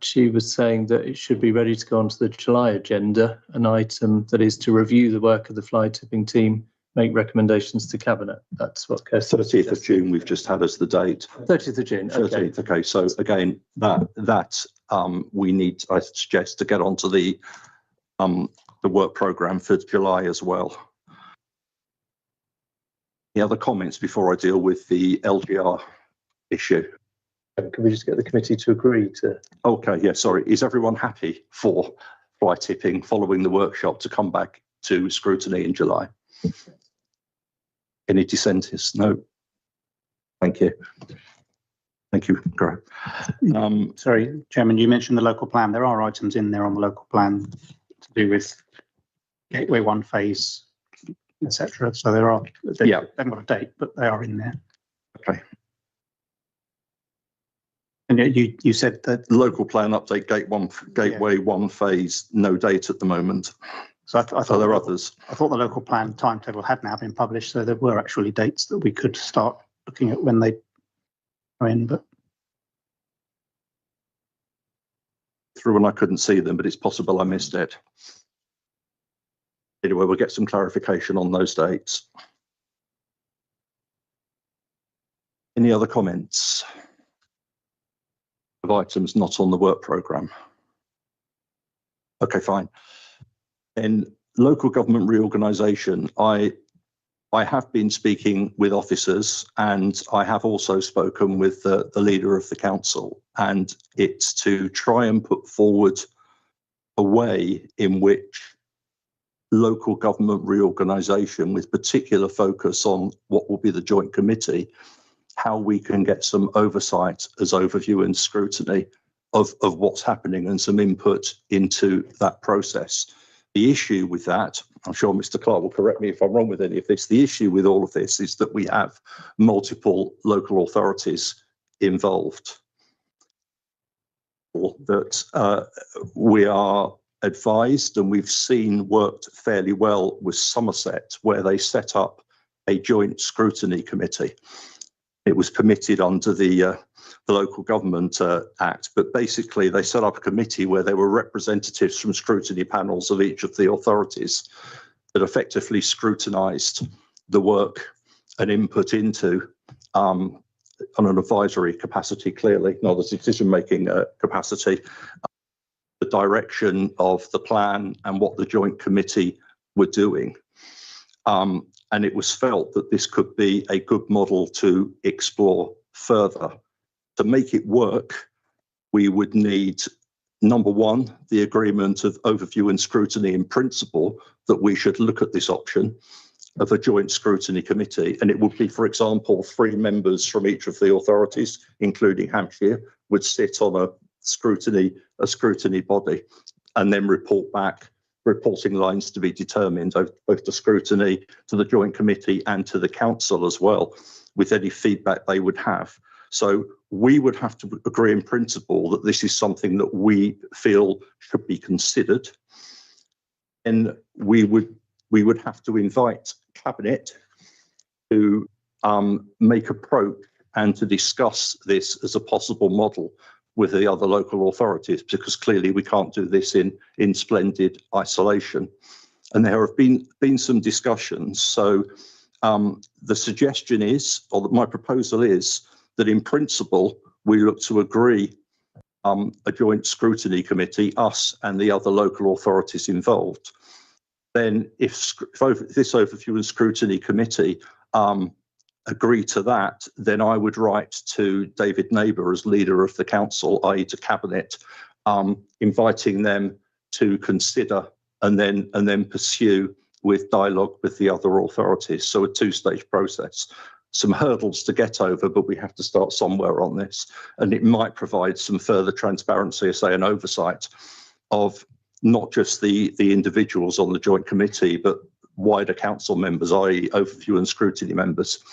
she was saying that it should be ready to go onto the July agenda, an item that is to review the work of the fly tipping team, make recommendations to Cabinet. That's what Kirsty 30th of June we've just had as the date. 30th of June, okay. 13th, okay. So again, that we need, I suggest, to get onto the work programme for July as well. Any other comments before I deal with the LGR issue? Can we just get the committee to agree to? Okay, yeah, sorry. Is everyone happy for fly tipping following the workshop to come back to scrutiny in July? Any dissenters? No. Thank you. Thank you, Graham. Sorry, Chairman, you mentioned the local plan. There are items in there on the local plan to do with Gateway 1 phase, etc. So there are, they haven't got a date, but they are in there. Okay. And you said that local plan update Gateway 1 phase, no date at the moment. So I thought there are others. I thought the local plan timetable had now been published, so there were actually dates that we could start looking at when they are in. But through and I couldn't see them, but it's possible I missed it. Anyway, we'll get some clarification on those dates. Any other comments of items not on the work programme? Okay, fine. In local government reorganisation, I have been speaking with officers, and I have also spoken with the leader of the council, and it's to try and put forward a way in which local government reorganisation, with particular focus on what will be the joint committee, how we can get some oversight as overview and scrutiny of what's happening and some input into that process. The issue with that, I'm sure Mr. Clark will correct me if I'm wrong with any of this, the issue with all of this is that we have multiple local authorities involved. That we are advised, and we've seen worked fairly well with Somerset, where they set up a joint scrutiny committee. It was permitted under the Local Government Act, but basically they set up a committee where there were representatives from scrutiny panels of each of the authorities that effectively scrutinised the work and input into on an advisory capacity, clearly, not a decision-making capacity, the direction of the plan and what the joint committee were doing. And it was felt that this could be a good model to explore further. To make it work, we would need, number one, the agreement of overview and scrutiny in principle that we should look at this option of a joint scrutiny committee. And it would be, for example, 3 members from each of the authorities, including Hampshire, would sit on a scrutiny body and then report back, reporting lines to be determined, both to scrutiny, to the joint committee and to the council as well, with any feedback they would have. So we would have to agree in principle that this is something that we feel should be considered. And we would have to invite Cabinet to make approach and to discuss this as a possible model with the other local authorities, because clearly we can't do this in splendid isolation. And there have been some discussions. So the suggestion is, or my proposal is, that in principle, we look to agree a joint scrutiny committee, us and the other local authorities involved. Then if this overview and scrutiny committee agree to that, then I would write to David Neighbour as leader of the council, i.e. to Cabinet, inviting them to consider and then pursue with dialogue with the other authorities. So a 2-stage process. Some hurdles to get over, but we have to start somewhere on this. And it might provide some further transparency, say, and oversight of not just the individuals on the joint committee, but wider council members, i.e. overview and scrutiny members,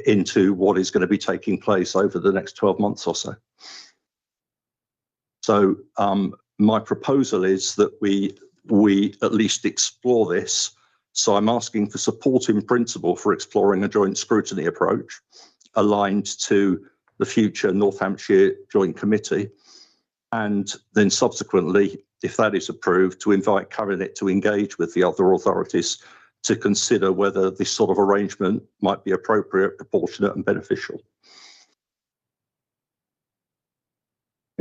into what is going to be taking place over the next 12 months or so. So my proposal is that we at least explore this. So I'm asking for support in principle for exploring a joint scrutiny approach aligned to the future North Hampshire Joint Committee. And then subsequently, if that is approved, to invite Cabinet to engage with the other authorities to consider whether this sort of arrangement might be appropriate, proportionate and beneficial.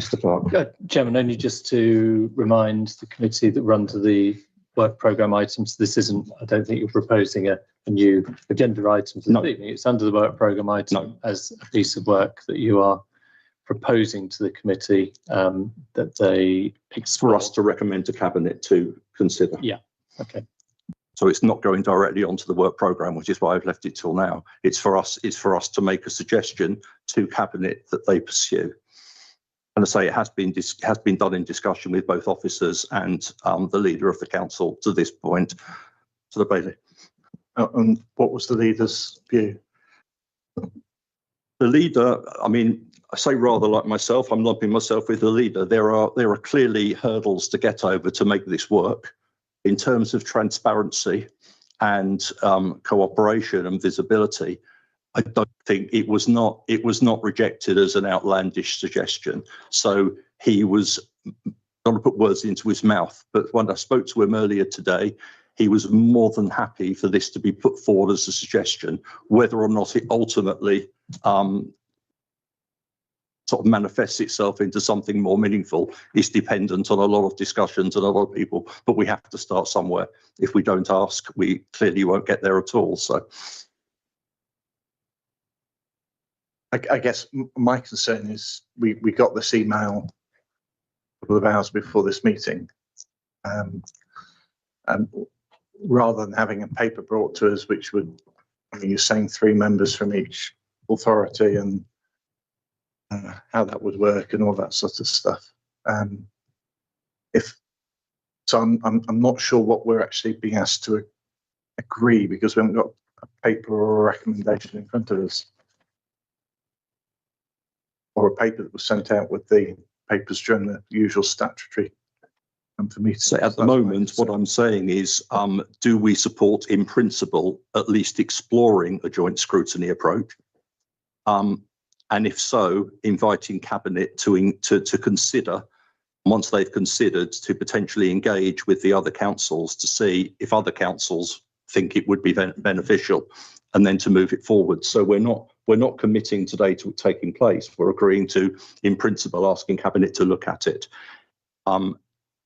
Mr. Clark. Chairman, only just to remind the committee that we're under the work programme items. This isn't, I don't think you're proposing a new agenda item for this evening. It's under the work programme item as a piece of work that you are proposing to the committee that they explore. For us to recommend to Cabinet to consider. Yeah, okay. So it's not going directly onto the work programme, which is why I've left it till now. It's for us to make a suggestion to Cabinet that they pursue. And I say it has been done in discussion with both officers and the leader of the council to this point, to the Bailey. And what was the leader's view? The leader, I mean, I say rather like myself, I'm lumping myself with the leader. There are clearly hurdles to get over to make this work in terms of transparency and cooperation and visibility. I don't think it was not rejected as an outlandish suggestion. So he was not to put words into his mouth, but when I spoke to him earlier today, he was more than happy for this to be put forward as a suggestion. Whether or not it ultimately sort of manifests itself into something more meaningful is dependent on a lot of discussions and a lot of people, but we have to start somewhere. If we don't ask, we clearly won't get there at all. So I guess my concern is we got this email a couple of hours before this meeting, and rather than having a paper brought to us, which would, I mean, you're saying 3 members from each authority, and how that would work and all that sort of stuff. I'm not sure what we're actually being asked to agree, because we haven't got a paper or a recommendation in front of us, or a paper that was sent out with the papers during the usual statutory for meetings. So at the moment, what I'm saying is, do we support in principle at least exploring a joint scrutiny approach? And if so, inviting Cabinet to consider, once they've considered, to potentially engage with the other councils to see if other councils think it would be beneficial, and then to move it forward. So we're not committing today to it taking place. We're agreeing to, in principle, asking Cabinet to look at it.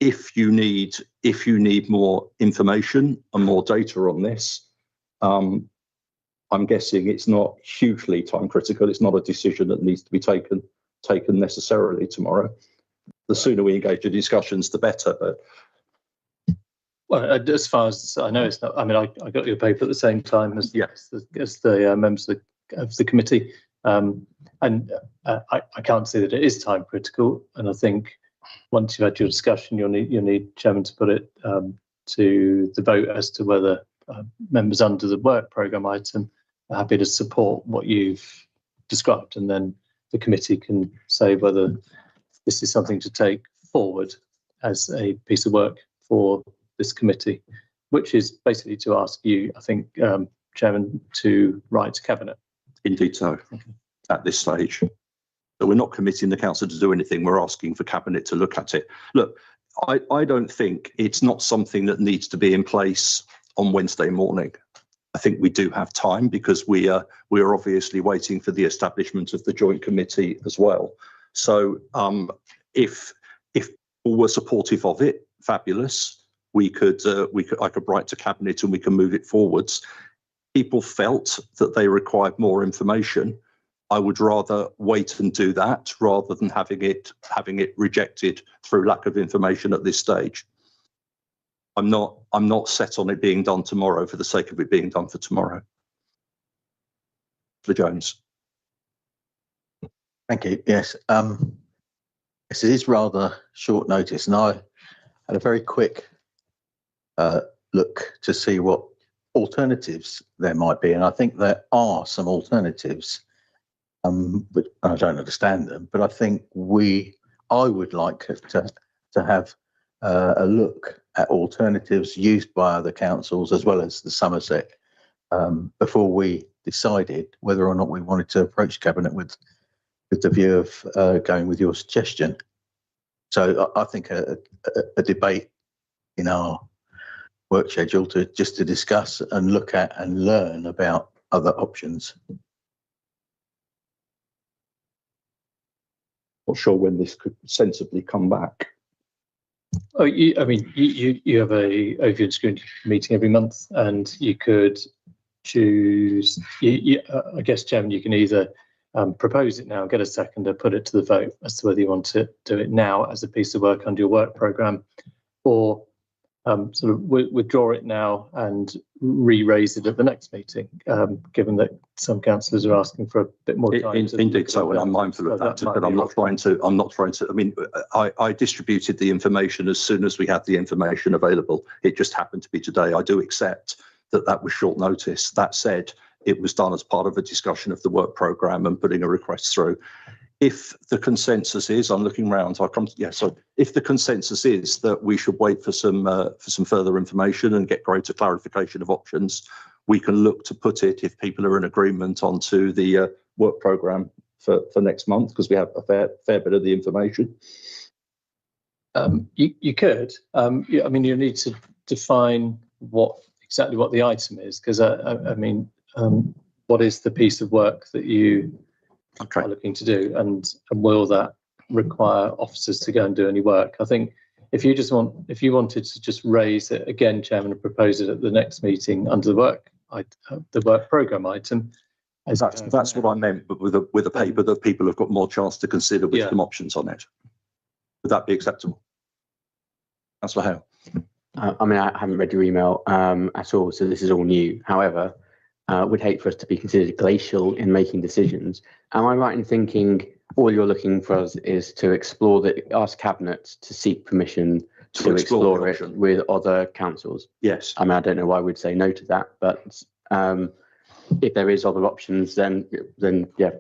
If you need more information and more data on this, I'm guessing it's not hugely time critical. It's not a decision that needs to be taken necessarily tomorrow. The sooner we engage in discussions, the better. But well, as far as I know, it's not. I mean, I got your paper at the same time as the members of the committee, and I can't see that it is time critical. And I think once you've had your discussion, you'll need Chairman to put it to the vote as to whether members under the work programme item are happy to support what you've described, and then the committee can say whether this is something to take forward as a piece of work for this committee, which is basically to ask you, I think, Chairman, to write to Cabinet. Indeed so, at this stage. So we're not committing the council to do anything. We're asking for Cabinet to look at it. Look, I don't think it's not something that needs to be in place on Wednesday morning. I think we do have time, because we are obviously waiting for the establishment of the joint committee as well. So if people were supportive of it, fabulous. I could write to Cabinet and we can move it forwards. People felt that they required more information. I would rather wait and do that rather than having it rejected through lack of information at this stage. I'm not set on it being done tomorrow for the sake of it being done for tomorrow. For Jones. Thank you. Yes. Yes, it is rather short notice, and I had a very quick look to see what alternatives there might be, and I think there are some alternatives. But I don't understand them. But I think I would like to have a look at alternatives used by other councils as well as the Somerset before we decided whether or not we wanted to approach Cabinet with the view of going with your suggestion. So I think a debate in our work schedule to discuss and look at and learn about other options. Not sure when this could sensibly come back. Oh, you have a overview and scrutiny meeting every month, and you could choose. I guess, Chairman, you can either propose it now, get a seconder, put it to the vote as to whether you want to do it now as a piece of work under your work programme, or sort of withdraw it now and re-raise it at the next meeting, given that some councillors are asking for a bit more time. Indeed so, and I'm mindful of that, but I'm not trying to, I mean, I distributed the information as soon as we had the information available. It just happened to be today. I do accept that was short notice. That said, it was done as part of a discussion of the work programme and putting a request through. If the consensus is, I'm looking round, so if the consensus is that we should wait for some further information and get greater clarification of options, we can look to put it, if people are in agreement, onto the work programme for next month, because we have a fair bit of the information. You could. I mean, you need to define exactly what the item is, because I mean, what is the piece of work that you are looking to do, and will that require officers to go and do any work? I think if you wanted to just raise it again, Chairman, and propose it at the next meeting under the work programme item. That's what I meant, but with a paper that people have got more chance to consider with some options on it. Would that be acceptable? Councillor Hale. I mean, I haven't read your email at all, so this is all new. However, would hate for us to be considered glacial in making decisions. Am I right in thinking all you're looking for us is to explore ask Cabinet to seek permission to explore it with other councils. Yes. I mean, I don't know why we'd say no to that, but if there is other options, then yeah,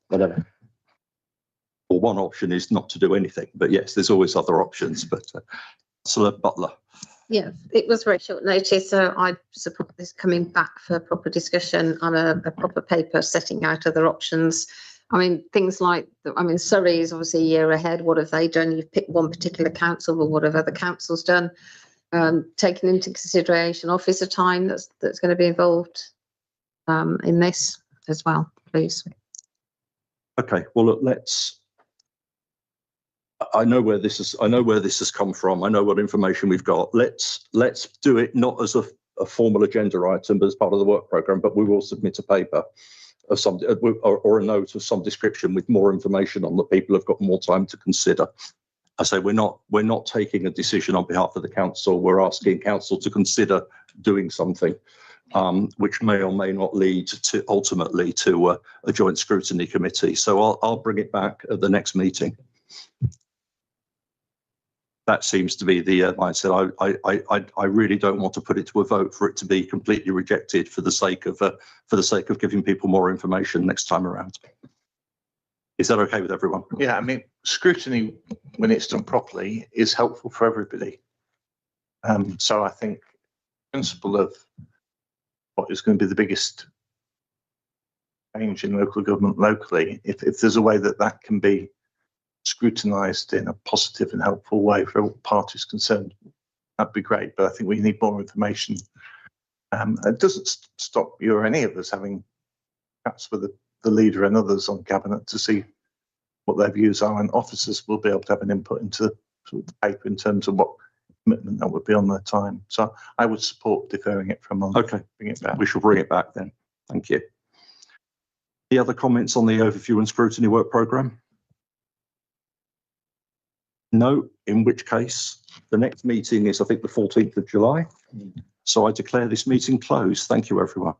whatever. Well, one option is not to do anything, but yes, there's always other options. But Councillor Butler. Yeah, it was very short notice, so I support this coming back for proper discussion on a proper paper setting out other options. I mean, things like, Surrey is obviously a year ahead. What have they done? You've picked one particular council, but what have other councils done? Taking into consideration officer time that's going to be involved in this as well, please. Okay, well, look, I know where this has come from. I know what information we've got. Let's do it not as a formal agenda item, but as part of the work programme, but we will submit a paper of some or a note of some description with more information on that people have got more time to consider. I say we're not taking a decision on behalf of the council. We're asking council to consider doing something, which may or may not lead to ultimately to a joint scrutiny committee. So I'll bring it back at the next meeting. That seems to be the mindset. I really don't want to put it to a vote for it to be completely rejected for the sake of giving people more information next time around. Is that okay with everyone? Yeah, I mean, scrutiny, when it's done properly, is helpful for everybody. So I think the principle of what is going to be the biggest change in local government locally, if there's a way that can be scrutinised in a positive and helpful way for all parties concerned, that'd be great. But I think we need more information. It doesn't stop you or any of us having chats with the leader and others on Cabinet to see what their views are, and officers will be able to have an input into sort of the paper in terms of what commitment that would be on their time. So I would support deferring it for a month. Okay, bring it back. We shall bring it back then. Thank you. Any other comments on the overview and scrutiny work programme? No, in which case the next meeting is, I think, the 14th of July. So I declare this meeting closed. Thank you, everyone.